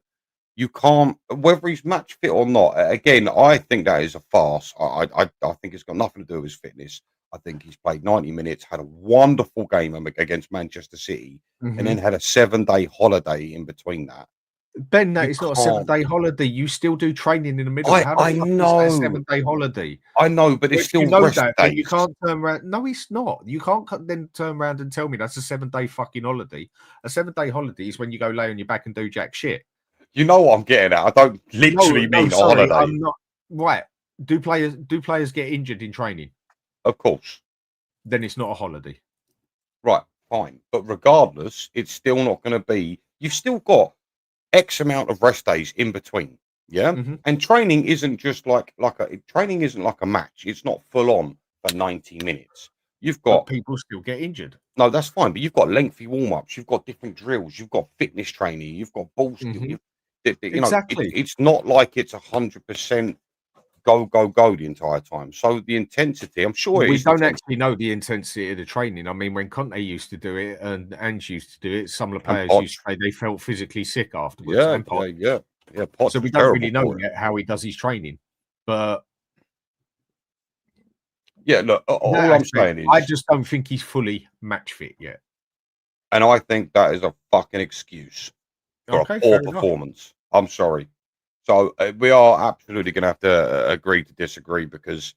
S2: You can't, whether he's match fit or not. Again, I think that is a farce. I think it's got nothing to do with his fitness. I think he's played 90 minutes, had a wonderful game against Manchester City, and then had a 7-day holiday in between that.
S1: Ben, that
S2: You
S1: is not a
S2: can't.
S1: 7-day holiday. You still do training in the middle. How the
S2: I
S1: fuck is that a
S2: know.
S1: 7-day holiday?
S2: I know, but it's
S1: If
S2: still
S1: you know
S2: rest
S1: that, then you
S2: days.
S1: can't turn around. No, it's not. You can't then turn around and tell me that's a 7-day fucking holiday. A 7-day holiday is when you go lay on your back and do jack shit.
S2: You know what I'm getting at. I don't literally mean a
S1: sorry,
S2: holiday.
S1: I'm not. Right. Do players get injured in training?
S2: Of course.
S1: Then it's not a holiday.
S2: Right, fine. But regardless, it's still not going to be. You've still got X amount of rest days in between. Yeah. And training isn't just training isn't like a match. It's not full on for 90 minutes. You've got.
S1: But people still get injured.
S2: No, that's fine. But you've got lengthy warm ups. You've got different drills. You've got fitness training. You've got ball skill.
S1: Exactly.
S2: It's not like it's 100% go the entire time. So the intensity, I'm sure
S1: we don't actually know the intensity of the training. I mean, when Conte used to do it and Ange used to do it, some of the players used to say they felt physically sick afterwards.
S2: Yeah.
S1: So we don't really know yet how he does his training. But
S2: yeah, look, all I'm saying is
S1: I just don't think he's fully match fit yet.
S2: And I think that is a fucking excuse for a poor performance. I'm sorry. So we are absolutely going to have to agree to disagree because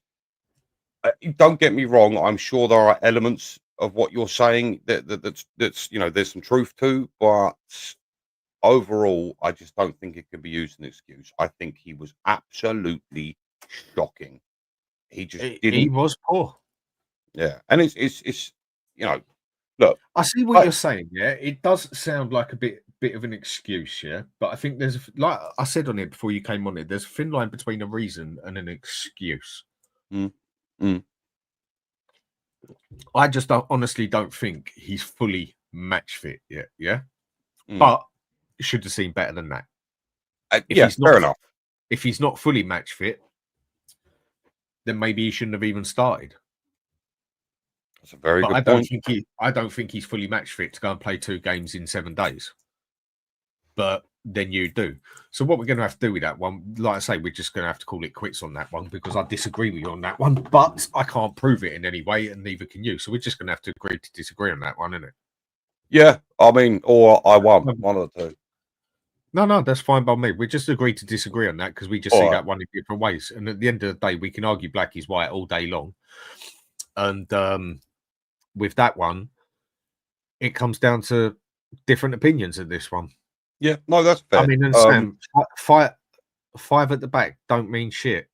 S2: don't get me wrong. I'm sure there are elements of what you're saying that's there's some truth to, but overall, I just don't think it can be used as an excuse. I think he was absolutely shocking. He just didn't.
S1: He was poor.
S2: Yeah, and it's look.
S1: I see what you're saying. Yeah, it does sound like a bit of an excuse. Yeah, but I think there's like I said on it before you came on it. There's a thin line between a reason and an excuse. I just honestly don't think he's fully match fit yet. Yeah, but should have seen better than that.
S2: Fair enough.
S1: If he's not fully match fit, then maybe he shouldn't have even started.
S2: That's a very good point.
S1: I don't think he's fully match fit to go and play 2 games in 7 days. But then you do. So what we're going to have to do with that one, like I say, we're just going to have to call it quits on that one because I disagree with you on that one. But I can't prove it in any way, and neither can you. So we're just going to have to agree to disagree on that one, isn't it?
S2: Yeah, I mean, or I won't. One of the two.
S1: No, that's fine by me. We just agree to disagree on that because we just see that one in different ways. And at the end of the day, we can argue black is white all day long. And with that one, it comes down to different opinions in this one.
S2: Yeah, no, that's fair.
S1: I mean, and Sam, five at the back don't mean shit.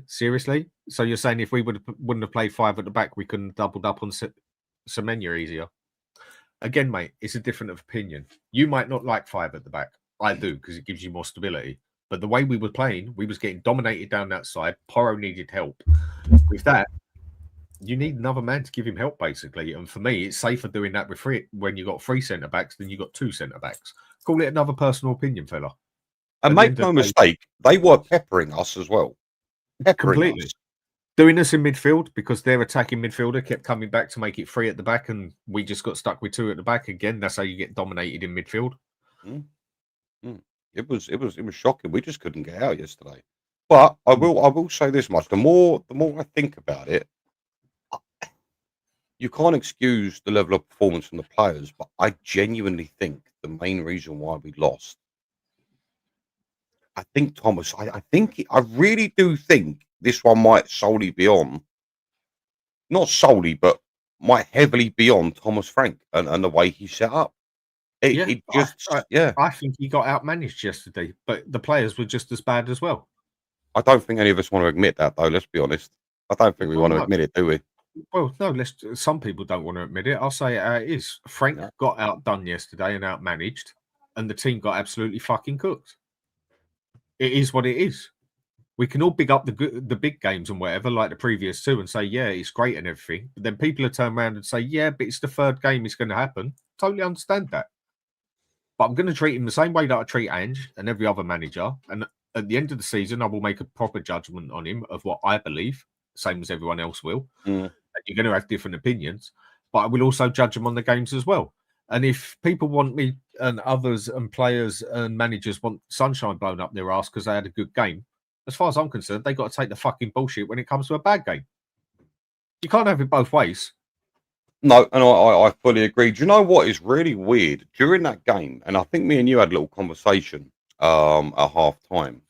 S1: Seriously? So you're saying if we wouldn't have played 5 at the back, we couldn't have doubled up on Semenya easier? Again, mate, it's a different opinion. You might not like 5 at the back. I do, because it gives you more stability. But the way we were playing, we was getting dominated down that side. Porro needed help. With that, you need another man to give him help, basically. And for me, it's safer doing that with 3 when you got 3 centre backs than you got 2 centre backs. Call it another personal opinion, fella.
S2: And make no mistake, they were peppering us as well.
S1: Completely. Doing us in midfield because their attacking midfielder kept coming back to make it 3 at the back, and we just got stuck with 2 at the back again. That's how you get dominated in midfield.
S2: It was shocking. We just couldn't get out yesterday. But I will say this much: the more I think about it, you can't excuse the level of performance from the players. But I genuinely think the main reason why we lost, I think Thomas, I really do think this one might solely be on, not solely, but might heavily be on Thomas Frank and the way he's set up. It just, yeah.
S1: I think he got outmanaged yesterday, but the players were just as bad as well.
S2: I don't think any of us want to admit that, though. Let's be honest. I don't think we want to admit it, do we?
S1: Well, no. Some people don't want to admit it. I'll say it how it is. Frank got outdone yesterday and outmanaged, and the team got absolutely fucking cooked. It is what it is. We can all big up the big games and whatever, like the previous two, and say, yeah, it's great and everything. But then people will turn around and say, yeah, but it's the third game, it's going to happen. Totally understand that. But I'm going to treat him the same way that I treat Ange and every other manager. And at the end of the season, I will make a proper judgment on him of what I believe, same as everyone else will. And you're going to have different opinions, but I will also judge him on the games as well. And if people want me and others and players and managers want sunshine blown up their ass because they had a good game, as far as I'm concerned, they got to take the fucking bullshit when it comes to a bad game. You can't have it both ways.
S2: No, and I fully agree. Do you know what is really weird? During that game, and I think me and you had a little conversation at half time.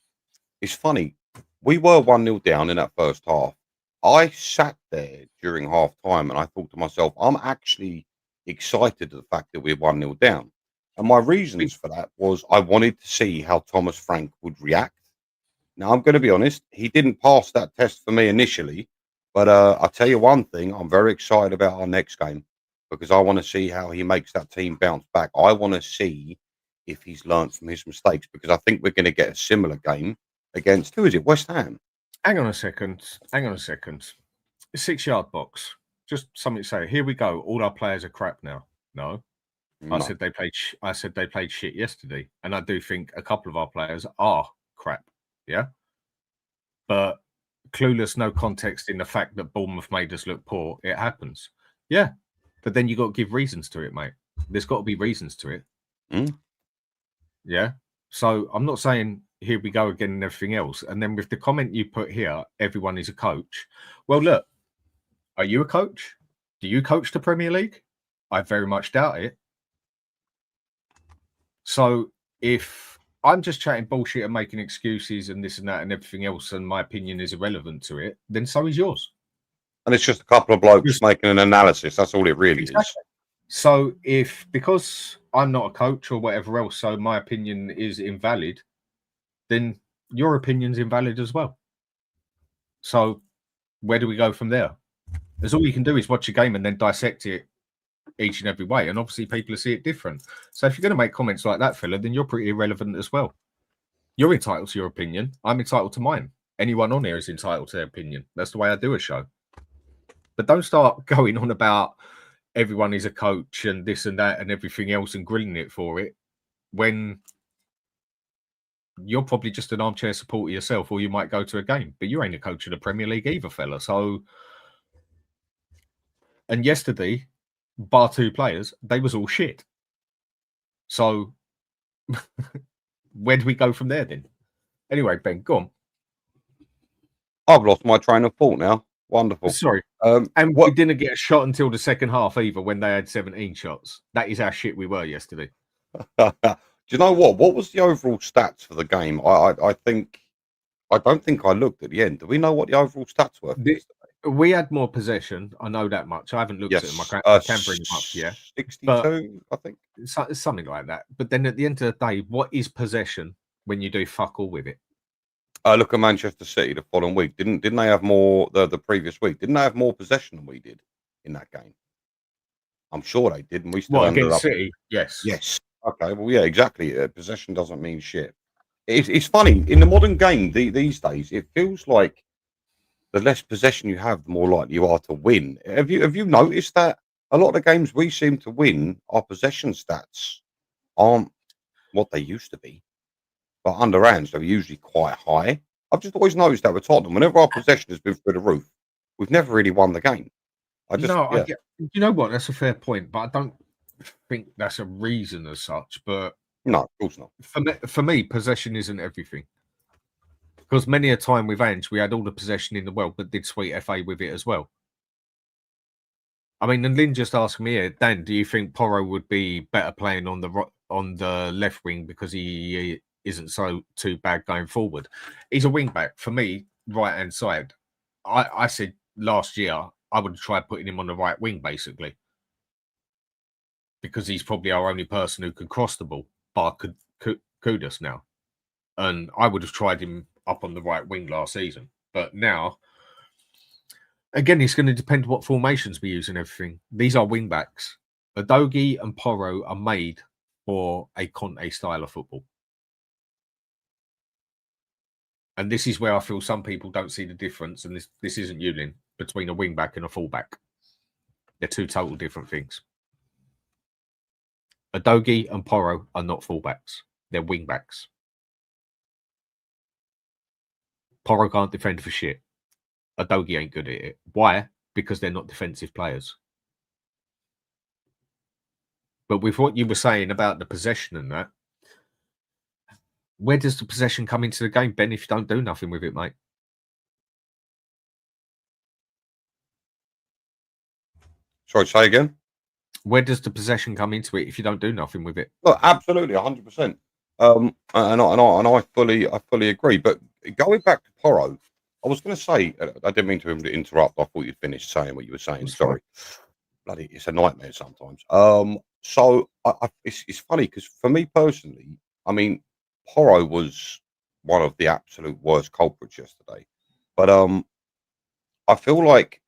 S2: It's funny. We were 1-0 down in that first half. I sat there during half time and I thought to myself, I'm actually excited at the fact that we're 1-0 down. And my reasons for that was I wanted to see how Thomas Frank would react. Now, I'm going to be honest, he didn't pass that test for me initially. But I'll tell you one thing, I'm very excited about our next game because I want to see how he makes that team bounce back. I want to see if he's learned from his mistakes because I think we're going to get a similar game against, who is it, West Ham?
S1: Hang on a second. 6-yard box. Just something to say. Here we go. All our players are crap now. No. I said they played shit yesterday. And I do think a couple of our players are crap. Yeah. But clueless, no context in the fact that Bournemouth made us look poor. It happens. Yeah. But then you got to give reasons to it, mate. There's got to be reasons to it. Yeah. So I'm not saying here we go again and everything else. And then with the comment you put here, everyone is a coach. Well, look, are you a coach? Do you coach the Premier League? I very much doubt it. So if I'm just chatting bullshit and making excuses and this and that and everything else, and my opinion is irrelevant to it, then so is yours.
S2: And it's just a couple of blokes making an analysis. That's all it really is.
S1: So because I'm not a coach or whatever else, so my opinion is invalid, then your opinion's invalid as well. So where do we go from there? Because all you can do is watch a game and then dissect it each and every way. And obviously people see it different. So if you're going to make comments like that, fella, then you're pretty irrelevant as well. You're entitled to your opinion. I'm entitled to mine. Anyone on here is entitled to their opinion. That's the way I do a show. But don't start going on about everyone is a coach and this and that and everything else and grilling it for it when you're probably just an armchair supporter yourself, or you might go to a game, but you ain't a coach of the Premier League either, fella. So, and yesterday, bar two players, they was all shit. So where do we go from there then? Anyway, Ben, go on.
S2: I've lost my train of thought now. Wonderful.
S1: Sorry. And we didn't get a shot until the second half either when they had 17 shots. That is how shit we were yesterday.
S2: Do you know what? What was the overall stats for the game? I don't think I looked at the end. Do we know what the overall stats were?
S1: We had more possession. I know that much. I haven't looked at them. I can bring them up, yeah.
S2: 62, I think.
S1: Something like that. But then at the end of the day, what is possession when you do fuck all with it?
S2: Look at Manchester City the following week. Didn't they have more the previous week? Didn't they have more possession than we did in that game? I'm sure they did. And we still ended
S1: against
S2: up.
S1: City? Yes.
S2: Yes. Okay. Well, yeah, exactly. Possession doesn't mean shit. It's funny in the modern game these days. It feels like the less possession you have, the more likely you are to win. Have you noticed that a lot of the games we seem to win, our possession stats aren't what they used to be? But under Ange, they're usually quite high. I've just always noticed that with Tottenham, whenever our possession has been through the roof, we've never really won the game.
S1: You know what? That's a fair point, but I don't think that's a reason as such. But
S2: no, of course not.
S1: For me, possession isn't everything. Because many a time with Ange, we had all the possession in the world, but did sweet FA with it as well. I mean, and Lynn just asked me here, Dan, do you think Porro would be better playing on the left wing because he isn't so too bad going forward? He's a wing back for me, right hand side. I said last year I would try putting him on the right wing basically, because he's probably our only person who can cross the ball, bar Kudus now, and I would have tried him up on the right wing last season, but now. Again, it's going to depend what formations we use and everything. These are wing backs. Udogie and Porro are made for a Conte style of football. And this is where I feel some people don't see the difference, and this isn't you, Lynn, between a wing back and a full back. They're two total different things. Udogie and Porro are not full backs. They're wing backs. Porro can't defend for shit. Udogie ain't good at it. Why? Because they're not defensive players. But with what you were saying about the possession and that, where does the possession come into the game, Ben, if you don't do nothing with it, mate?
S2: Sorry, say again?
S1: Where does the possession come into it if you don't do nothing with it?
S2: Look, absolutely, 100%. And I fully agree. But going back to Porro, I was going to say, I didn't mean to interrupt. I thought you'd finished saying what you were saying. Sorry. Bloody, it's a nightmare sometimes. So it's funny because for me personally, I mean, Porro was one of the absolute worst culprits yesterday. But I feel like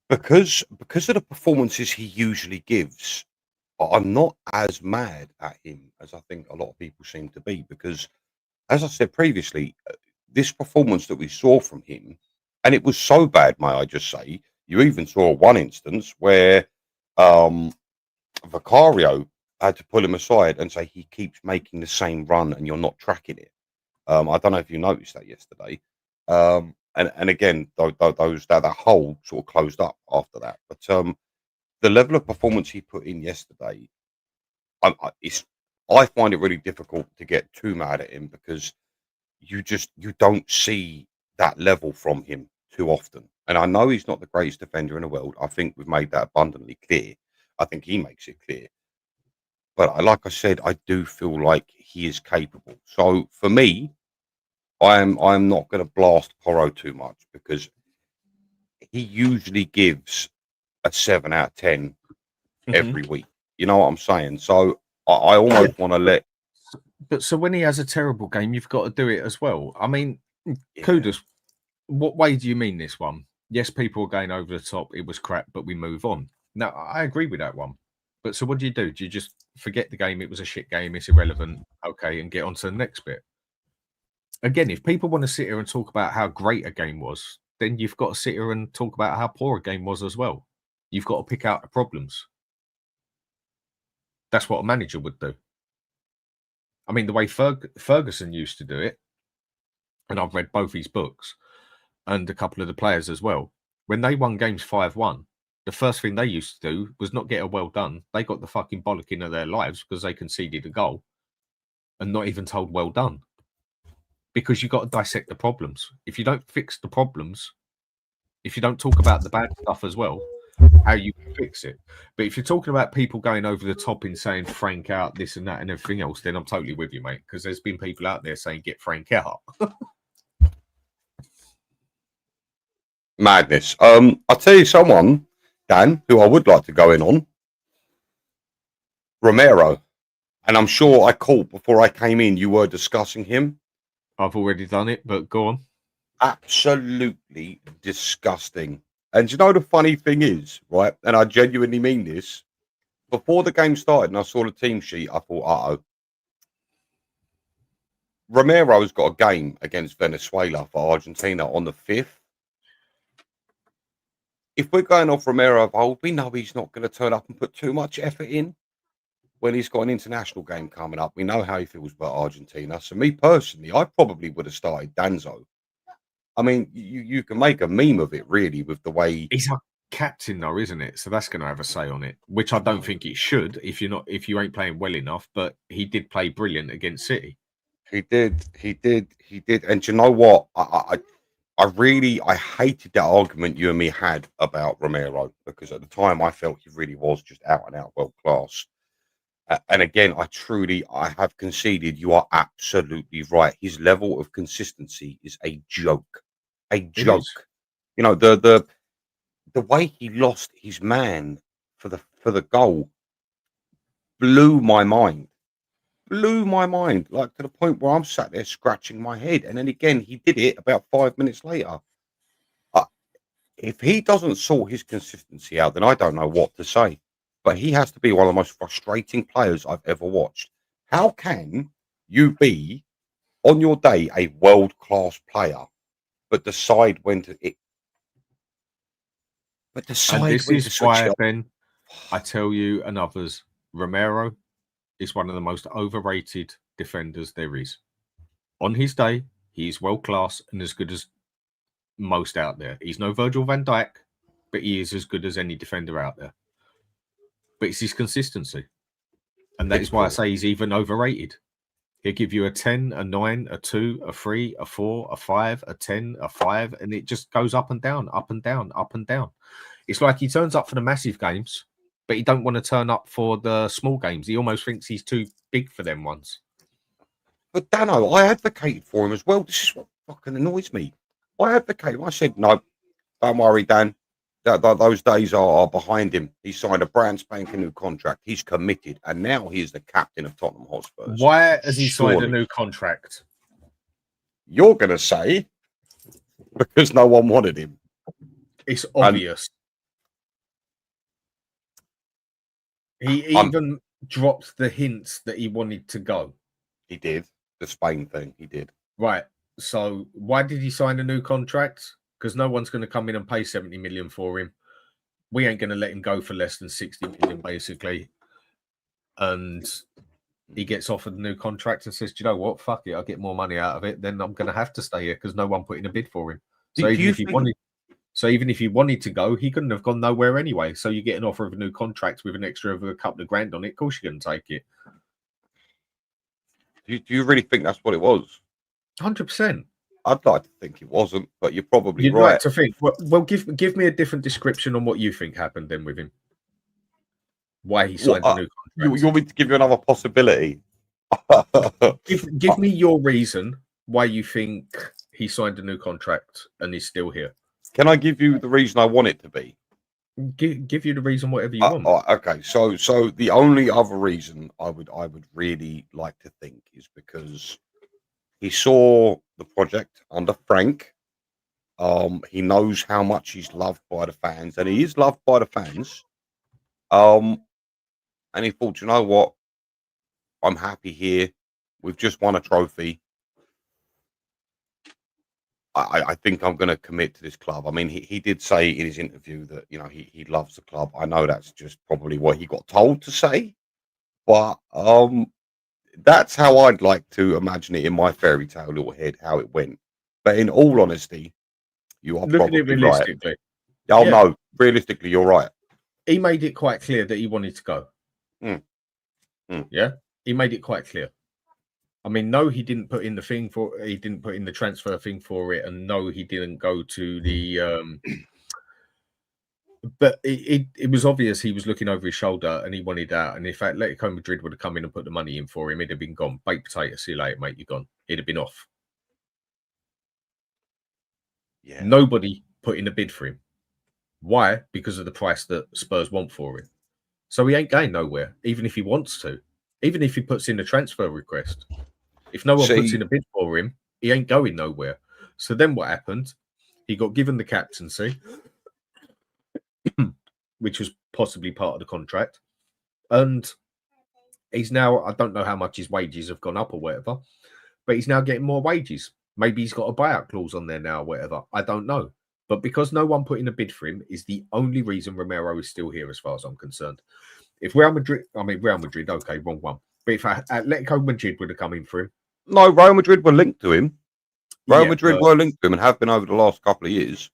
S2: because of the performances he usually gives, I'm not as mad at him as I think a lot of people seem to be. Because, as I said previously, this performance that we saw from him, and it was so bad, may I just say, you even saw one instance where Vicario had to pull him aside and say he keeps making the same run and you're not tracking it. I don't know if you noticed that yesterday. And again, that hole sort of closed up after that. But the level of performance he put in yesterday, I find it really difficult to get too mad at him because you don't see that level from him too often. And I know he's not the greatest defender in the world. I think we've made that abundantly clear. I think he makes it clear. But like I said, I do feel like he is capable. So for me, I'm not going to blast Porro too much because he usually gives a 7 out of 10 every week. You know what I'm saying? So I almost want to let.
S1: But so when he has a terrible game, you've got to do it as well. I mean, Kudus, what way do you mean this one? Yes, people are going over the top. It was crap, but we move on. Now, I agree with that one. But so what do? Do you just forget the game? It was a shit game. It's irrelevant. Okay, and get on to the next bit. Again, if people want to sit here and talk about how great a game was, then you've got to sit here and talk about how poor a game was as well. You've got to pick out the problems. That's what a manager would do. I mean, the way Ferguson used to do it, and I've read both his books and a couple of the players as well, when they won games 5-1, the first thing they used to do was not get a well done. They got the fucking bollocking of their lives because they conceded a goal and not even told well done. Because you've got to dissect the problems. If you don't fix the problems, if you don't talk about the bad stuff as well, how you can fix it. But if you're talking about people going over the top in saying Frank out, this and that and everything else, then I'm totally with you, mate. Because there's been people out there saying get Frank out.
S2: Madness. I'll tell you someone, Dan, who I would like to go in on. Romero. And I'm sure I caught before I came in, you were discussing him.
S1: I've already done it, but go on.
S2: Absolutely disgusting. And you know the funny thing is, right? And I genuinely mean this. Before the game started and I saw the team sheet, I thought, uh-oh. Romero's got a game against Venezuela for Argentina on the 5th. If we're going off Romero of old, we know he's not going to turn up and put too much effort in when he's got an international game coming up. We know how he feels about Argentina. So me personally, I probably would have started Danzo. I mean, you can make a meme of it, really, with the way
S1: he's a captain, though, isn't it? So that's going to have a say on it, which I don't think it should if you ain't playing well enough. But he did play brilliant against City.
S2: He did. And you know what? I hated that argument you and me had about Romero, because at the time I felt he really was just out and out world class. And again, I have conceded. You are absolutely right. His level of consistency is a joke. A joke. You know, the way he lost his man for the goal blew my mind. Like, to the point where I'm sat there scratching my head. And then again, he did it about 5 minutes later. If he doesn't sort his consistency out, then I don't know what to say. But he has to be one of the most frustrating players I've ever watched. How can you be on your day a world-class player, but decide when to it? But decide
S1: And this
S2: when
S1: is
S2: to switch
S1: why,
S2: it up.
S1: Ben, I tell you and others, Romero is one of the most overrated defenders there is. On his day, he is world class and as good as most out there. He's no Virgil van Dijk, but he is as good as any defender out there. But it's his consistency. And that is why I say he's even overrated. He'll give you a 10, a 9, a 2, a 3, a 4, a 5, a 10, a 5, and it just goes up and down, up and down, up and down. It's like he turns up for the massive games, but he don't want to turn up for the small games. He almost thinks he's too big for them ones.
S2: But Dano, I advocated for him as well. This is what fucking annoys me. I advocated. I said, no, don't worry, Dan. Those days are behind him. He signed a brand spanking new contract. He's committed, and now he is the captain of Tottenham Hotspurs.
S1: Why has he signed a new contract?
S2: You're going to say because no one wanted him.
S1: It's obvious. He even dropped the hints that he wanted to go.
S2: He did. The Spain thing, he did.
S1: Right. So why did he sign a new contract? Because no one's going to come in and pay 70 million for him. We ain't going to let him go for less than 60 million, basically. And he gets offered a new contract and says, do you know what? Fuck it. I'll get more money out of it. Then I'm going to have to stay here because no one put in a bid for him. So even if he wanted to go, he couldn't have gone nowhere anyway. So you get an offer of a new contract with an extra of a couple of grand on it. Of course you're going to take it.
S2: Do you really think that's what it was?
S1: 100%.
S2: I'd like to think it wasn't, but you're probably
S1: You'd
S2: right.
S1: like to think. Well, give me a different description on what you think happened then with him. Why he signed a new contract.
S2: You want me to give you another possibility?
S1: give me your reason why you think he signed a new contract and he's still here.
S2: Can I give you the reason I want it to be?
S1: Give you the reason whatever you want.
S2: Okay, so the only other reason I would really like to think is because he saw the project under Frank. He knows how much he's loved by the fans, and he is loved by the fans. And he thought, you know what? I'm happy here. We've just won a trophy. I think I'm going to commit to this club. I mean, he did say in his interview that, you know, he loves the club. I know that's just probably what he got told to say, but that's how I'd like to imagine it in my fairy tale little head, how it went. But in all honesty, you are probably realistically. Right. Oh, yeah. No, realistically, you're right.
S1: He made it quite clear that he wanted to go. Yeah, he made it quite clear. I mean, no, he didn't put in the transfer thing for it, and no, he didn't go to the. But it was obvious he was looking over his shoulder and he wanted out. And if Atletico Madrid would have come in and put the money in for him, he'd have been gone. Baked potato, see you later, mate. You're gone. He'd have been off. Yeah. Nobody put in a bid for him. Why? Because of the price that Spurs want for him. So he ain't going nowhere, even if he wants to. Even if he puts in a transfer request. If no one puts in a bid for him, he ain't going nowhere. So then what happened? He got given the captaincy, which was possibly part of the contract. And he's now, I don't know how much his wages have gone up or whatever, but he's now getting more wages. Maybe he's got a buyout clause on there now or whatever. I don't know. But because no one put in a bid for him is the only reason Romero is still here as far as I'm concerned. If Real Madrid, okay, wrong one. But if Atletico Madrid would have come in for him.
S2: No, Real Madrid were linked to him. Real Madrid were linked to him and have been over the last couple of years.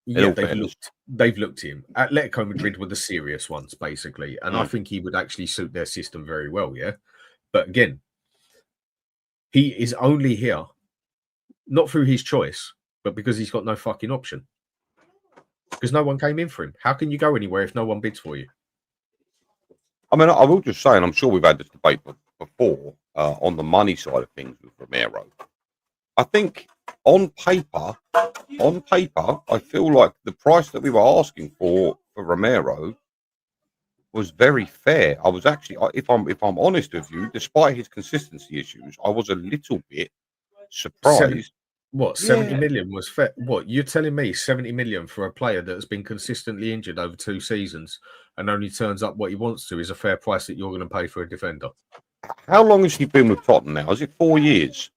S1: Yeah, they've looked at him. Atletico Madrid were the serious ones, basically. And I think he would actually suit their system very well, yeah? But again, He is only here, not through his choice, but because he's got no fucking option. Because no one came in for him. How can you go anywhere if no one bids for you?
S2: I mean, I will just say, and I'm sure we've had this debate before on the money side of things with Romero. I think on paper, I feel like the price that we were asking for Romero was very fair. I was actually, if I'm honest with you, despite his consistency issues, I was a little bit surprised.
S1: 70 million was fair? What, you're telling me 70 million for a player that has been consistently injured over 2 seasons and only turns up what he wants to is a fair price that you're going to pay for a defender?
S2: How long has he been with Tottenham now? Is it 4 years?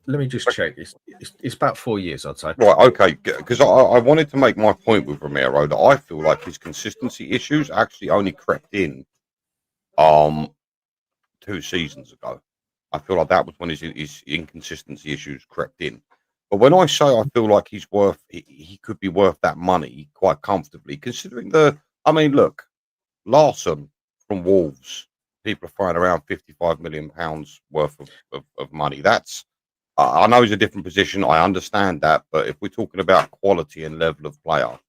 S1: Let me just check. It's about 4 years, I'd say.
S2: Right, okay, because I wanted to make my point with Romero that I feel like his consistency issues actually only crept in 2 seasons ago. I feel like that was when his inconsistency issues crept in. But when I say I feel like he could be worth that money quite comfortably, considering I mean, look, Larson from Wolves, people are throwing around £55 million worth of money. That's, I know he's a different position. I understand that. But if we're talking about quality and level of player,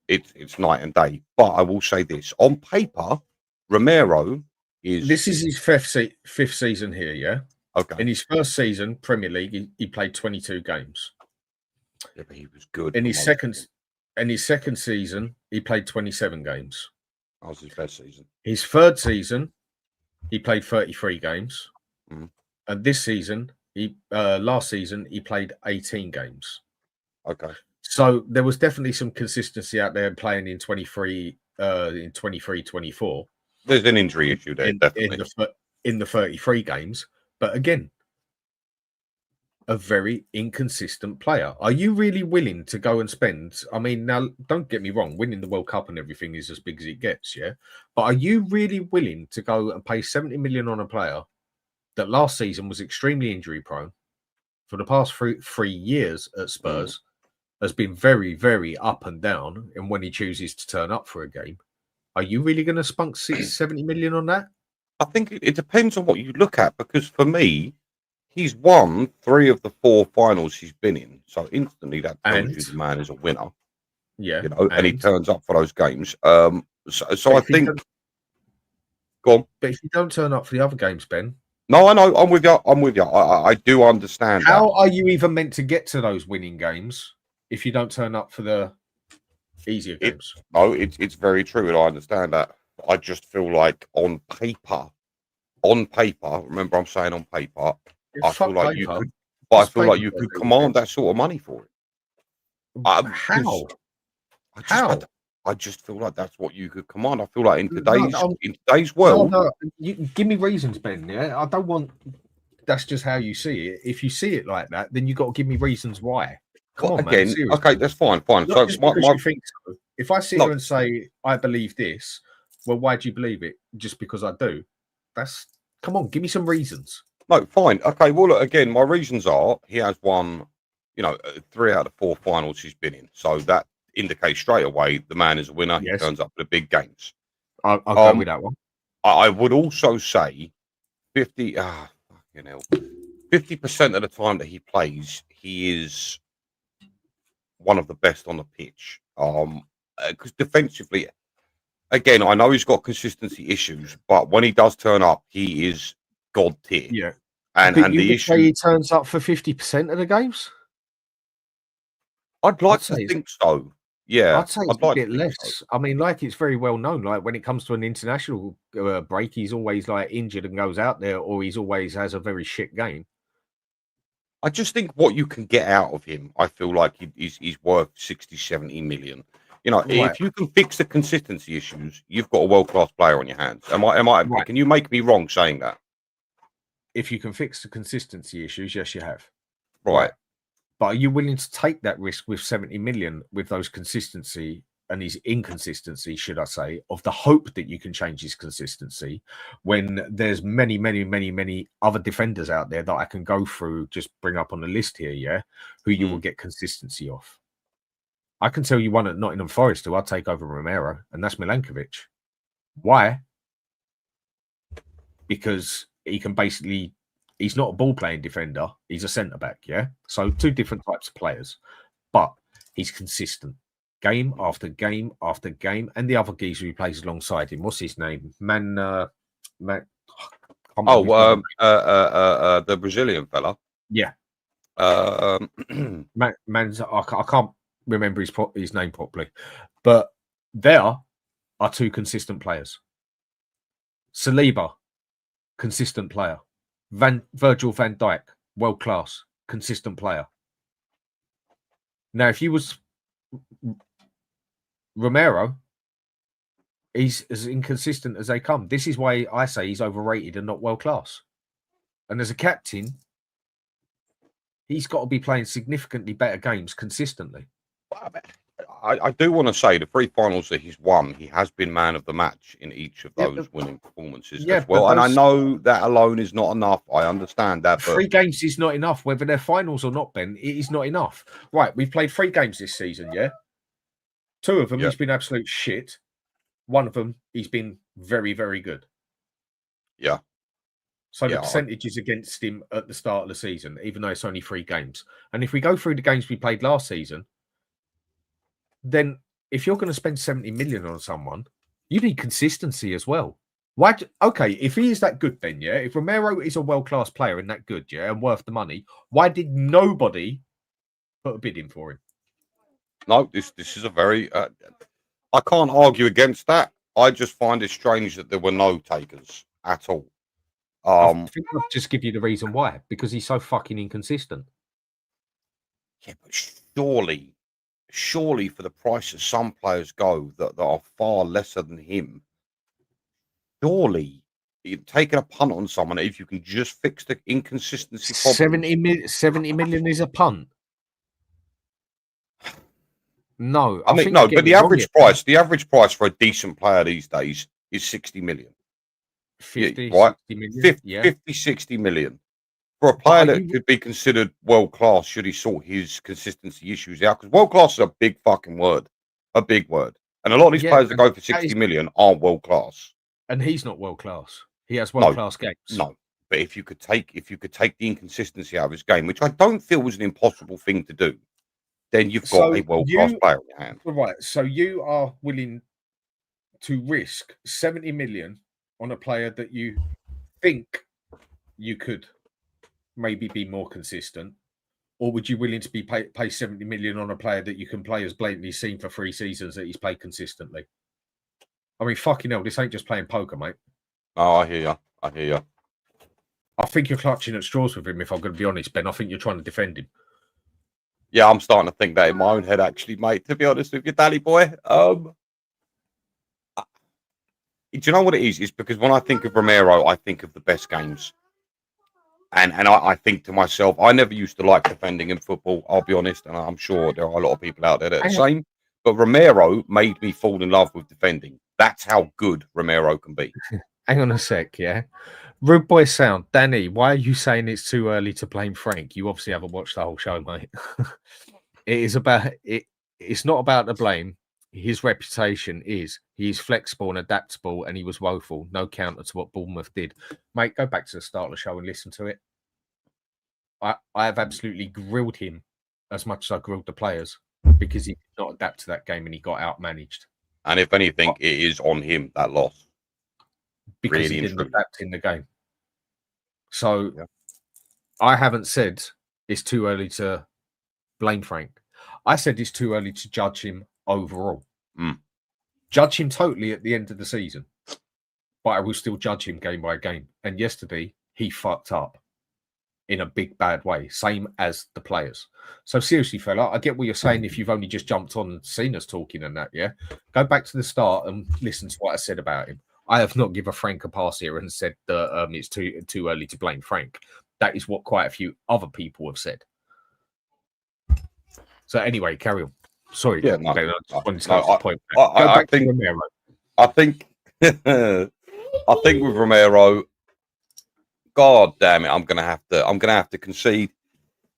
S2: it's night and day. But I will say this, on paper, Romero is...
S1: This is his fifth season here, yeah?
S2: Okay.
S1: In his first season, Premier League, he played 22 games.
S2: Yeah, but he was good.
S1: In his second season, he played 27 games.
S2: That was his best season.
S1: His third season, he played 33 games.
S2: Mm-hmm.
S1: And this season, last season, he played 18 games.
S2: Okay.
S1: So there was definitely some consistency out there playing in 24.
S2: There's an injury issue there, definitely.
S1: In the 33 games. But again, a very inconsistent player. Are you really willing to go and spend? I mean, now, don't get me wrong, winning the World Cup and everything is as big as it gets, yeah? But are you really willing to go and pay 70 million on a player that last season was extremely injury prone for the past 3 years at Spurs, has been very, very up and down, and when he chooses to turn up for a game? Are you really going to spunk 70 million on that?
S2: I think it depends on what you look at, because for me, he's won 3 of the 4 finals he's been in. So instantly that tells you the man is a winner.
S1: Yeah.
S2: You know, and he turns up for those games. So I think... Go on.
S1: But if you don't turn up for the other games, Ben...
S2: No, I know. I'm with you. I do understand
S1: How are you even meant to get to those winning games if you don't turn up for the easier games?
S2: It's very true, and I understand that. I just feel like on paper, remember I'm saying on paper, I feel like you could command that sort of money for it.
S1: How?
S2: I just feel like that's what you could command. I feel like in today's world,
S1: you give me reasons, Ben. Yeah, I don't want. That's just how you see it. If you see it like that, then you got to give me reasons why. Come on,
S2: again,
S1: man.
S2: Okay, that's fine.
S1: Not so you think so. If I sit here and say I believe this, well, why do you believe it? Just because I do? Come on, give me some reasons.
S2: No, fine. Okay, well, look, again, my reasons are he has won, 3 out of 4 finals he's been in. So that indicates straight away the man is a winner. Yes. He turns up for the big games.
S1: I'll go with that one.
S2: I would also say 50% of the time that he plays, he is one of the best on the pitch. Because defensively, again, I know he's got consistency issues, but when he does turn up, he is god tier.
S1: Yeah.
S2: And the issue,
S1: he turns up for 50% of the games.
S2: I'd like to think so. Yeah,
S1: I'd say it's a bit less. So. I mean, like, it's very well known. Like, when it comes to an international break, he's always like injured and goes out there, or he's always has a very shit game.
S2: I just think what you can get out of him, I feel like he's worth 60, 70 million. If you can fix the consistency issues, you've got a world-class player on your hands. Am I? Right. Can you make me wrong saying that?
S1: If you can fix the consistency issues, yes, you have.
S2: Right.
S1: But are you willing to take that risk with 70 million with those consistency and his inconsistency, should I say, of the hope that you can change his consistency when there's many, many, many, many other defenders out there that I can go through, just bring up on the list here, yeah, who you will get consistency off? I can tell you one at Nottingham Forest who I'd take over Romero, and that's Milankovic. Why? Because he can basically, he's not a ball playing defender, he's a centre back, yeah. So 2 different types of players, but he's consistent game after game after game. And the other geezer who plays alongside him, what's his name? The
S2: Brazilian fella.
S1: Yeah. Man's I can't remember his name properly, but there are 2 consistent players. Saliba, consistent player. Virgil van Dijk, world class, consistent player. Now, if you was Romero, he's as inconsistent as they come. This is why I say he's overrated and not world class. And as a captain, he's got to be playing significantly better games consistently.
S2: I do want to say the 3 finals that he's won, he has been man of the match in each of those winning performances as well. And I know that alone is not enough. I understand that. But
S1: 3 games is not enough, whether they're finals or not, Ben. It is not enough. Right, we've played 3 games this season, yeah? 2 of them, he's been absolute shit. 1 of them, he's been very, very good.
S2: Yeah.
S1: So the percentages against him at the start of the season, even though it's only 3 games. And if we go through the games we played last season, then if you're going to spend 70 million on someone, you need consistency as well. Why? Okay, if he is that good, then yeah. If Romero is a world-class player and that good, yeah, and worth the money, why did nobody put a bid in for him?
S2: No, this is a very. I can't argue against that. I just find it strange that there were no takers at all.
S1: I think I'll just give you the reason why, because he's so fucking inconsistent.
S2: Yeah, but surely for the price of some players go that are far lesser than him, surely you're taking a punt on someone if you can just fix the inconsistency problem.
S1: 70 million is a punt. No,
S2: I mean, no, but the average price for a decent player these days is 60 million.
S1: 50,
S2: right?
S1: 60 million.
S2: 50, 60 million. For a player that could be considered world class, should he sort his consistency issues out? Because world class is a big fucking word, a big word. And a lot of these players that go for 60 million aren't world class.
S1: And he's not world class. He has world class games.
S2: No, but if you could take the inconsistency out of his game, which I don't feel was an impossible thing to do, then you've got a world class player in your hand.
S1: Right. So you are willing to risk 70 million on a player that you think you could maybe be more consistent, or would you willing to be pay 70 million on a player that you can play as blatantly seen for 3 seasons that he's played consistently? I mean, fucking hell, this ain't just playing poker, mate.
S2: Oh, I hear you.
S1: I think you're clutching at straws with him, if I'm going to be honest, Ben. I think you're trying to defend him.
S2: Yeah, I'm starting to think that in my own head, actually, mate, to be honest with you, Dally boy. Do you know what it is? It's because when I think of Romero, I think of the best games. And I think to myself, I never used to like defending in football, I'll be honest, and I'm sure there are a lot of people out there that are the same. But Romero made me fall in love with defending. That's how good Romero can be.
S1: Hang on a sec, yeah? Rude Boy Sound. Danny, why are you saying it's too early to blame Frank? You obviously haven't watched the whole show, mate. It's not about the blame. His reputation is he's flexible and adaptable, and he was woeful. No counter to what Bournemouth did. Mate, go back to the start of the show and listen to it. I have absolutely grilled him as much as I grilled the players because he did not adapt to that game and he got outmanaged.
S2: And if anything, it is on him, that loss.
S1: Because really he didn't adapt in the game. So I haven't said it's too early to blame Frank. I said it's too early to judge him overall. Judge him totally at the end of the season. But I will still judge him game by game. And yesterday, he fucked up in a big, bad way. Same as the players. So seriously, fella, I get what you're saying if you've only just jumped on and seen us talking and that, yeah? Go back to the start and listen to what I said about him. I have not given Frank a pass here and said that it's too early to blame Frank. That is what quite a few other people have said. So anyway, carry on. Sorry.
S2: Yeah, I think with Romero, God damn it, I'm gonna have to concede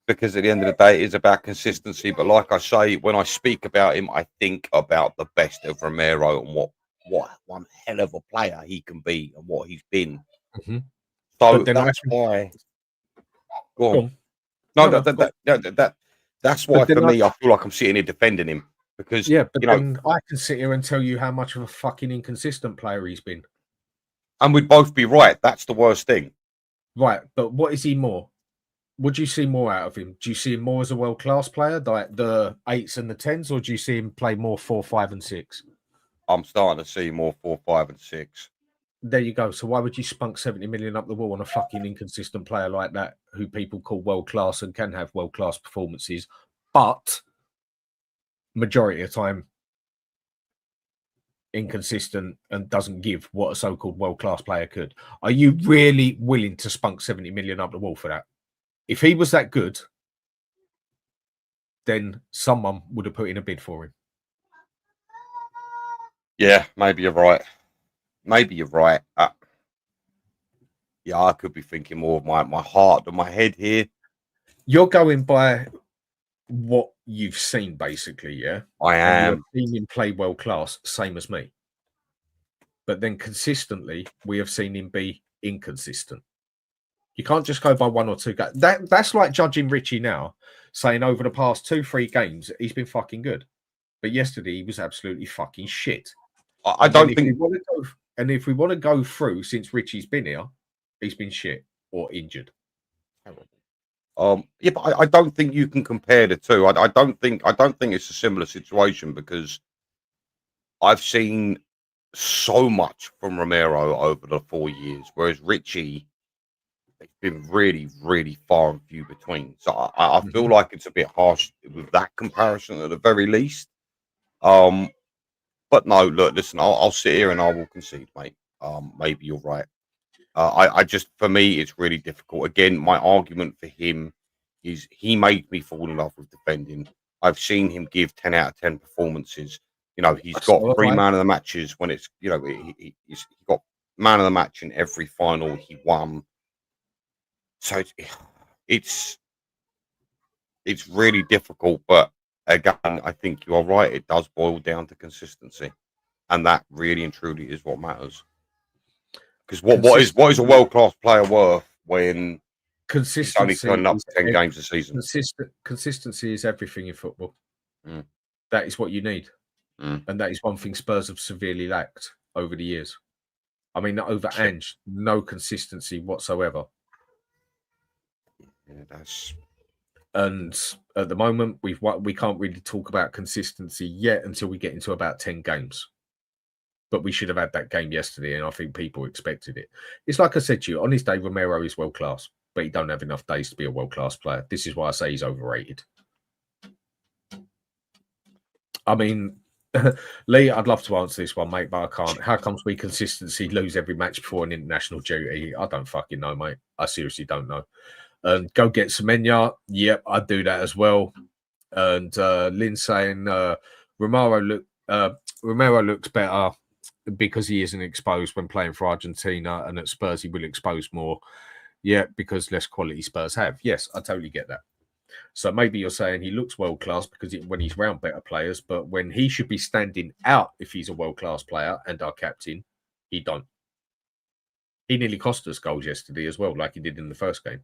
S2: because at the end of the day, it is about consistency. But like I say, when I speak about him, I think about the best of Romero and what one hell of a player he can be and what he's been. So
S1: then
S2: that's why. Go
S1: go
S2: on.
S1: on.
S2: No,
S1: No,
S2: that's why
S1: but then
S2: for me, I feel like I'm sitting here defending him because
S1: yeah, but
S2: you know,
S1: then I can sit here and tell you how much of a fucking inconsistent player he's been.
S2: and we'd both be right. That's the worst thing.
S1: Right, but what is he more? Would you see more out of him? Do you see him more as a world-class player, like the 8s and the 10s, or do you see him play more 4, 5, and 6?
S2: I'm starting to see more 4, 5, and 6.
S1: There you go. So why would you spunk 70 million up the wall on a fucking inconsistent player like that, who people call world-class and can have world-class performances, but majority of the time inconsistent and doesn't give what a so-called world-class player could? Are you really willing to spunk 70 million up the wall for that? If he was that good, then someone would have put in a bid for him.
S2: Yeah, maybe you're right. Maybe you're right. Yeah, I could be thinking more of my heart than my head here.
S1: You're going by what you've seen, basically, yeah?
S2: I
S1: And you have
S2: am.
S1: seen him play world class, same as me. But then consistently, we have seen him be inconsistent. You can't just go by 1 or 2 games. That's like judging Richie now, saying over the past 2-3 games, he's been fucking good. But yesterday, he was absolutely fucking shit.
S2: I don't think.
S1: And if we want to go through since Richie's been here, he's been shit or injured.
S2: Yeah, but I don't think you can compare the two. I don't think it's a similar situation because I've seen so much from Romero over the 4 years, whereas Richie, it's been really, really far and few between. So I feel like it's a bit harsh with that comparison at the very least. But no, look, listen, I'll sit here and I will concede, mate. Maybe you're right. I just, for me, it's really difficult. Again, my argument for him is he made me fall in love with defending. I've seen him give 10 out of 10 performances. You know, he's got 3 man of the matches when it's, you know, he's got man of the match in every final he won. So it's really difficult. But again, I think you are right. It does boil down to consistency. And that really and truly is what matters. Because what is a world class player worth when he's only turning up 10 games a season?
S1: Consistency is everything in football. That is what you need. And that is one thing Spurs have severely lacked over the years. I mean, over Ange, no consistency whatsoever.
S2: Yeah,
S1: and at the moment, we can't really talk about consistency yet until we get into about 10 games. But we should have had that game yesterday, and I think people expected it. It's like I said to you, on his day, Romero is world class, but he don't have enough days to be a world class player. This is why I say he's overrated. I mean, Lee, I'd love to answer this one, mate, but I can't. How comes we consistency lose every match before an international duty? I don't fucking know, mate. I seriously don't know. And go get Semenya. Yep, I'd do that as well. And Lynn saying Romero looks better because he isn't exposed when playing for Argentina, and at Spurs he will expose more. Yeah, because less quality Spurs have. Yes, I totally get that. So maybe you're saying he looks world class because when he's around better players, but when he should be standing out if he's a world class player and our captain, he don't. He nearly cost us goals yesterday as well, like he did in the first game.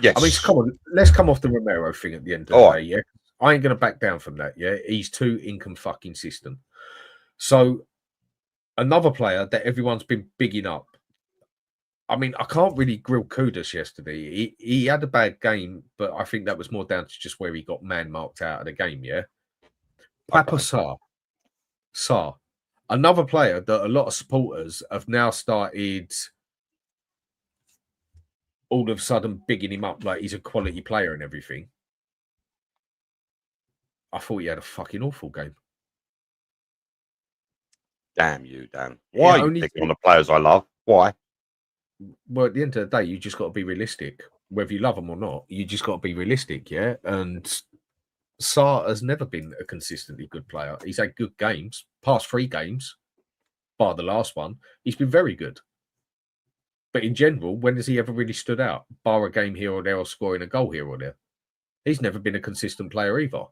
S2: Yes.
S1: I mean, come on, let's come off the Romero thing at the end of the day. Yeah, I ain't going to back down from that. Yeah, he's too inconsistent. So another player that everyone's been bigging up. I mean, I can't really grill Kudus yesterday. He had a bad game, but I think that was more down to just where he got man marked out of the game. Yeah, Papa Sarr, another player that a lot of supporters have now started all of a sudden bigging him up like he's a quality player and everything. I thought he had a fucking awful game.
S2: Damn you, Dan. Why are you picking on the players I love? Why?
S1: Well, at the end of the day, you just got to be realistic. Whether you love them or not, you just got to be realistic, yeah? And Sarr has never been a consistently good player. He's had good games, past 3 games, bar the last one. He's been very good. But in general, when has he ever really stood out? Bar a game here or there or scoring a goal here or there. He's never been a consistent player either.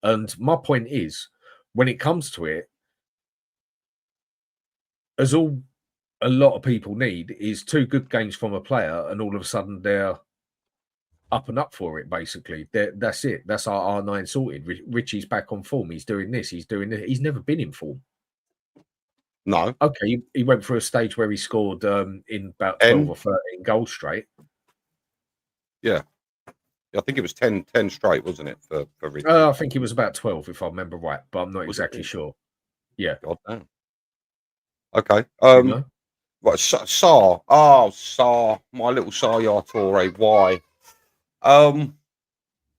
S1: And my point is, when it comes to it, as a lot of people need is 2 good games from a player, and all of a sudden they're up and up for it. Basically, that's it. That's our R9 sorted. Richie's back on form. He's doing this. He's doing this. He's never been in form.
S2: No.
S1: Okay, he went through a stage where he scored in about 12 or 13 goals straight.
S2: Yeah. I think it was 10 straight, wasn't it, for Richie?
S1: I think it was about 12, if I remember right, but I'm not
S2: Was
S1: exactly sure. Yeah.
S2: God damn. Okay.
S1: You know?
S2: Right, Sar. Oh, Sar. My little Sar Toure. Why?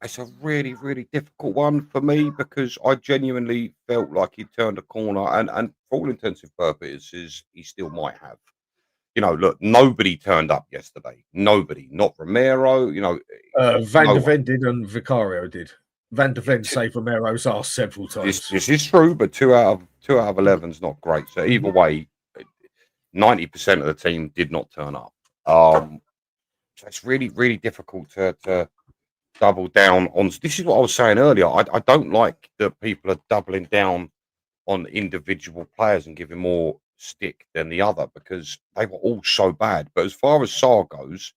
S2: It's a really, really difficult one for me because I genuinely felt like he turned a corner, and for all intents and purposes, he still might have. Look, nobody turned up yesterday. Nobody, not Romero.
S1: Van
S2: no
S1: der
S2: one.
S1: Ven did and Vicario did. Van der Ven saved Romero's arse several times.
S2: This is true, but 2 out of 11 is not great. So either way, 90% of the team did not turn up. So it's really, really difficult to double down on. This is what I was saying earlier. I don't like that people are doubling down on individual players and giving more stick than the other because they were all so bad. But as far as Sar goes,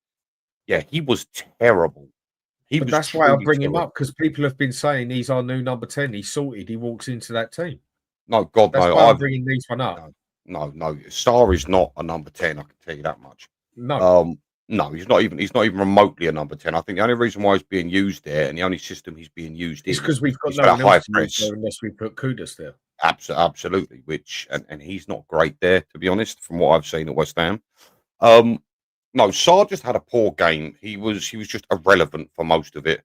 S2: yeah, he was terrible.
S1: But that's why I bring him up, because people have been saying he's our new number 10. He's sorted. He walks into that team.
S2: No, God,
S1: that's
S2: no.
S1: Why I'm bringing these one up.
S2: No. Sar is not a number 10. I can tell you that much.
S1: No.
S2: No, he's not even remotely a number 10. I think the only reason why he's being used there and the only system he's being used in
S1: is because we've got
S2: no
S1: one else to use there unless we put Kudus there.
S2: Absolutely, and he's not great there, to be honest, from what I've seen at West Ham. No, Sar just had a poor game. He was just irrelevant for most of it.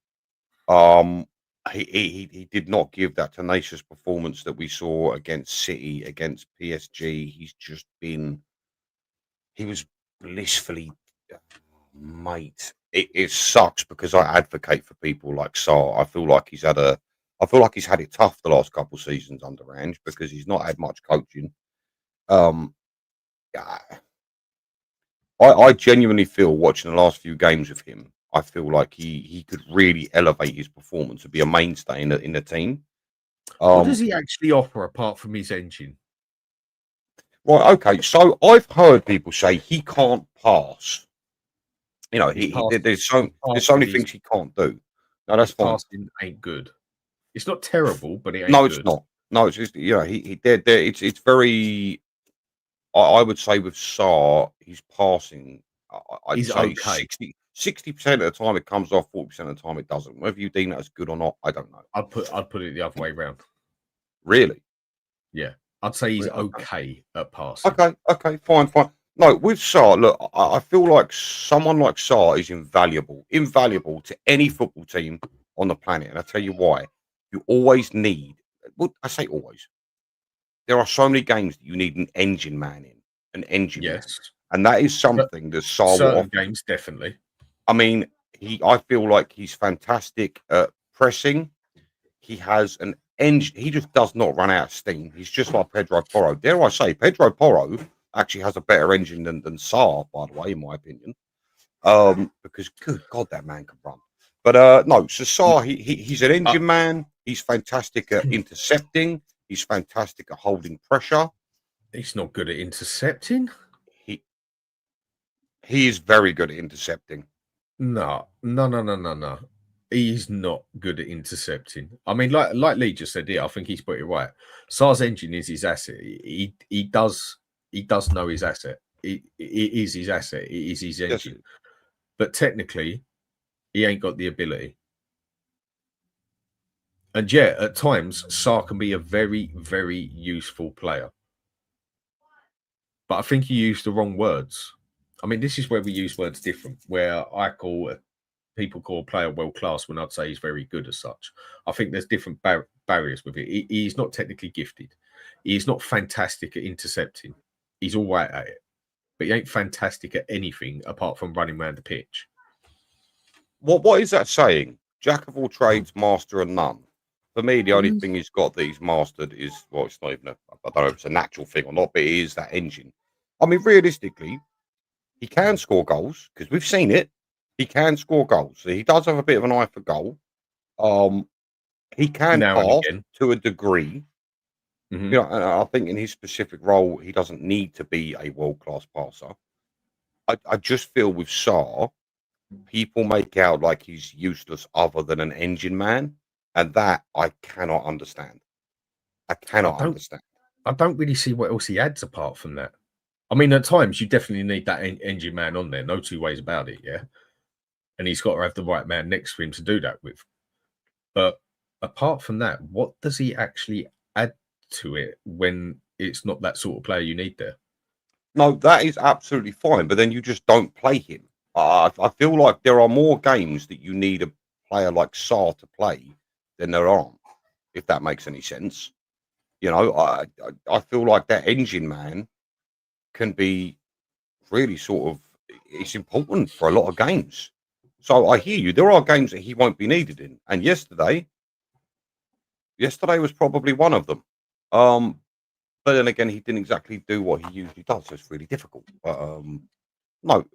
S2: He did not give that tenacious performance that we saw against City, against PSG. He was blissfully, mate. It sucks because I advocate for people like Sar. I feel like he's had it tough the last couple of seasons under Ange because he's not had much coaching. I genuinely feel watching the last few games of him, I feel like he could really elevate his performance and be a mainstay in the team.
S1: What does he actually offer apart from his engine?
S2: Right, okay. So I've heard people say he can't pass. There's so many things he can't do. No, that's fine.
S1: Passing ain't good. It's not terrible, but it ain't
S2: No, it's
S1: good.
S2: not. No, it's just it's very. I would say with Sar, he's passing. I'd say
S1: okay.
S2: 60% of the time it comes off, 40% of the time it doesn't. Whether you deem that as good or not, I don't know.
S1: I'd put it the other way around.
S2: Really?
S1: Yeah, I'd say he's okay at passing.
S2: Okay, fine. No, with Sar, look, I feel like someone like Sar is invaluable to any football team on the planet, and I tell you why. You always need. Well, I say always. There are so many games that you need an engine man in,
S1: Yes.
S2: and that is something that Sar
S1: certain games definitely.
S2: I mean, I feel like he's fantastic at pressing. He has an engine. He just does not run out of steam. He's just like Pedro Porro. Dare I say, Pedro Porro actually has a better engine than Sar, by the way, in my opinion. Because good God, that man can run. But no, so Sar, he's an engine man. He's fantastic at intercepting. He's fantastic at holding pressure.
S1: He's not good at intercepting.
S2: He is very good at intercepting.
S1: No. He's not good at intercepting. I mean, like Lee just said, I think he's put it right. Sar's engine is his asset. He does know his asset. It is his asset. It is his engine. Yes. But technically, he ain't got the ability. And yeah, at times, Sar can be a very, very useful player. But I think you used the wrong words. I mean, this is where we use words different, where people call a player world class when I'd say he's very good as such. I think there's different barriers with it. He's not technically gifted. He's not fantastic at intercepting. He's all right at it. But he ain't fantastic at anything apart from running around the pitch.
S2: What is that saying? Jack of all trades, master of none. For me, the only thing he's got that he's mastered is, well, it's not even I don't know if it's a natural thing or not, but it is that engine. I mean, realistically, he can score goals because we've seen it. He can score goals. So he does have a bit of an eye for goal. He can pass to a degree. You know, and I think in his specific role, he doesn't need to be a world-class passer. I just feel with Sarr, people make out like he's useless other than an engine man, and that I cannot understand. I cannot understand.
S1: I don't really see what else he adds apart from that. I mean, at times you definitely need that engine man on there. No two ways about it. Yeah, and he's got to have the right man next to him to do that with. But apart from that, what does he actually add to it when it's not that sort of player you need there?
S2: No, that is absolutely fine, but then you just don't play him. I feel like there are more games that you need a player like Sarr to play than there aren't, if that makes any sense. You know, I feel like that engine man can be really sort of, it's important for a lot of games. So I hear you. There are games that he won't be needed in, and yesterday was probably one of them. But then again, he didn't exactly do what he usually does, so it's really difficult. But no,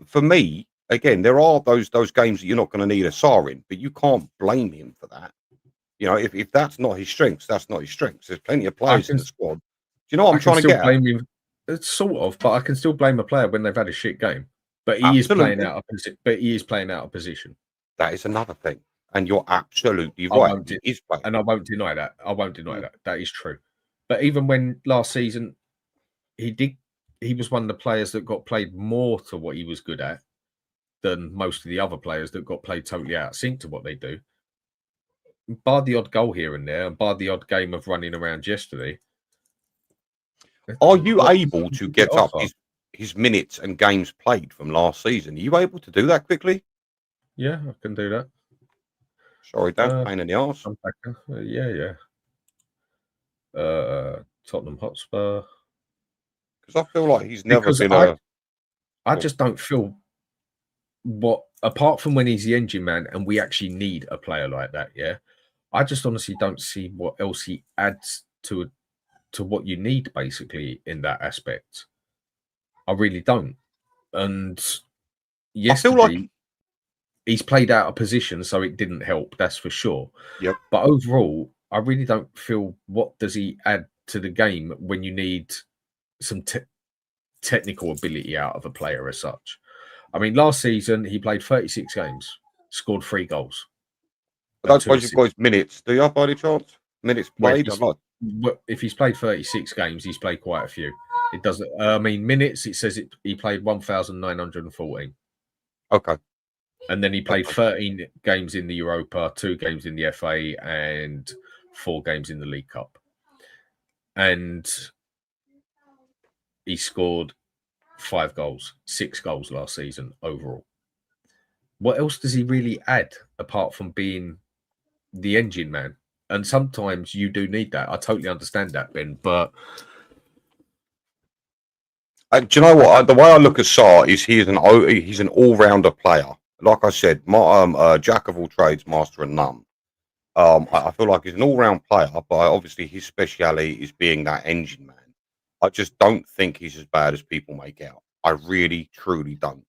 S2: for me, again, there are those games that you're not going to need a Sarr in, but you can't blame him for that. You know, if that's not his strengths, that's not his strengths. There's plenty of players in the squad. Do you know what I'm trying to get at?
S1: Him, sort of, but I can still blame a player when they've had a shit game. But he is playing out of position.
S2: That is another thing, and you're absolutely right. He is playing,
S1: and I won't deny that. That is true. But even when last season he was one of the players that got played more to what he was good at than most of the other players that got played totally out of sync to what they do. Bar the odd goal here and there, and bar the odd game of running around yesterday.
S2: Are you able to get up his minutes and games played from last season? Are you able to do that quickly?
S1: Yeah, I can do that.
S2: Sorry, Dan, pain in the arse.
S1: Yeah. Tottenham Hotspur.
S2: Because I feel like he's never been
S1: I just don't feel apart from when he's the engine man and we actually need a player like that, yeah. I just honestly don't see what else he adds to what you need basically in that aspect. I really don't. And yesterday, I feel like he's played out of position, so it didn't help, that's for sure.
S2: Yep.
S1: But overall, I really don't feel what does he add to the game when you need some technical ability out of a player as such. I mean, last season he played 36 games, scored 3 goals.
S2: I don't suppose you've got his minutes, do you, by any chance? Minutes played?
S1: If he's played 36 games, he's played quite a few. It doesn't. I mean, minutes. It says he played 1,914.
S2: Okay.
S1: And then he played 13 games in the Europa, 2 games in the FA, and 4 games in the League Cup. And he scored 5 goals, 6 goals last season overall. What else does he really add apart from being the engine man? And sometimes you do need that. I totally understand that, Ben. But
S2: do you know what? The way I look at Sarr is he's an all-rounder player. Like I said, jack of all trades, master of none. I feel like he's an all-round player, but obviously his speciality is being that engine man. I just don't think he's as bad as people make out. I really, truly don't.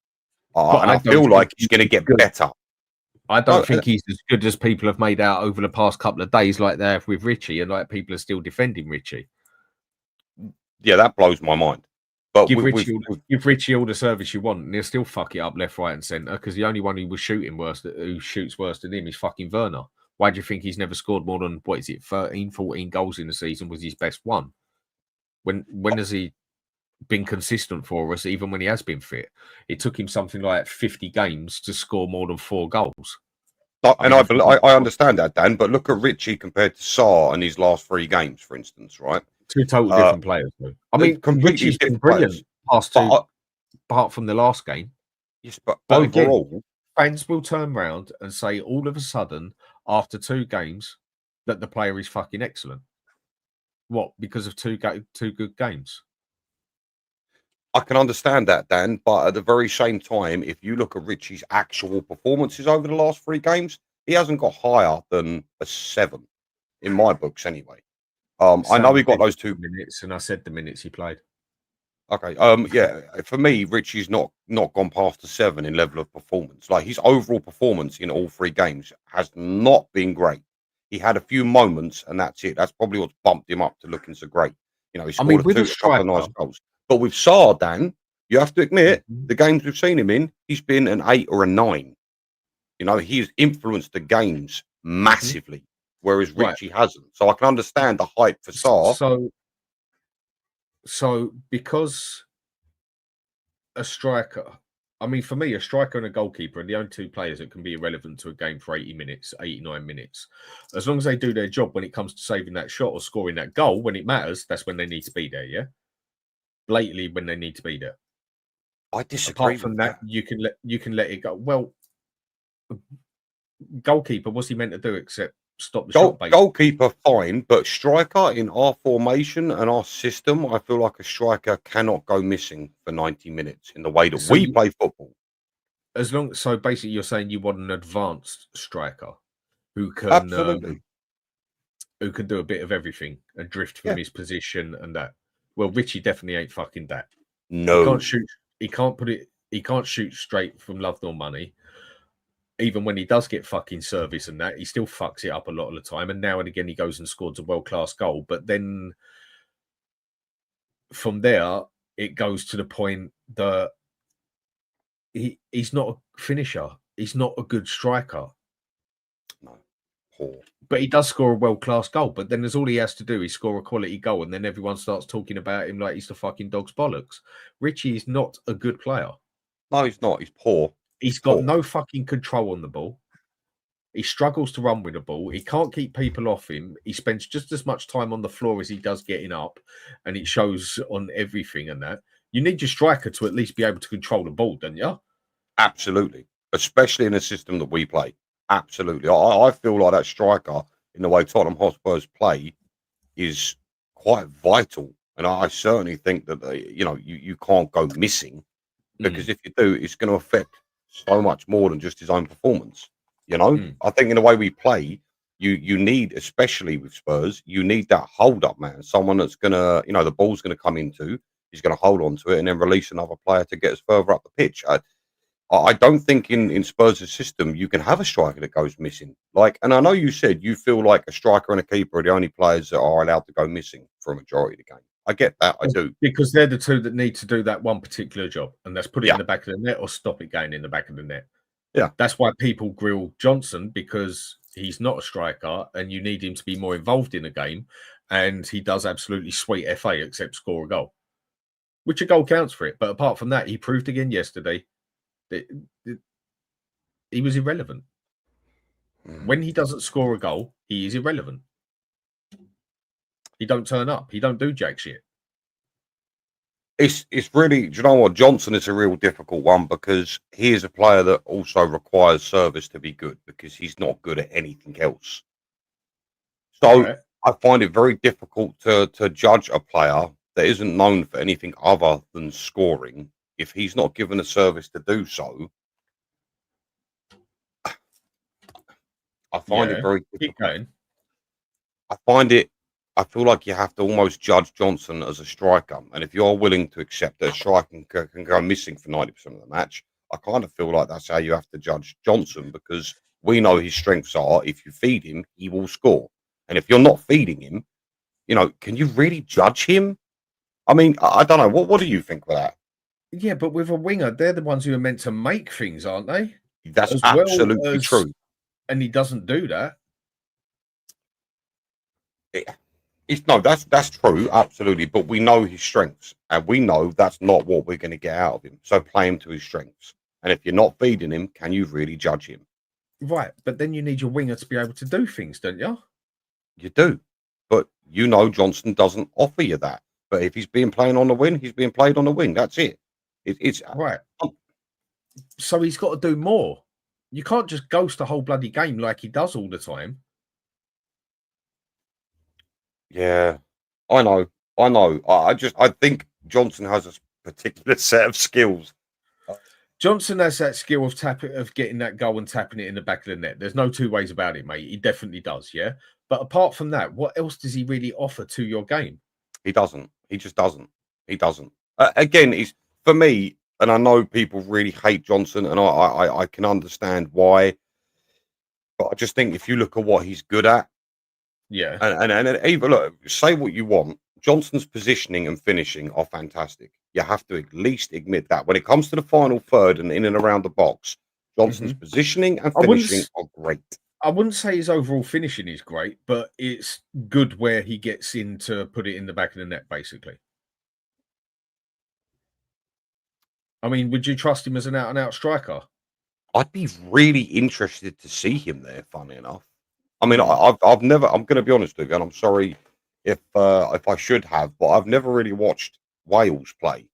S2: And I feel like he's going to get better.
S1: I don't think he's as good as people have made out over the past couple of days, like they have with Richie, and like people are still defending Richie.
S2: Yeah, that blows my mind. But
S1: give Richie all the service you want, and he'll still fuck it up left, right, and centre. Because the only one who shoots worse than him is fucking Werner. Why do you think he's never scored more than 13, 14 goals in the season? Was his best one? When has he been consistent for us, even when he has been fit? It took him something like 50 games to score more than 4 goals.
S2: And I understand that, Dan, but look at Richie compared to Sarr in his last 3 games, for instance, right?
S1: 2 totally different players, though. I mean, Richie's been brilliant past 2, apart from the last game.
S2: Yes, but overall,
S1: again, fans will turn around and say all of a sudden, after 2 games, that the player is fucking excellent. What? Because of 2 good games?
S2: I can understand that, Dan, but at the very same time, if you look at Richie's actual performances over the last 3 games, he hasn't got higher than a 7 in my books, anyway. I know he got those 2
S1: minutes, and I said the minutes he played.
S2: Okay. Yeah. For me, Richie's not gone past a 7 in level of performance. Like his overall performance in all 3 games has not been great. He had a few moments, and that's it. That's probably what's bumped him up to looking so great. You know, he
S1: I mean,
S2: scored
S1: with a
S2: a couple of nice
S1: striker,
S2: goals. But with Sarr, Dan, you have to admit,
S1: Mhm.
S2: the games we've seen him in, he's been an 8 or a 9. You know, he's influenced the games
S1: Mhm.
S2: massively, whereas
S1: Right.
S2: Richie hasn't. So I can understand the hype for Sarr.
S1: So, because a striker, I mean, for me, a striker and a goalkeeper are the only two players that can be irrelevant to a game for 80 minutes, 89 minutes. As long as they do their job when it comes to saving that shot or scoring that goal, when it matters, that's when they need to be there, yeah? Blatantly when they need to be there.
S2: I disagree
S1: Apart
S2: with
S1: from that,
S2: that.
S1: you can let it go. Well, goalkeeper, what's he meant to do except stop the shot, basically?
S2: Goalkeeper, fine, but striker in our formation and our system, I feel like a striker cannot go missing for 90 minutes in the way that
S1: So
S2: we play football.
S1: so basically you're saying you want an advanced striker who
S2: Absolutely.
S1: can do a bit of everything and drift from
S2: Yeah.
S1: his position and that. Well, Richie definitely ain't fucking that. He can't
S2: No.
S1: shoot. He can't shoot straight from love nor money. Even when he does get fucking service and that, he still fucks it up a lot of the time. And now and again, he goes and scores a world class goal. But then from there, it goes to the point that he's not a finisher. He's not a good striker.
S2: No. Poor.
S1: But he does score a world class goal. But then there's all he has to do is score a quality goal, and then everyone starts talking about him like he's the fucking dog's bollocks. Richie is not a good player.
S2: No, he's not. He's poor.
S1: He's got
S2: Poor.
S1: no fucking control on the ball. He struggles to run with the ball. He can't keep people off him. He spends just as much time on the floor as he does getting up, and it shows on everything and that. You need your striker to at least be able to control the ball, don't you?
S2: Absolutely. Especially in a system that we play. Absolutely. I feel like that striker, in the way Tottenham Hotspurs play, is quite vital. And I certainly think that, you know, you can't go missing, because
S1: Mm,
S2: if you do, it's going to affect so much more than just his own performance. You know,
S1: mm,
S2: I think in the way we play, you need, especially with Spurs, you need that hold up man, someone that's gonna, you know, the ball's gonna come into, he's gonna hold on to it and then release another player to get us further up the pitch. I don't think in Spurs' system you can have a striker that goes missing. Like, and I know you said you feel like a striker and a keeper are the only players that are allowed to go missing for a majority of the game. I get that, I do.
S1: because they're the two that need to do that one particular job, and that's put it in
S2: Yeah,
S1: the back of the net or stop it going in the back of the net.
S2: yeah,
S1: That's why people grill Johnson, because he's not a striker and you need him to be more involved in the game. And he does absolutely sweet FA except score a goal, which a goal counts for it. But apart from that, he proved again yesterday that he was irrelevant.
S2: Mm.
S1: When he doesn't score a goal, he is irrelevant. He don't turn up. He don't do jack shit.
S2: It's really, do you know what? Johnson is a real difficult one because he is a player that also requires service to be good, because he's not good at anything else. So
S1: Right.
S2: I find it very difficult to judge a player that isn't known for anything other than scoring. If he's not given a service to do so, I find it
S1: Yeah.
S2: very
S1: Keep
S2: difficult.
S1: going.
S2: I find it. I feel like you have to almost judge Johnson as a striker, and if you're willing to accept that a striker can go missing for 90% of the match, I kind of feel like that's how you have to judge Johnson, because we know his strengths are, if you feed him, he will score, and if you're not feeding him, you know, can you really judge him? I mean, I don't know. What do you think of that?
S1: Yeah, but with a winger, they're the ones who are meant to make things, aren't they?
S2: That's
S1: As well
S2: absolutely
S1: as,
S2: true.
S1: and he doesn't do that.
S2: It, it's no, that's true, absolutely. But we know his strengths, and we know that's not what we're going to get out of him. So play him to his strengths. And if you're not feeding him, can you really judge him?
S1: Right. But then you need your winger to be able to do things, don't you?
S2: You do, but you know Johnson doesn't offer you that. But if he's being played on the wing, he's being played on the wing. That's it. It's
S1: Right.
S2: um,
S1: So he's got to do more. You can't just ghost a whole bloody game like he does all the time.
S2: yeah, I know, I know. I think Johnson has a particular set of skills.
S1: Johnson has that skill of getting that goal and tapping it in the back of the net. There's no two ways about it, mate. He definitely does, yeah. But apart from that, what else does he really offer to your game?
S2: He doesn't. He just doesn't. He doesn't. Again, he's, for me, and I know people really hate Johnson, and I can understand why. But I just think if you look at what he's good at,
S1: Yeah.
S2: And even look, say what you want. Johnson's positioning and finishing are fantastic. You have to at least admit that. When it comes to the final third and in and around the box, Johnson's
S1: Mhm.
S2: positioning and
S1: I wouldn't.
S2: finishing are great.
S1: I wouldn't say his overall finishing is great, but it's good where he gets in to put it in the back of the net, basically. I mean, would you trust him as an out and out striker?
S2: I'd be really interested to see him there. Funny enough, I mean,
S1: Mm.
S2: I've never. I'm going to be honest with you, and I'm sorry if I should have, but I've never really watched Wales play,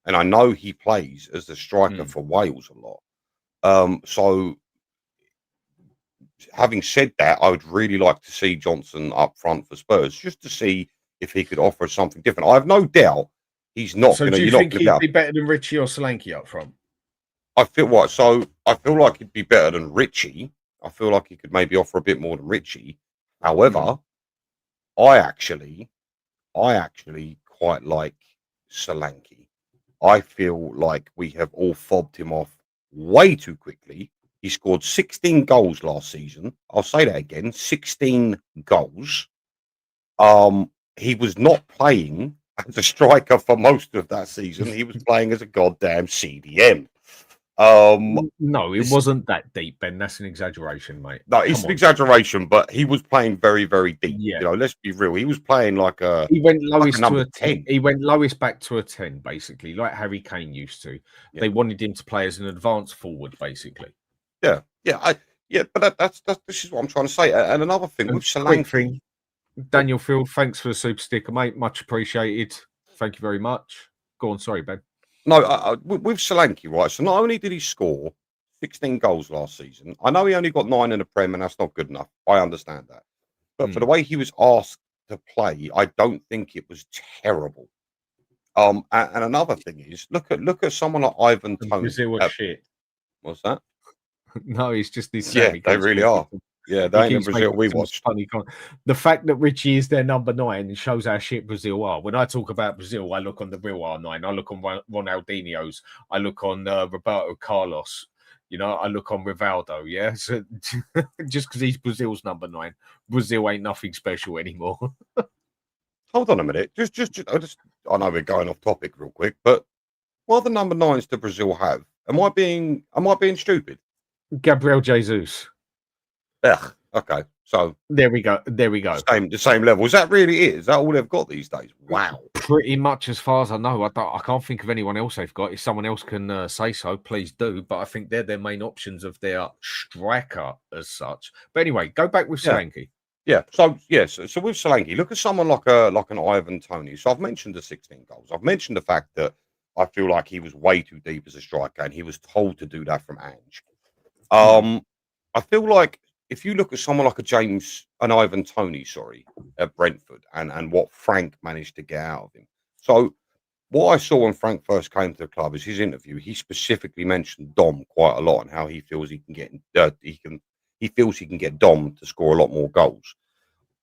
S2: and I know he plays as the striker
S1: Mm.
S2: for Wales a lot. So having said that, I would really like to see Johnson up front for Spurs just to see if he could offer something different. I have no doubt he's not
S1: So,
S2: going to.
S1: do you
S2: You're not
S1: think
S2: going to be
S1: he'd
S2: able.
S1: be better than Richie or Solanke up front?
S2: I feel what? So I feel like he'd be better than Richie. I feel like he could maybe offer a bit more than Richie.
S1: Mm.
S2: However, I actually, I actually quite like Solanke. I feel like we have all fobbed him off way too quickly. He scored 16 goals last season. I'll say that again, 16 goals. He was not playing as a striker for most of that season. He was playing as a goddamn CDM.
S1: No, it
S2: This,
S1: wasn't that deep, Ben. That's an exaggeration, mate.
S2: no, it's
S1: Come
S2: an
S1: on.
S2: exaggeration, but he was playing very, very deep.
S1: Yeah.
S2: You know, let's be real. He was playing
S1: He went
S2: like a
S1: lowest to
S2: number
S1: a 10.
S2: 10.
S1: He went lowest back to a 10, basically, like Harry Kane used to.
S2: Yeah,
S1: They wanted him to play as an advanced forward, basically.
S2: yeah, yeah. But that's this is what I'm trying to say. And another thing
S1: And
S2: with
S1: quick
S2: Solanke,
S1: thing, Daniel Field, thanks for the super sticker, mate. Much appreciated. Thank you very much. Go on, sorry, Ben.
S2: no, with Solanke, right? So not only did he score 16 goals last season, I know he only got 9 in the Prem, and that's not good enough. I understand that. But for the
S1: Mm.
S2: way he was asked to play, I don't think it was terrible. And another thing is, look at someone like Ivan
S1: And
S2: Toney.
S1: Brazil was shit.
S2: What's that?
S1: No, it's just this Sam.
S2: Yeah, they really are. Yeah, they
S1: He
S2: ain't the
S1: keeps
S2: Brazil
S1: making
S2: we
S1: some
S2: watched.
S1: funny comments. The fact that Richie is their number 9 shows how shit Brazil are. When I talk about Brazil, I look on the real R9. I look on Ronaldinho's. I look on Roberto Carlos. You know, I look on Rivaldo. Yeah, so just because he's Brazil's number 9, Brazil ain't nothing special anymore.
S2: Hold on a minute. I know we're going off topic real quick, but what other number 9s do Brazil have? Am I being stupid?
S1: Gabriel Jesus.
S2: Ugh. Okay. So
S1: There we go. There we go.
S2: the same level. Is that really it? Is that all they've got these days? Wow.
S1: Pretty much, as far as I know, I can't think of anyone else they've got. If someone else can say so, please do. But I think they're their main options of their striker as such. But anyway, go back with
S2: Yeah.
S1: Solanke.
S2: Yeah. So yes. So with Solanke, look at someone like an Ivan Toney. So I've mentioned the 16 goals. I've mentioned the fact that I feel like he was way too deep as a striker, and he was told to do that from Ange.
S1: Mm.
S2: I feel like if you look at someone like an Ivan Toney, sorry, at Brentford, and what Frank managed to get out of him. So what I saw when Frank first came to the club is his interview. He specifically mentioned Dom quite a lot and how he feels he can get he feels he can get Dom to score a lot more goals.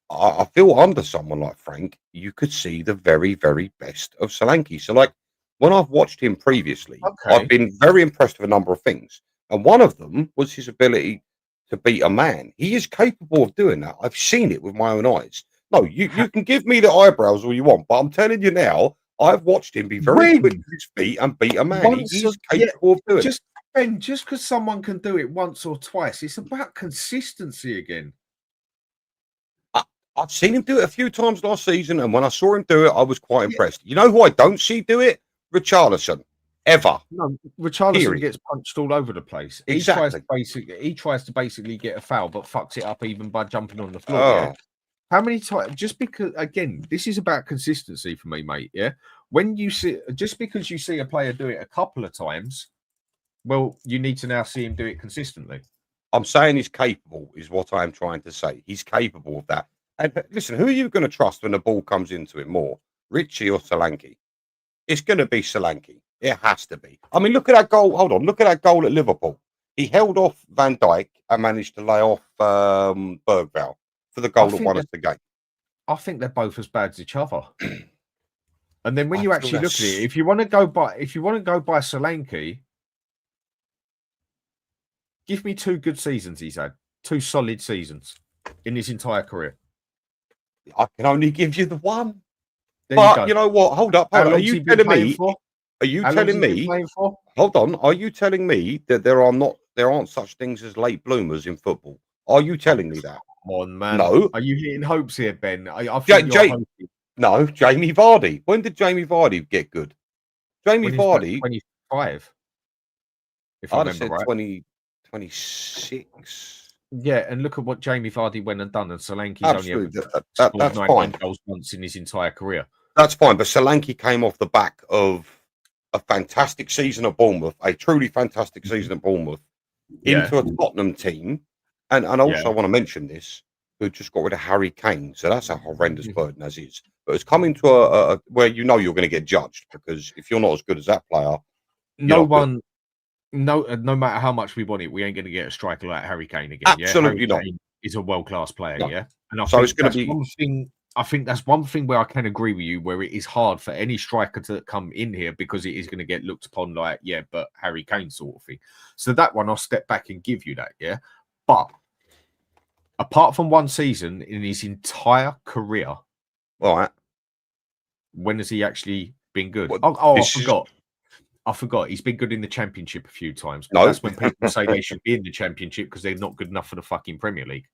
S2: I feel under someone like Frank, you could see the very, very best of Solanke. So, like, when I've watched him previously, I've
S1: Okay.
S2: been very impressed with a number of things. And one of them was his ability to beat a man. He is capable of doing that. I've seen it with my own eyes. No, you can give me the eyebrows all you want, but I'm telling you now, I've watched him be very quick
S1: When
S2: with his feet and beat a man.
S1: once,
S2: He's
S1: yeah,
S2: capable of doing it.
S1: just Ben, just because someone can do it once or twice, it's about consistency again.
S2: I, I've seen him do it a few times last season, and when I saw him do it, I was quite
S1: Yeah,
S2: impressed. You know who I don't see do it? Richarlison. Ever.
S1: no, Richarlison
S2: Period.
S1: gets punched all over the place.
S2: Exactly.
S1: He tries to basically get a foul, but fucks it up even by jumping on the floor. Yeah.
S2: Oh,
S1: How many times? Just because, again, this is about consistency for me, mate. Yeah. When you see, just because you see a player do it a couple of times, well, you need to now see him do it consistently.
S2: I'm saying he's capable, is what I'm trying to say. He's capable of that. And listen, who are you going to trust when the ball comes into it more? Richie or Solanke? It's going to be Solanke. It has to be. I mean, look at that goal. Hold on. Look at that goal at Liverpool. He held off Van Dijk and managed to lay off Bergvall for the
S1: I
S2: goal that
S1: think
S2: won
S1: that
S2: us the game.
S1: I think they're both as bad as each other. And then when
S2: I
S1: you
S2: feel
S1: actually look at it,
S2: that's
S1: if you want to go by Solanke, give me 2 good seasons he's had, 2 solid seasons in his entire career.
S2: I can only give you the one.
S1: There
S2: But you know what? Hold up.
S1: How
S2: Hold on. Are
S1: long's he
S2: you
S1: been
S2: telling
S1: playing
S2: me?
S1: for?
S2: Are you
S1: How long's
S2: telling
S1: he been
S2: me?
S1: playing for?
S2: Hold on. Are you telling me that there aren't such things as late bloomers in football? Are you
S1: Oh,
S2: telling me that?
S1: come on, man.
S2: No.
S1: Are you hitting hopes here, Ben? I
S2: J-
S1: think you're
S2: J-
S1: hoping.
S2: no. Jamie Vardy. When did Jamie Vardy get good? Jamie
S1: When he's about
S2: Vardy.
S1: 25, if I
S2: I'd have
S1: remember
S2: said
S1: right.
S2: 26.
S1: Yeah, and look at what Jamie Vardy went and done, and Solanke's only ever
S2: Absolutely.
S1: scored
S2: That's
S1: 19
S2: fine.
S1: goals once in his entire career.
S2: That's fine. But Solanke came off the back of a fantastic season at Bournemouth, a truly fantastic season at Bournemouth,
S1: Yeah,
S2: into a Tottenham team. And
S1: yeah.
S2: also I want to mention this, who just got rid of Harry Kane. So that's a horrendous
S1: Mhm.
S2: burden as is. But it's come into a where you know you're going to get judged, because if you're not as good as that player, you're
S1: No
S2: not good.
S1: one, no matter how much we want it, we ain't going to get a striker like Harry Kane again. Yeah,
S2: Absolutely
S1: Harry
S2: not.
S1: Kane is a world class player.
S2: No.
S1: Yeah, and I
S2: So it's
S1: think
S2: going to
S1: that's
S2: be
S1: one thing. I think that's one thing where I can agree with you, where it is hard for any striker to come in here because it is going to get looked upon like, yeah, but Harry Kane sort of thing. So that one, I'll step back and give you that. Yeah, but apart from one season in his entire career,
S2: all right.
S1: when has he actually been good?
S2: Well,
S1: I
S2: this is
S1: forgot. I forgot. He's been good in the Championship a few times, but
S2: no.
S1: that's when people say they should be in the Championship because they're not good enough for the fucking Premier League.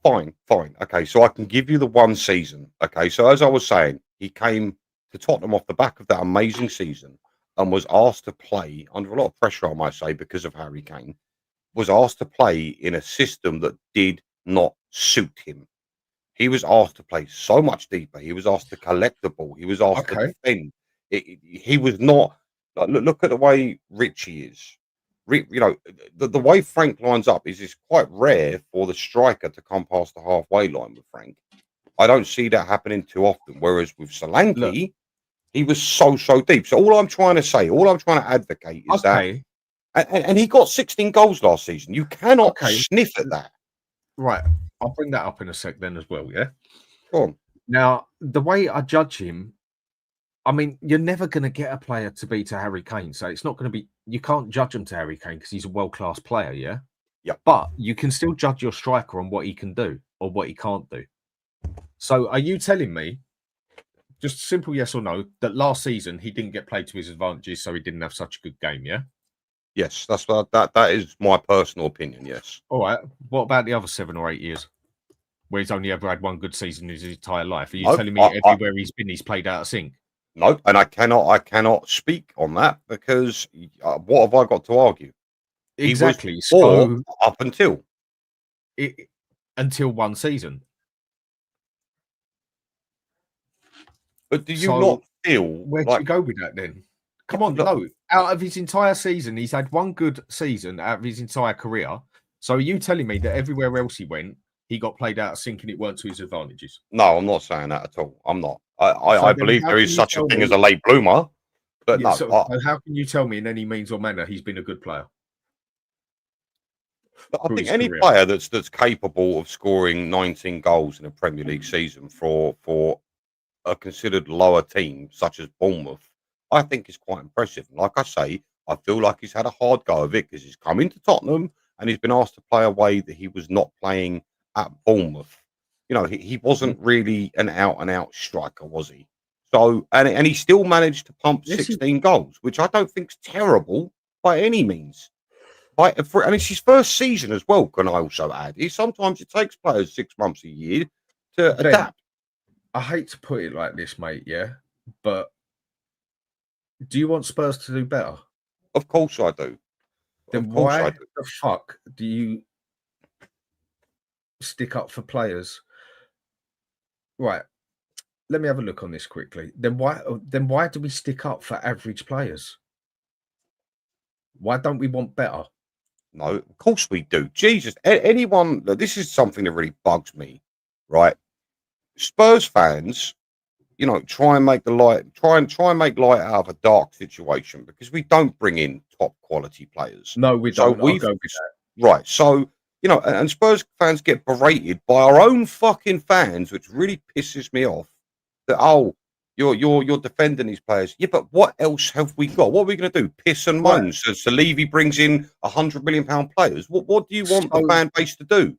S2: Fine. Okay, so I can give you the one season. Okay, so as I was saying, he came to Tottenham off the back of that amazing season and was asked to play under a lot of pressure, I might say, because of Harry Kane. Was asked to play in a system that did not suit him. He was asked to play so much deeper. He was asked to collect the ball. He was asked to
S1: Okay.
S2: defend. He was not. Like, look at the way Richie is. You know, the way Frank lines up is quite rare for the striker to come past the halfway line with Frank. I don't see that happening too often. Whereas with
S1: Look,
S2: Solanke, he was so deep. So all I'm trying to say, all I'm trying to advocate is that,
S1: okay,
S2: and he got 16 goals last season. You cannot
S1: okay,
S2: sniff at that.
S1: right. I'll bring that up in a sec then as well. Yeah.
S2: Go on.
S1: Now, the way I judge him, I mean, you're never going to get a player to be to Harry Kane, so it's not going to be. You can't judge him to Harry Kane because he's a world class player. Yeah.
S2: Yeah.
S1: But you can still judge your striker on what he can do or what he can't do. So, are you telling me, just simple yes or no, that last season he didn't get played to his advantages, so he didn't have such a good game? Yeah.
S2: Yes, that's what that is my personal opinion. Yes.
S1: All right. What about the other 7 or 8 years where he's only ever had one good season in his entire life? Are you
S2: No,
S1: telling me everywhere he's been, he's played out of sync?
S2: no, and I cannot speak on that because what have I got to argue?
S1: Exactly.
S2: He was poor
S1: So
S2: up until.
S1: until one season.
S2: But do you
S1: So
S2: not feel
S1: where do you
S2: like
S1: go with that then? Come on,
S2: look,
S1: no. Out of his entire season, he's had one good season out of his entire career. So are you telling me that everywhere else he went, he got played out of sync and it weren't to his advantages?
S2: no, I'm not saying that at all. I'm not.
S1: So
S2: I
S1: then
S2: believe
S1: how
S2: there
S1: can
S2: is
S1: you
S2: such a
S1: tell
S2: thing as
S1: me?
S2: a late bloomer, but
S1: Yeah,
S2: no,
S1: so how can you tell me in any means or manner he's been a good player
S2: I
S1: through
S2: think
S1: his
S2: any
S1: career?
S2: player that's capable of scoring 19 goals in a Premier League season for a considered lower team such as Bournemouth, I think is quite impressive. And like I say, I feel like he's had a hard go of it because he's come into Tottenham and he's been asked to play a way that he was not playing at Bournemouth. You know, he
S1: Mhm.
S2: wasn't really an out and out striker, was he? So, and he still managed to pump
S1: Yes,
S2: 16 goals, which I don't think's terrible by any means. And it's his first season as well. Can I also add? Sometimes it takes players 6 months a year to
S1: Ben,
S2: adapt.
S1: I hate to put it like this, mate, yeah, but do you want Spurs to do better?
S2: Of course I do. Of
S1: Then
S2: course
S1: why
S2: I do.
S1: the fuck do you stick up for players? Right. Let me have a look on this quickly. Then why do we stick up for average players? Why don't we want better?
S2: No, of course we do. Jesus, anyone. This is something that really bugs me, right? Spurs fans, you know, try and make light out of a dark situation because we don't bring in top quality players.
S1: No, we
S2: So
S1: don't. I'll
S2: we've
S1: go with that.
S2: right. So you know, and Spurs fans get berated by our own fucking fans, which really pisses me off. That you're defending these players. Yeah, but what else have we got? What are we going to do? Piss and
S1: Right.
S2: moan. So Levy brings in £100 million players. What do you want the
S1: So
S2: fan base to do?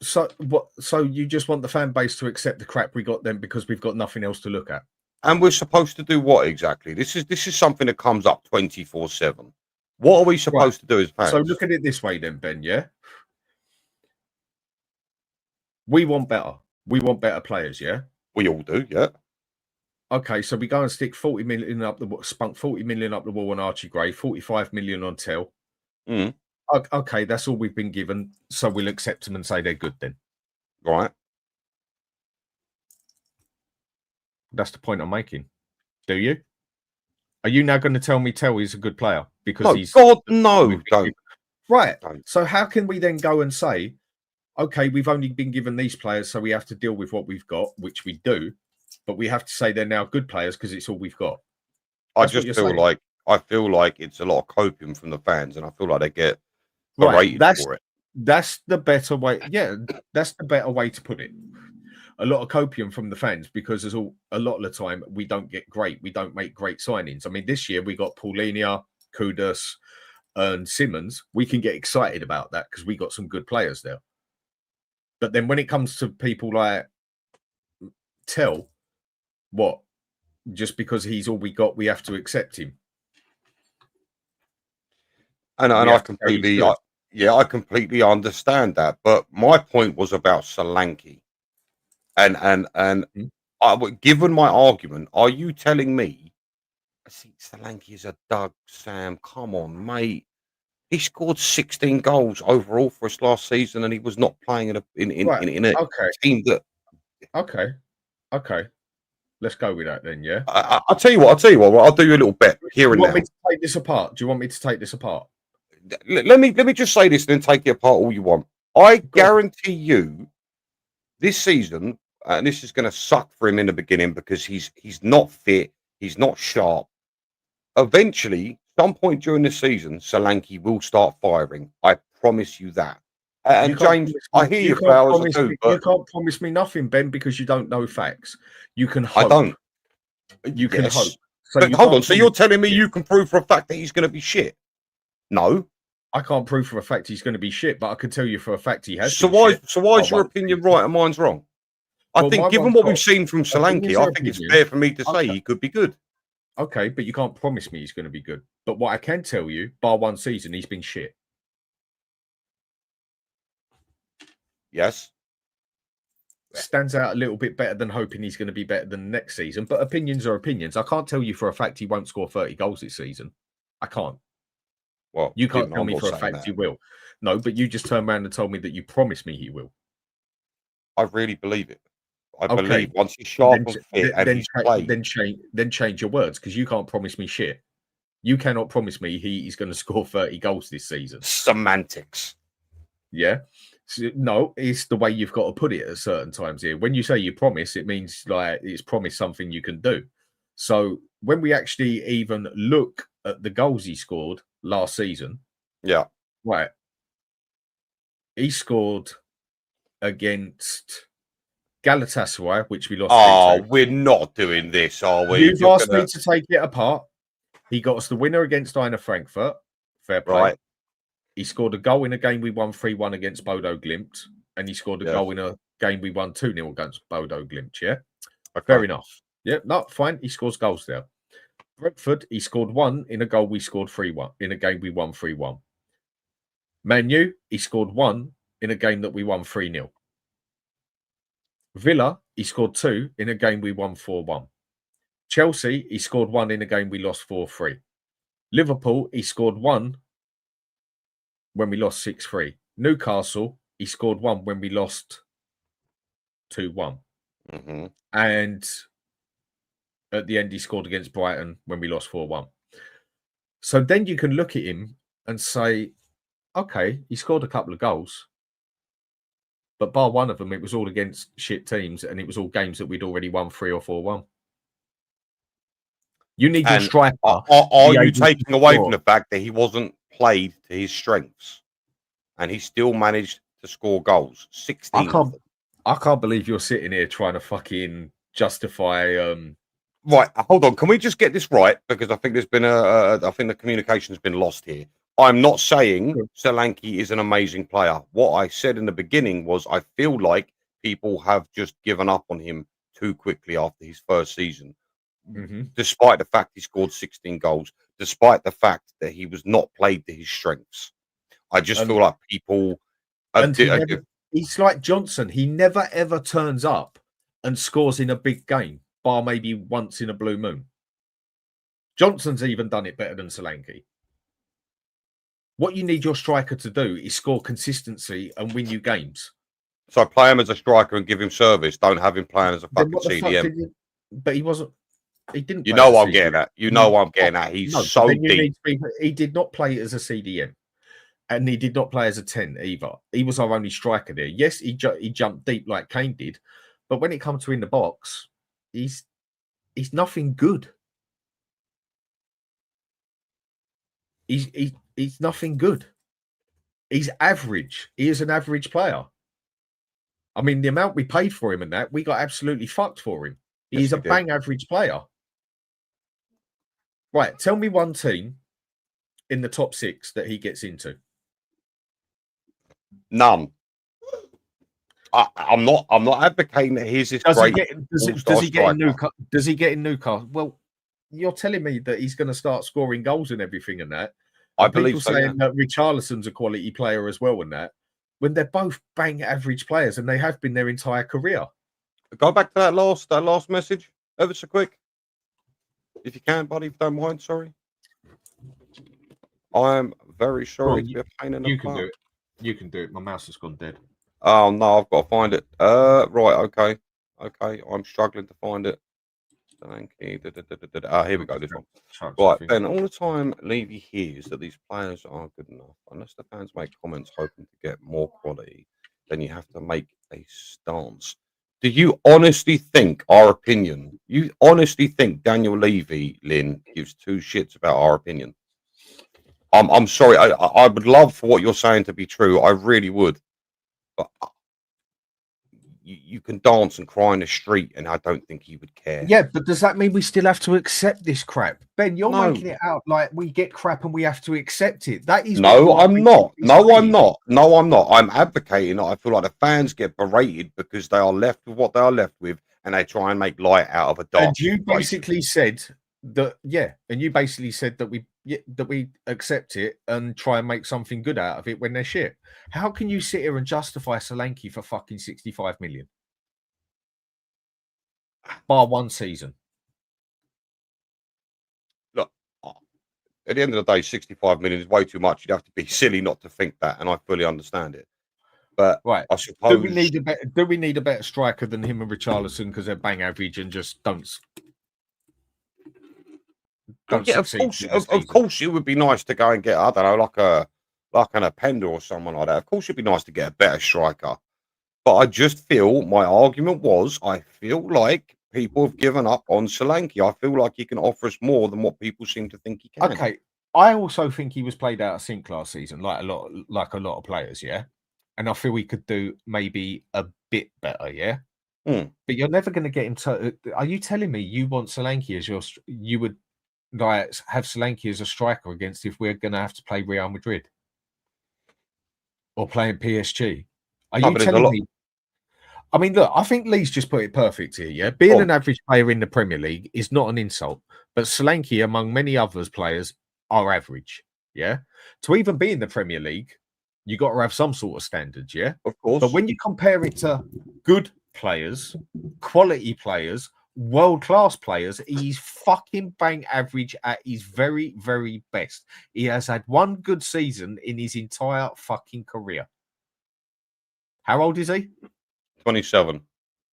S1: So what? So you just want the fan base to accept the crap we got then because we've got nothing else to look at?
S2: And we're supposed to do what exactly? This is something that comes up 24/7. What are we supposed to do as fans?
S1: So look at it this way then, Ben. Yeah, we want better. We want better players. Yeah,
S2: we all do. Yeah.
S1: Okay, so we go and stick 40 million up the spunk 40 million up the wall on Archie Gray, 45 million on Tell.
S2: Mm.
S1: Okay, that's all we've been given, so we'll accept them and say they're good then.
S2: Right.
S1: That's the point I'm making. Do you? Are you now going to tell me Tell is a good player because
S2: no,
S1: he's
S2: God no, don't.
S1: Right.
S2: Don't.
S1: So how can we then go and say, okay, we've only been given these players, so we have to deal with what we've got, which we do, but we have to say they're now good players because it's all we've got.
S2: That's I feel like it's a lot of copium from the fans, and I feel like they get berated for it.
S1: That's the better way. Yeah, that's the better way to put it. A lot of copium from the fans because there's a lot of the time we don't make great signings. I mean, this year we got Paulinia, Kudus, and Simmons. We can get excited about that because we got some good players there. But then when it comes to people like Tell, what? Just because he's all we got, we have to accept him.
S2: And I completely, I completely understand that. But my point was about Solanke, and given my argument, are you telling me? I see Solanke is a Doug Sam. Come on, mate. He scored 16 goals overall for us last season, and he was not playing in a team that.
S1: Okay. Let's go with that then, yeah?
S2: I'll tell you what, I'll do you a little bet here and now.
S1: Do you want me to take this apart? Do you want me to take this apart?
S2: Let me just say this and then take it apart all you want. I guarantee you this season, and this is going to suck for him in the beginning because he's not fit, he's not sharp. Eventually, some point during the season, Solanke will start firing. I promise you that. And James, I hear you, Paweł,
S1: you can't promise me nothing, Ben, because you don't know facts. You can hope.
S2: I don't.
S1: You can hope.
S2: So but hold on. So you're telling me you can prove for a fact that he's going to be shit? No.
S1: I can't prove for a fact he's going to be shit, but I can tell you for a fact he has.
S2: So why is your opinion right and mine's wrong? I think given what we've seen from Solanke, I think it's fair for me to say he could be good.
S1: Okay, but you can't promise me he's going to be good. But what I can tell you, bar one season, he's been shit.
S2: Yes.
S1: Stands out a little bit better than hoping he's going to be better than next season. But opinions are opinions. I can't tell you for a fact he won't score 30 goals this season. I can't.
S2: Well,
S1: you can't tell me for a fact he will. No, but you just turned around and told me that you promised me he will.
S2: I really believe it. I believe once he's sharp and fit and he's played.
S1: Then change your words because you can't promise me shit. You cannot promise me he's going to score 30 goals this season.
S2: Semantics.
S1: Yeah. No, it's the way you've got to put it at certain times here. When you say you promise, it means like it's promised something you can do. So when we actually even look at the goals he scored last season, right, he scored against Galatasaray, which we lost.
S2: Oh, we're not doing this, are we?
S1: You've asked me to take it apart. He got us the winner against Eintracht Frankfurt. Fair play. Right. He scored a goal in a game we won 3-1 against Bodo Glimt, and he scored a goal in a game we won 2-0 against Bodo Glimt, yeah? Okay. Fair enough. Yeah, no, fine. He scores goals there. Brentford, he scored one in a goal we scored 3-1, in a game we won 3-1. Man U, he scored one in a game that we won 3-0. Villa, he scored two in a game we won 4-1. Chelsea, he scored one in a game we lost 4-3. Liverpool, he scored one when we lost 6-3. Newcastle, he scored one when we lost 2-1.
S2: Mm-hmm.
S1: And at the end, he scored against Brighton when we lost 4-1. So then you can look at him and say, okay, he scored a couple of goals. But bar one of them, it was all against shit teams, and it was all games that we'd already won 3 or 4-1. You need your striker.
S2: Are you taking away from the fact that he wasn't played to his strengths, and he still managed to score goals? 16.
S1: I can't believe you're sitting here trying to fucking justify.
S2: Right, hold on. Can we just get this right? Because I think there's been I think the communication's been lost here. I'm not saying Solanke is an amazing player. What I said in the beginning was I feel like people have just given up on him too quickly after his first season, despite the fact he scored 16 goals, despite the fact that he was not played to his strengths. I just feel like people...
S1: he's like Johnson. He never, ever turns up and scores in a big game, bar maybe once in a blue moon. Johnson's even done it better than Solanke. What you need your striker to do is score consistency and win you games.
S2: So play him as a striker and give him service. Don't have him playing as a fucking CDM.
S1: But he wasn't. He didn't.
S2: You know what I'm getting at. You know what I'm getting at. He's so deep.
S1: He did not play as a CDM, and he did not play as a 10 either. He was our only striker there. Yes, he jumped deep like Kane did, but when it comes to in the box, he's nothing good. He's nothing good. He's average. He is an average player. I mean, the amount we paid for him and that, we got absolutely fucked for him. He's a bang average player. Right, tell me one team in the top 6 that he gets into.
S2: None. I'm not advocating that he's this great.
S1: Does he get in Newcastle? Well, you're telling me that he's going to start scoring goals and everything and that.
S2: I believe so.
S1: Saying that Richarlison's a quality player as well and that, when they're both bang average players and they have been their entire career.
S2: Go back to that last message ever so quick. If you can, buddy, if you don't mind, sorry. I'm very sorry to be a pain in the butt.
S1: Do it. You can do it. My mouse has gone dead.
S2: Oh no, I've got to find it. Right, okay. I'm struggling to find it. Here we go. This one. Right, then all the time Levy hears that these players aren't good enough. Unless the fans make comments hoping to get more quality, then you have to make a stance. Do you honestly think our opinion? You honestly think Daniel Levy, Lynn, gives 2 shits about our opinion? I'm sorry. I would love for what you're saying to be true. I really would. But you can dance and cry in the street, and I don't think he would care.
S1: Yeah, but does that mean we still have to accept this crap? Ben, you're making it out like we get crap and we have to accept it. That is
S2: no, I'm not. No, I'm not. No, I'm not. I'm advocating that I feel like the fans get berated because they are left with what they are left with, and they try and make light out of a dark.
S1: And you basically said that, and you basically said that we accept it and try and make something good out of it when they're shit. How can you sit here and justify Solanke for fucking 65 million? Bar one season.
S2: Look, at the end of the day, 65 million is way too much. You'd have to be silly not to think that, and I fully understand it. But
S1: right,
S2: I suppose
S1: do we need a better striker than him and Richarlison because they're bang average and just don't
S2: yeah, of course, it would be nice to go and get, I don't know, like an Appender or someone like that. Of course, it'd be nice to get a better striker. But I just feel my argument was I feel like people have given up on Solanke. I feel like he can offer us more than what people seem to think he can.
S1: Okay, I also think he was played out of sync last season, like a lot of players, yeah. And I feel he could do maybe a bit better, yeah. But you're never going to get into. Are you telling me you want Solanke as you would like have Solanke as a striker against if we're going to have to play Real Madrid or playing PSG? Are you telling me? I mean, look, I think Lee's just put it perfect here. Yeah, being an average player in the Premier League is not an insult, but Solanke, among many others players, are average. Yeah, to even be in the Premier League, you got to have some sort of standards. Yeah,
S2: of course.
S1: But when you compare it to good players, quality players, world-class players, he's fucking bang average at his very, very best. He has had one good season in his entire fucking career. How old is he?
S2: 27.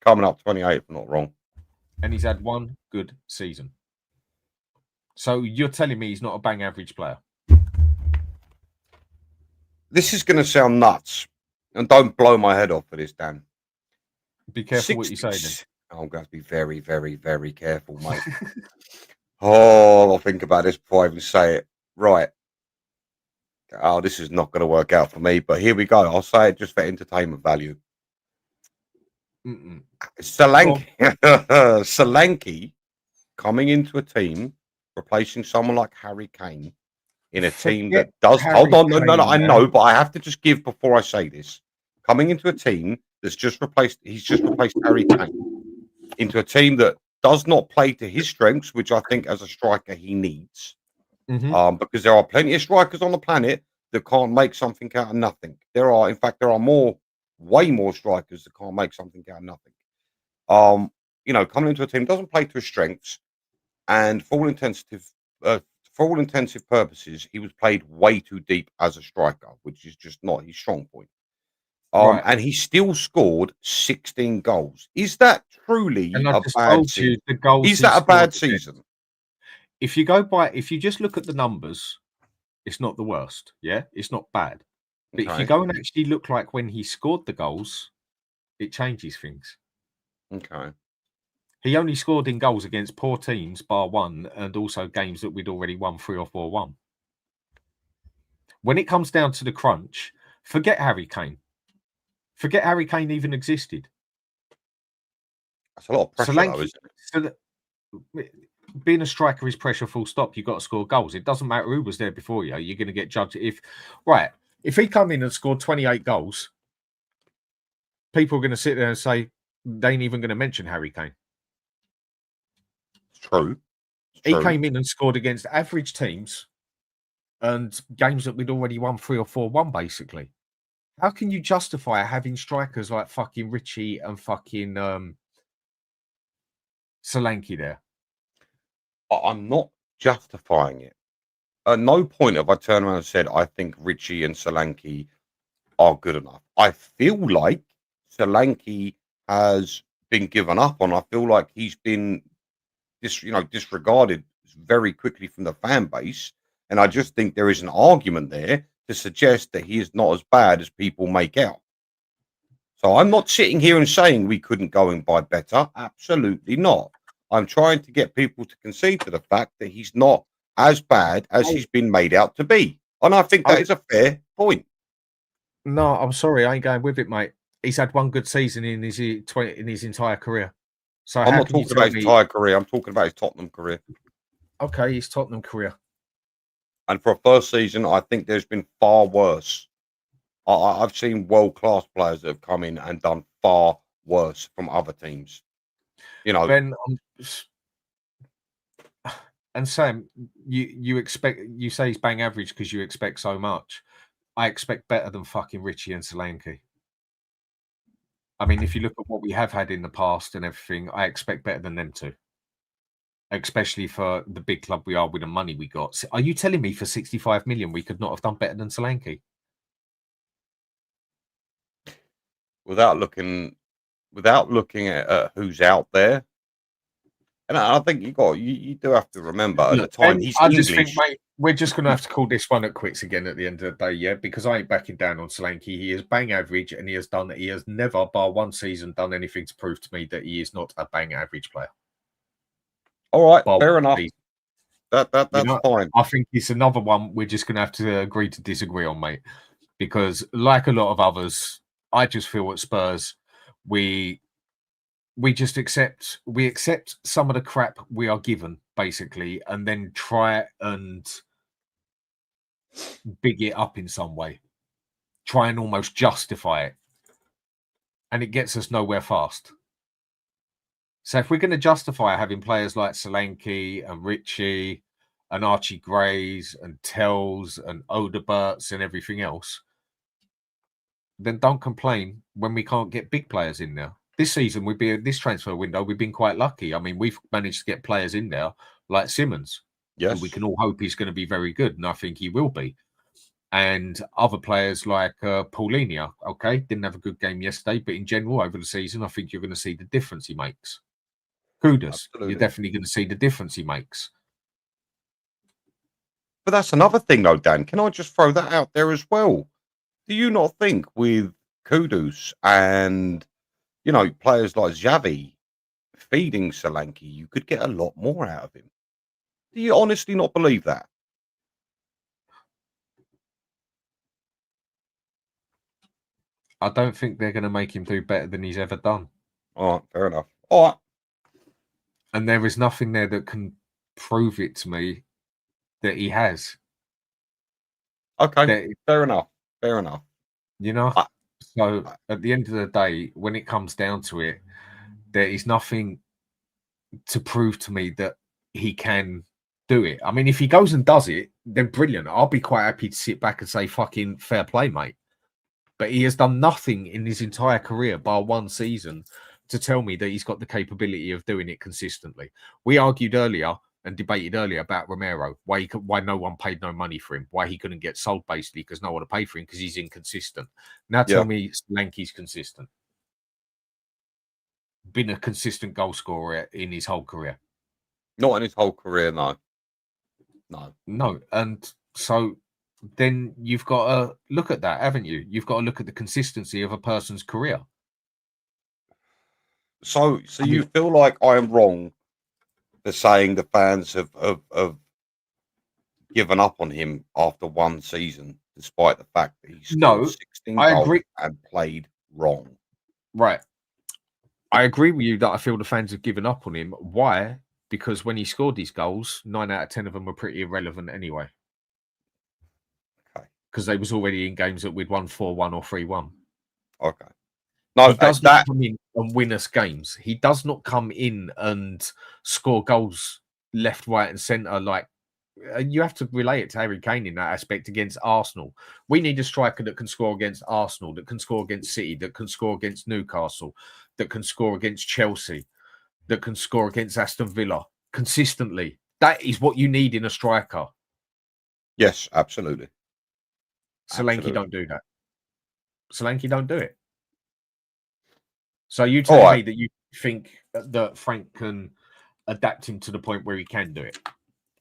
S2: Coming up 28, if I'm not wrong.
S1: And he's had one good season. So you're telling me he's not a bang average player?
S2: This is going to sound nuts. And don't blow my head off for this, Dan.
S1: Be careful what you say then.
S2: I'm going to be very, very, very careful, mate. I'll think about this before I even say it. Right. Oh, this is not going to work out for me, but here we go. I'll say it just for entertainment value. Solanke coming into a team, replacing someone like Harry Kane, in a team
S1: Forget
S2: that does. Hold
S1: Harry
S2: on, no,
S1: Kane
S2: I
S1: now.
S2: know, but I have to just give before I say this. Coming into a team that's just replaced, he's just replaced Harry Kane into a team that does not play to his strengths, which I think as a striker he needs. Because there are plenty of strikers on the planet that can't make something out of nothing. In fact, there are way more strikers that can't make something out of nothing. Coming into a team doesn't play to his strengths, and for all intensive purposes, he was played way too deep as a striker, which is just not his strong point.
S1: Right.
S2: And he still scored 16 goals. Is that truly
S1: And I
S2: a
S1: just
S2: bad
S1: told you
S2: season?
S1: the goals
S2: Is
S1: he
S2: that a
S1: scored
S2: bad
S1: against.
S2: season?
S1: If you just look at the numbers, it's not the worst. Yeah, it's not bad. But if you
S2: Okay.
S1: go and actually look like when he scored the goals, it changes things.
S2: Okay.
S1: He only scored in goals against poor teams, bar one, and also games that we'd already won 3 or 4-1. When it comes down to the crunch, forget Harry Kane. Forget Harry Kane even existed.
S2: That's a lot of pressure, though, isn't it?
S1: Being a striker is pressure, full stop. You've got to score goals. It doesn't matter who was there before you. You're going to get judged. If he come in and scored 28 goals, people are going to sit there and say they ain't even going to mention Harry Kane.
S2: It's true.
S1: He came in and scored against average teams and games that we'd already won 3 or 4-1, basically. How can you justify having strikers like fucking Richie and fucking Solanke there?
S2: I'm not justifying it. At no point have I turned around and said I think Richie and Solanke are good enough. I feel like Solanke has been given up on. I feel like he's been disregarded very quickly from the fan base, and I just think there is an argument there to suggest that he is not as bad as people make out. So I'm not sitting here and saying we couldn't go and buy better. Absolutely not. I'm trying to get people to concede to the fact that he's not as bad as he's been made out to be. And I think that is a fair point.
S1: No, I'm sorry, I ain't going with it, mate. He's had one good season in his entire career. So
S2: I'm not talking about his entire career. I'm talking about his Tottenham career.
S1: Okay, his Tottenham career.
S2: And for a first season, I think there's been far worse. I've seen world-class players that have come in and done far worse from other teams.
S1: Ben, and Sam, you say he's bang average because you expect so much. I expect better than fucking Richie and Solanke. I mean, if you look at what we have had in the past and everything, I expect better than them too. Especially for the big club we are with the money we got. Are you telling me for 65 million we could not have done better than Solanke?
S2: Without looking at who's out there. And I think you do have to remember at the time he's English.
S1: Just think, mate, we're just going to have to call this one at quits again at the end of the day, yeah? Because I ain't backing down on Solanke. He is bang average, and he has never, bar one season, done anything to prove to me that he is not a bang average player.
S2: All right, fair enough. That's fine.
S1: I think it's another one we're just going to have to agree to disagree on, mate. Because like a lot of others, I just feel at Spurs, we accept some of the crap we are given, basically, and then try and big it up in some way. Try and almost justify it. And it gets us nowhere fast. So if we're going to justify having players like Solanke and Richie and Archie Grays and Tells and Odeberts and everything else, then don't complain when we can't get big players in there. This season, this transfer window, we've been quite lucky. I mean, we've managed to get players in there like Simmons.
S2: Yes.
S1: We can all hope he's going to be very good, and I think he will be. And other players like Paulinho, okay, didn't have a good game yesterday, but in general, over the season, I think you're going to see the difference he makes. Kudus, you're definitely going to see the difference he makes.
S2: But that's another thing, though, Dan. Can I just throw that out there as well? Do you not think with Kudus and, players like Xavi feeding Solanke, you could get a lot more out of him? Do you honestly not believe that?
S1: I don't think they're going to make him do better than he's ever done.
S2: All right, fair enough. All right.
S1: And there is nothing there that can prove it to me that he has.
S2: Okay, fair enough. Fair enough.
S1: You know,
S2: I-
S1: so at the end of the day, when it comes down to it, there is nothing to prove to me that he can do it. I mean, if he goes and does it, then brilliant. I'll be quite happy to sit back and say, fucking fair play, mate. But he has done nothing in his entire career, bar one season, to tell me that he's got the capability of doing it consistently. We argued earlier and debated earlier about Romero, why no one paid no money for him, why he couldn't get sold basically because no one would pay for him because he's inconsistent. Now tell me Solanke's consistent. Been a consistent goal scorer in his whole career.
S2: Not in his whole career, no.
S1: No. And so then you've got to look at that, haven't you? You've got to look at the consistency of a person's career.
S2: So you feel like I am wrong for saying the fans have given up on him after one season, despite the fact that he scored 16 goals and played wrong.
S1: Right. I agree with you that I feel the fans have given up on him. Why? Because when he scored these goals, 9 out of 10 of them were pretty irrelevant anyway.
S2: Okay.
S1: Because they was already in games that we'd won 4-1 or 3-1.
S2: Okay. No,
S1: he does not come in and win us games. He does not come in and score goals left, right, and centre. Like, you have to relate it to Harry Kane in that aspect against Arsenal. We need a striker that can score against Arsenal, that can score against City, that can score against Newcastle, that can score against Chelsea, that can score against Aston Villa consistently. That is what you need in a striker.
S2: Yes, absolutely.
S1: Solanke don't do that. Solanke don't do it. So you tell me that you think that Frank can adapt him to the point where he can do it?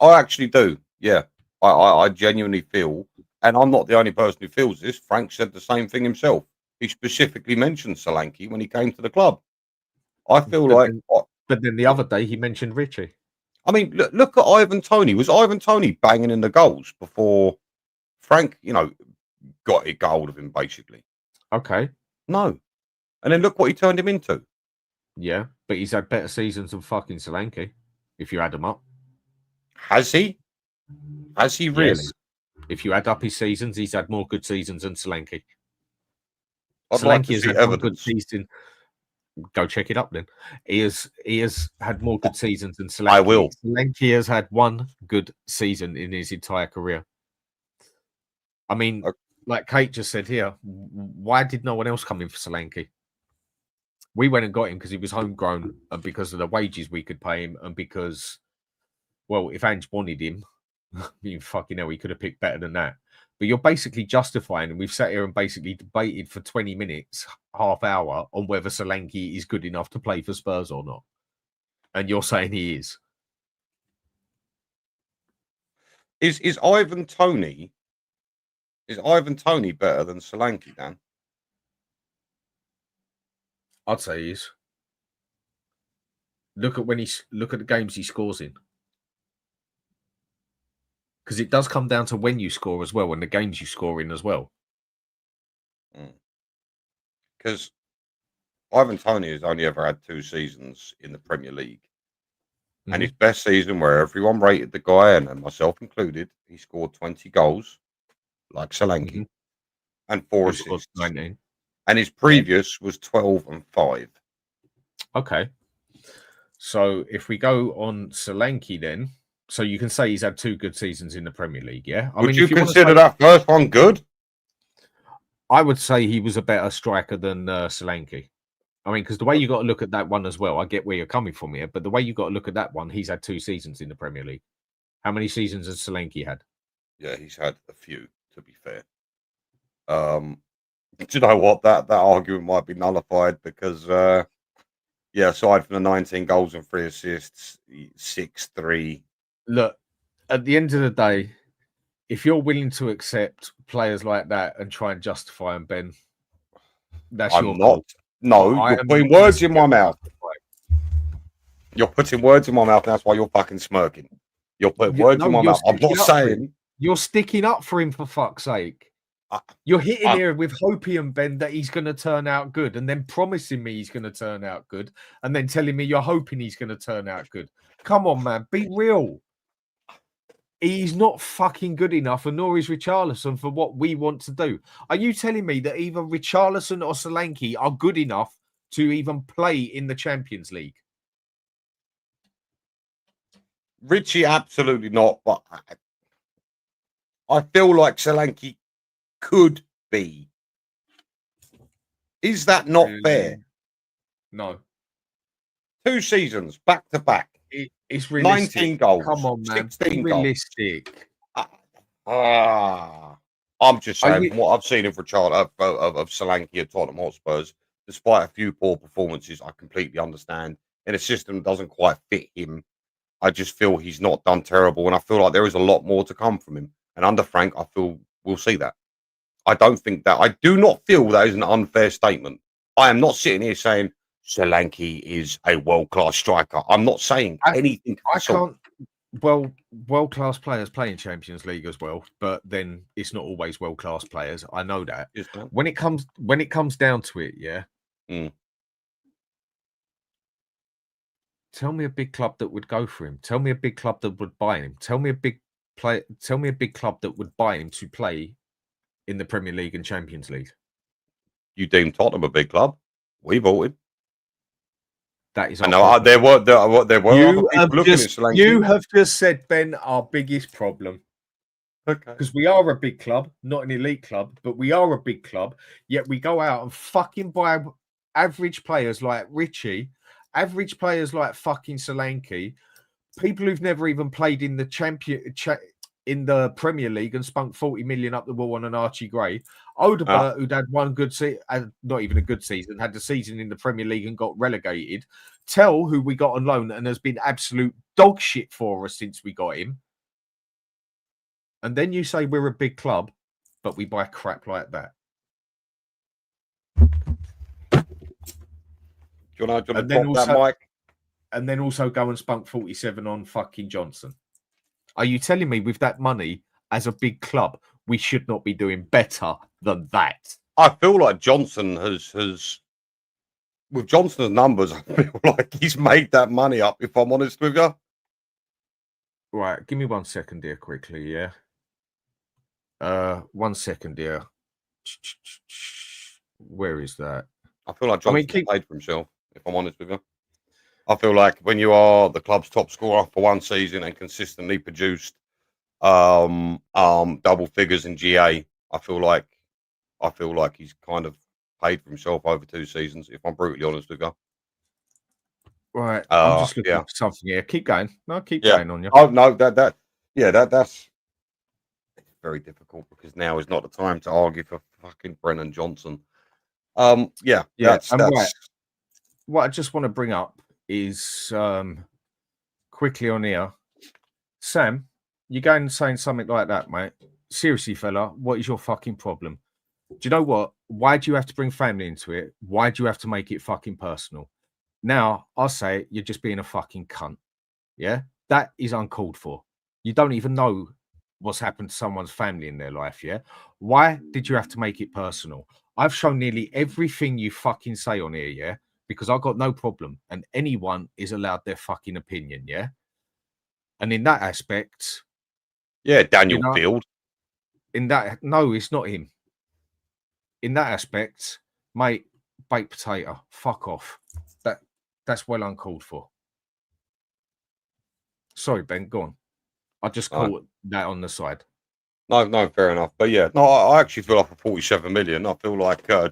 S2: I actually do. Yeah, I genuinely feel, and I'm not the only person who feels this. Frank said the same thing himself. He specifically mentioned Solanke when he came to the club. I feel
S1: but then the other day he mentioned Richie.
S2: I mean, look at Ivan Toney. Was Ivan Toney banging in the goals before Frank, got hold of him, basically?
S1: Okay.
S2: No. And then look what he turned him into.
S1: Yeah, but he's had better seasons than fucking Solanke, if you add them up.
S2: Has he? Has he really?
S1: Yes. If you add up his seasons, he's had more good seasons than Solanke.
S2: I'd like to see evidence.
S1: Good season. Go check it up then. He has had more good seasons than Solanke.
S2: I will.
S1: Solanke has had one good season in his entire career. I mean, like Kate just said here, why did no one else come in for Solanke? We went and got him because he was homegrown and because of the wages we could pay him and because, well, if Ange wanted him, fucking hell, he could have picked better than that. But you're basically justifying, and we've sat here and basically debated for 20 minutes, half hour, on whether Solanke is good enough to play for Spurs or not. And you're saying he is.
S2: Is Ivan Toney better than Solanke, Dan?
S1: I'd say he is. Look at the games he scores in. Because it does come down to when you score as well and the games you score in as well.
S2: Because Ivan Toney has only ever had 2 seasons in the Premier League. Mm-hmm. And his best season, where everyone rated the guy, and myself included, he scored 20 goals, like Solanke, and 4 assists.
S1: 19.
S2: And his previous was 12 and 5.
S1: Okay. So if we go on Solanke then, so you can say he's had 2 good seasons in the Premier League, yeah?
S2: Would you consider that first one good?
S1: I would say he was a better striker than Solanke. I mean, because the way you got to look at that one as well, I get where you're coming from here, but the way you got to look at that one, he's had 2 seasons in the Premier League. How many seasons has Solanke had?
S2: Yeah, he's had a few, to be fair. Do you know what? That argument might be nullified because, aside from the 19 goals and 3 assists, 6-3.
S1: Look, at the end of the day, if you're willing to accept players like that and try and justify them, Ben, that's your call.
S2: No, you're putting words in my mouth. You're putting words in my mouth. And that's why you're fucking smirking. You're putting words in my mouth. I'm not saying.
S1: You're sticking up for him, for fuck's sake. You're hitting here with hopium, Ben, that he's going to turn out good and then promising me he's going to turn out good and then telling me you're hoping he's going to turn out good. Come on, man. Be real. He's not fucking good enough, and nor is Richarlison for what we want to do. Are you telling me that either Richarlison or Solanke are good enough to even play in the Champions League?
S2: Richie, absolutely not. But I feel like Solanke could be. Is that not fair?
S1: No.
S2: 2 seasons back to back.
S1: It's realistic.
S2: 19 goals.
S1: Come on, man.
S2: 16
S1: Be realistic.
S2: I'm just saying, from what I've seen of Solanke at Tottenham Hotspurs, despite a few poor performances, I completely understand. In a system that doesn't quite fit him, I just feel he's not done terrible, and I feel like there is a lot more to come from him. And under Frank, I feel we'll see that. I do not feel that is an unfair statement. I am not sitting here saying Solanke is a world-class striker. I'm not saying anything.
S1: I can't. Well, world-class players play in Champions League as well, but then it's not always world-class players. I know that. When it comes down to it, yeah. Tell me a big club that would go for him. Tell me a big club that would buy him. Tell me a big club that would buy him to play in the Premier League and Champions League. You
S2: deem Tottenham a big club? We bought him.
S1: That is.
S2: I know there were.
S1: You have just said, Ben, our biggest problem.
S2: Okay.
S1: Because we are a big club, not an elite club, but we are a big club. Yet we go out and fucking buy average players like Richie, average players like fucking Solanke, people who've never even played in the in the Premier League and spunked 40 million up the wall on an Archie Gray. Odegaard, who'd had one good season, not even a good season, had the season in the Premier League and got relegated. Tell, who we got on loan and has been absolute dog shit for us since we got him. And then you say we're a big club, but we buy crap like that.
S2: Do you want to drop that, Mike?
S1: And then also go and spunk 47 on fucking Johnson. Are you telling me with that money, as a big club, we should not be doing better than that?
S2: I feel like Johnson has with Johnson's numbers, I feel like he's made that money up, if I'm honest with you.
S1: Right, give me 1 second here quickly, yeah? 1 second here. Where is that?
S2: I feel like Johnson paid for himself, if I'm honest with you. I feel like when you are the club's top scorer for one season and consistently produced double figures in GA, I feel like he's kind of paid for himself over 2 seasons, if I'm brutally honest with you.
S1: Right, I'm just looking for something here. Keep going. No, keep going on you.
S2: Oh no, that's very difficult because now is not the time to argue for fucking Brennan Johnson. That's
S1: right. What I just want to bring up is quickly on here. Sam, you're going and saying something like that, mate. Seriously, fella, what is your fucking problem? Do you know what? Why do you have to bring family into it? Why do you have to make it fucking personal? Now, I'll say it, you're just being a fucking cunt. Yeah? That is uncalled for. You don't even know what's happened to someone's family in their life, yeah? Why did you have to make it personal? I've shown nearly everything you fucking say on here, yeah? Because I've got no problem. And anyone is allowed their fucking opinion, yeah? And in that aspect...
S2: Yeah, Daniel Field.
S1: No, it's not him. In that aspect, mate, baked potato, fuck off. That's well uncalled for. Sorry, Ben, go on. I just caught that on the side.
S2: No, fair enough. But yeah, no, I actually feel like for 47 million, I feel like our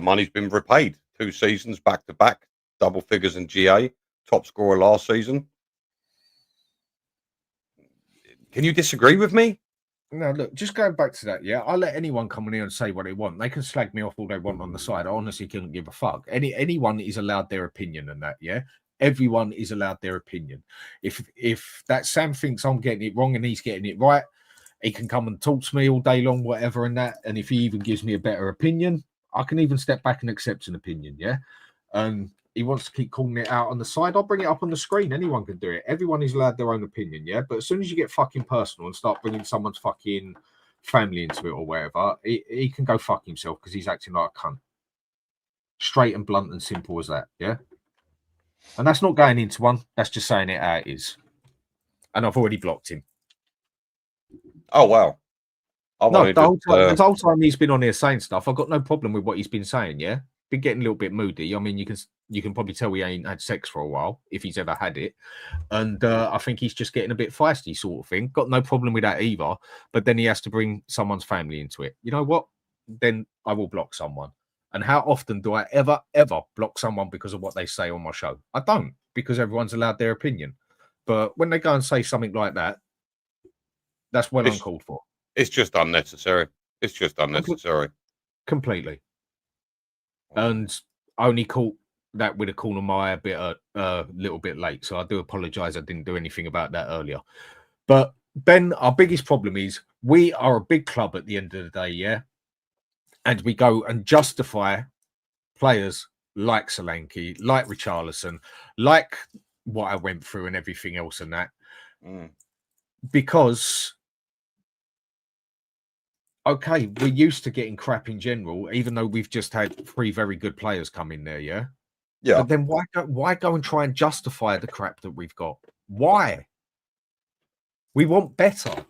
S2: money's been repaid. 2 seasons back to back, double figures in GA, top scorer last season. Can you disagree with me?
S1: No, look, just going back to that, yeah, I'll let anyone come in here and say what they want. They can slag me off all they want on the side. I honestly couldn't give a fuck. Anyone is allowed their opinion and that, yeah? Everyone is allowed their opinion. If that Sam thinks I'm getting it wrong and he's getting it right, he can come and talk to me all day long, whatever, and that. And if he even gives me a better opinion, I can even step back and accept an opinion, yeah? He wants to keep calling it out on the side, I'll bring it up on the screen. Anyone can do it. Everyone is allowed their own opinion, yeah? But as soon as you get fucking personal and start bringing someone's fucking family into it or whatever, he can go fuck himself because he's acting like a cunt. Straight and blunt and simple as that, yeah? And that's not going into one. That's just saying it how it is. and I've already blocked him.
S2: Oh wow!
S1: The whole time he's been on here saying stuff, I've got no problem with what he's been saying. Yeah, been getting a little bit moody. I mean, you can probably tell he ain't had sex for a while if he's ever had it, and I think he's just getting a bit feisty, sort of thing. Got no problem with that either. But then he has to bring someone's family into it. You know what? Then I will block someone. And how often do I ever block someone because of what they say on my show? I don't, because everyone's allowed their opinion. But when they go and say something like that, that's well uncalled for.
S2: It's just unnecessary. It's just unnecessary.
S1: Completely. And I only caught that with a corner of my eye a bit a little bit late. So I do apologize. I didn't do anything about that earlier. But Ben, our biggest problem is we are a big club at the end of the day, yeah? And we go and justify players like Solanke, like Richarlison, like what I went through and everything else and that. Because, okay, we're used to getting crap in general, even though we've just had 3 very good players come in there, yeah?
S2: Yeah.
S1: But then why go and try and justify the crap that we've got? Why? We want better.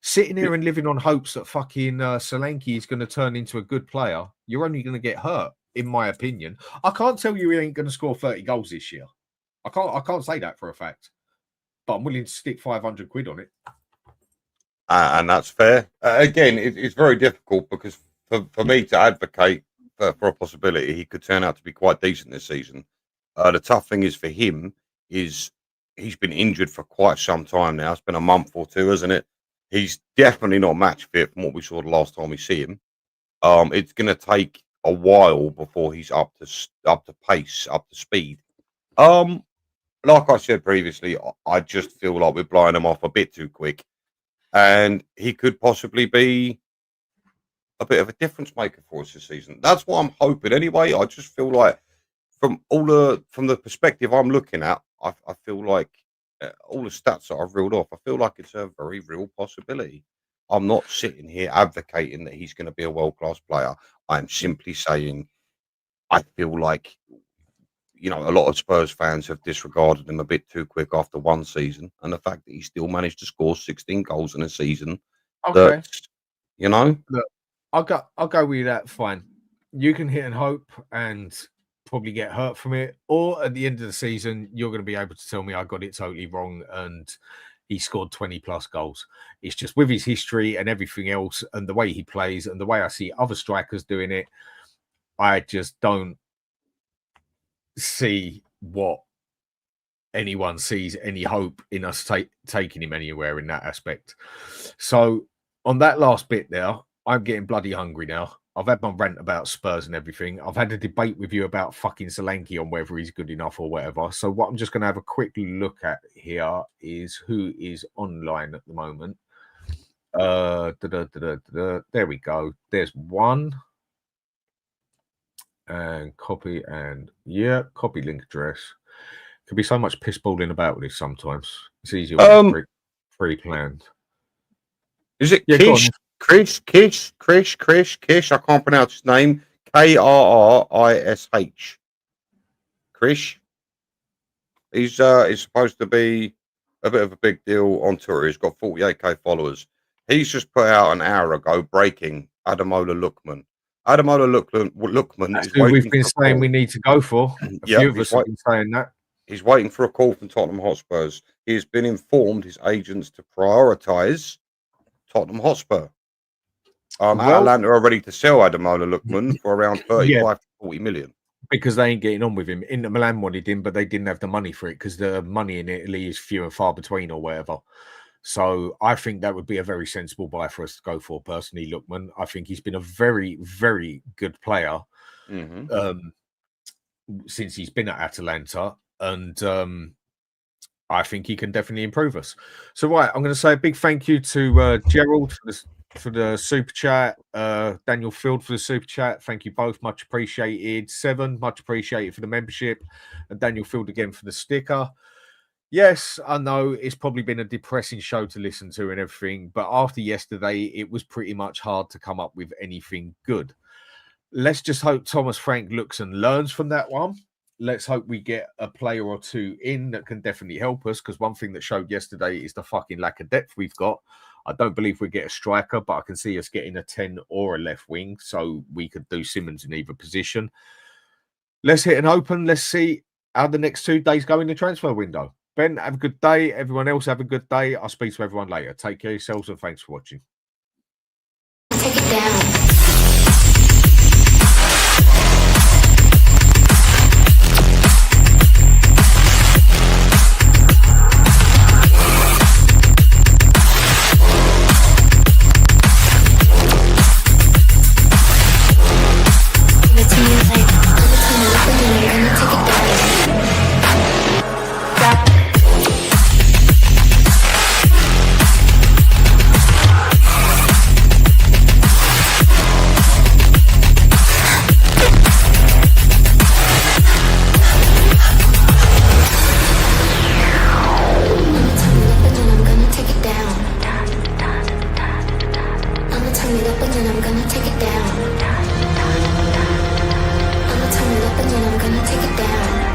S1: Sitting here and living on hopes that fucking Solanke is going to turn into a good player, you're only going to get hurt, in my opinion. I can't tell you he ain't going to score 30 goals this year. I can't say that for a fact. But I'm willing to stick 500 quid on it.
S2: And that's fair. Again, it's very difficult because for me to advocate for a possibility, he could turn out to be quite decent this season. The tough thing is for him is he's been injured for quite some time now. It's been a month or two, isn't it? He's definitely not match fit from what we saw the last time we see him. It's going to take a while before he's up to pace, up to speed. Like I said previously, I just feel like we're blowing him off a bit too quick, and he could possibly be a bit of a difference maker for us this season. That's what I'm hoping. Anyway, I just feel like from the perspective I'm looking at, I feel like all the stats that I've reeled off, I feel like it's a very real possibility. I'm not sitting here advocating that he's going to be a world-class player. I'm simply saying I feel like, a lot of Spurs fans have disregarded him a bit too quick after one season, and the fact that he still managed to score 16 goals in a season.
S1: Okay.
S2: Look,
S1: I'll go with that. Fine. You can hit and hope and probably get hurt from it, or at the end of the season you're going to be able to tell me I got it totally wrong and he scored 20 plus goals. It's just with his history and everything else and the way he plays and the way I see other strikers doing it, I just don't see what anyone sees any hope in us taking him anywhere in that aspect. So on that last bit there, I'm getting bloody hungry now. I've had my rant about Spurs and everything. I've had a debate with you about fucking Solanke on whether he's good enough or whatever. So what I'm just going to have a quick look at here is who is online at the moment. There we go. There's one. And copy copy link address. Could be so much piss balling about with this sometimes. It's easier when it's pre-planned.
S2: Is it Kish? Kish. I can't pronounce his name. Krrish. Krish. He's supposed to be a bit of a big deal on Twitter. He's got 48k followers. He's just put out an hour ago breaking Ademola Lookman. Ademola Lookman
S1: That's
S2: is
S1: who
S2: waiting
S1: we've been saying we need to go for. A few of us have been saying that.
S2: He's waiting for a call from Tottenham Hotspurs. He has been informed his agents to prioritise Tottenham Hotspur. Atalanta are ready to sell Ademola Lookman for around 35 to 40 million.
S1: Because they ain't getting on with him. Inter Milan wanted him, but they didn't have the money for it because the money in Italy is few and far between or whatever. So I think that would be a very sensible buy for us to go for, personally, Lookman. I think he's been a very, very good player since he's been at Atalanta. And I think he can definitely improve us. So, right, I'm going to say a big thank you to Gerald for the super chat, Daniel Field for the super chat. Thank you both, much appreciated. Seven, much appreciated for the membership, and Daniel Field again for the sticker. Yes, I know it's probably been a depressing show to listen to and everything, but after yesterday, it was pretty much hard to come up with anything good. Let's just hope Thomas Frank looks and learns from that one. let's hope we get a player or two in that can definitely help us, because one thing that showed yesterday is the fucking lack of depth we've got. I don't believe we get a striker, but I can see us getting a 10 or a left wing, so we could do Simmons in either position. Let's hit an open. Let's see how the next 2 days go in the transfer window. Ben, have a good day. Everyone else, have a good day. I'll speak to everyone later. Take care of yourselves and thanks for watching.
S3: Take it down. Take it down. I'ma turn it up and then I'm gonna take it down.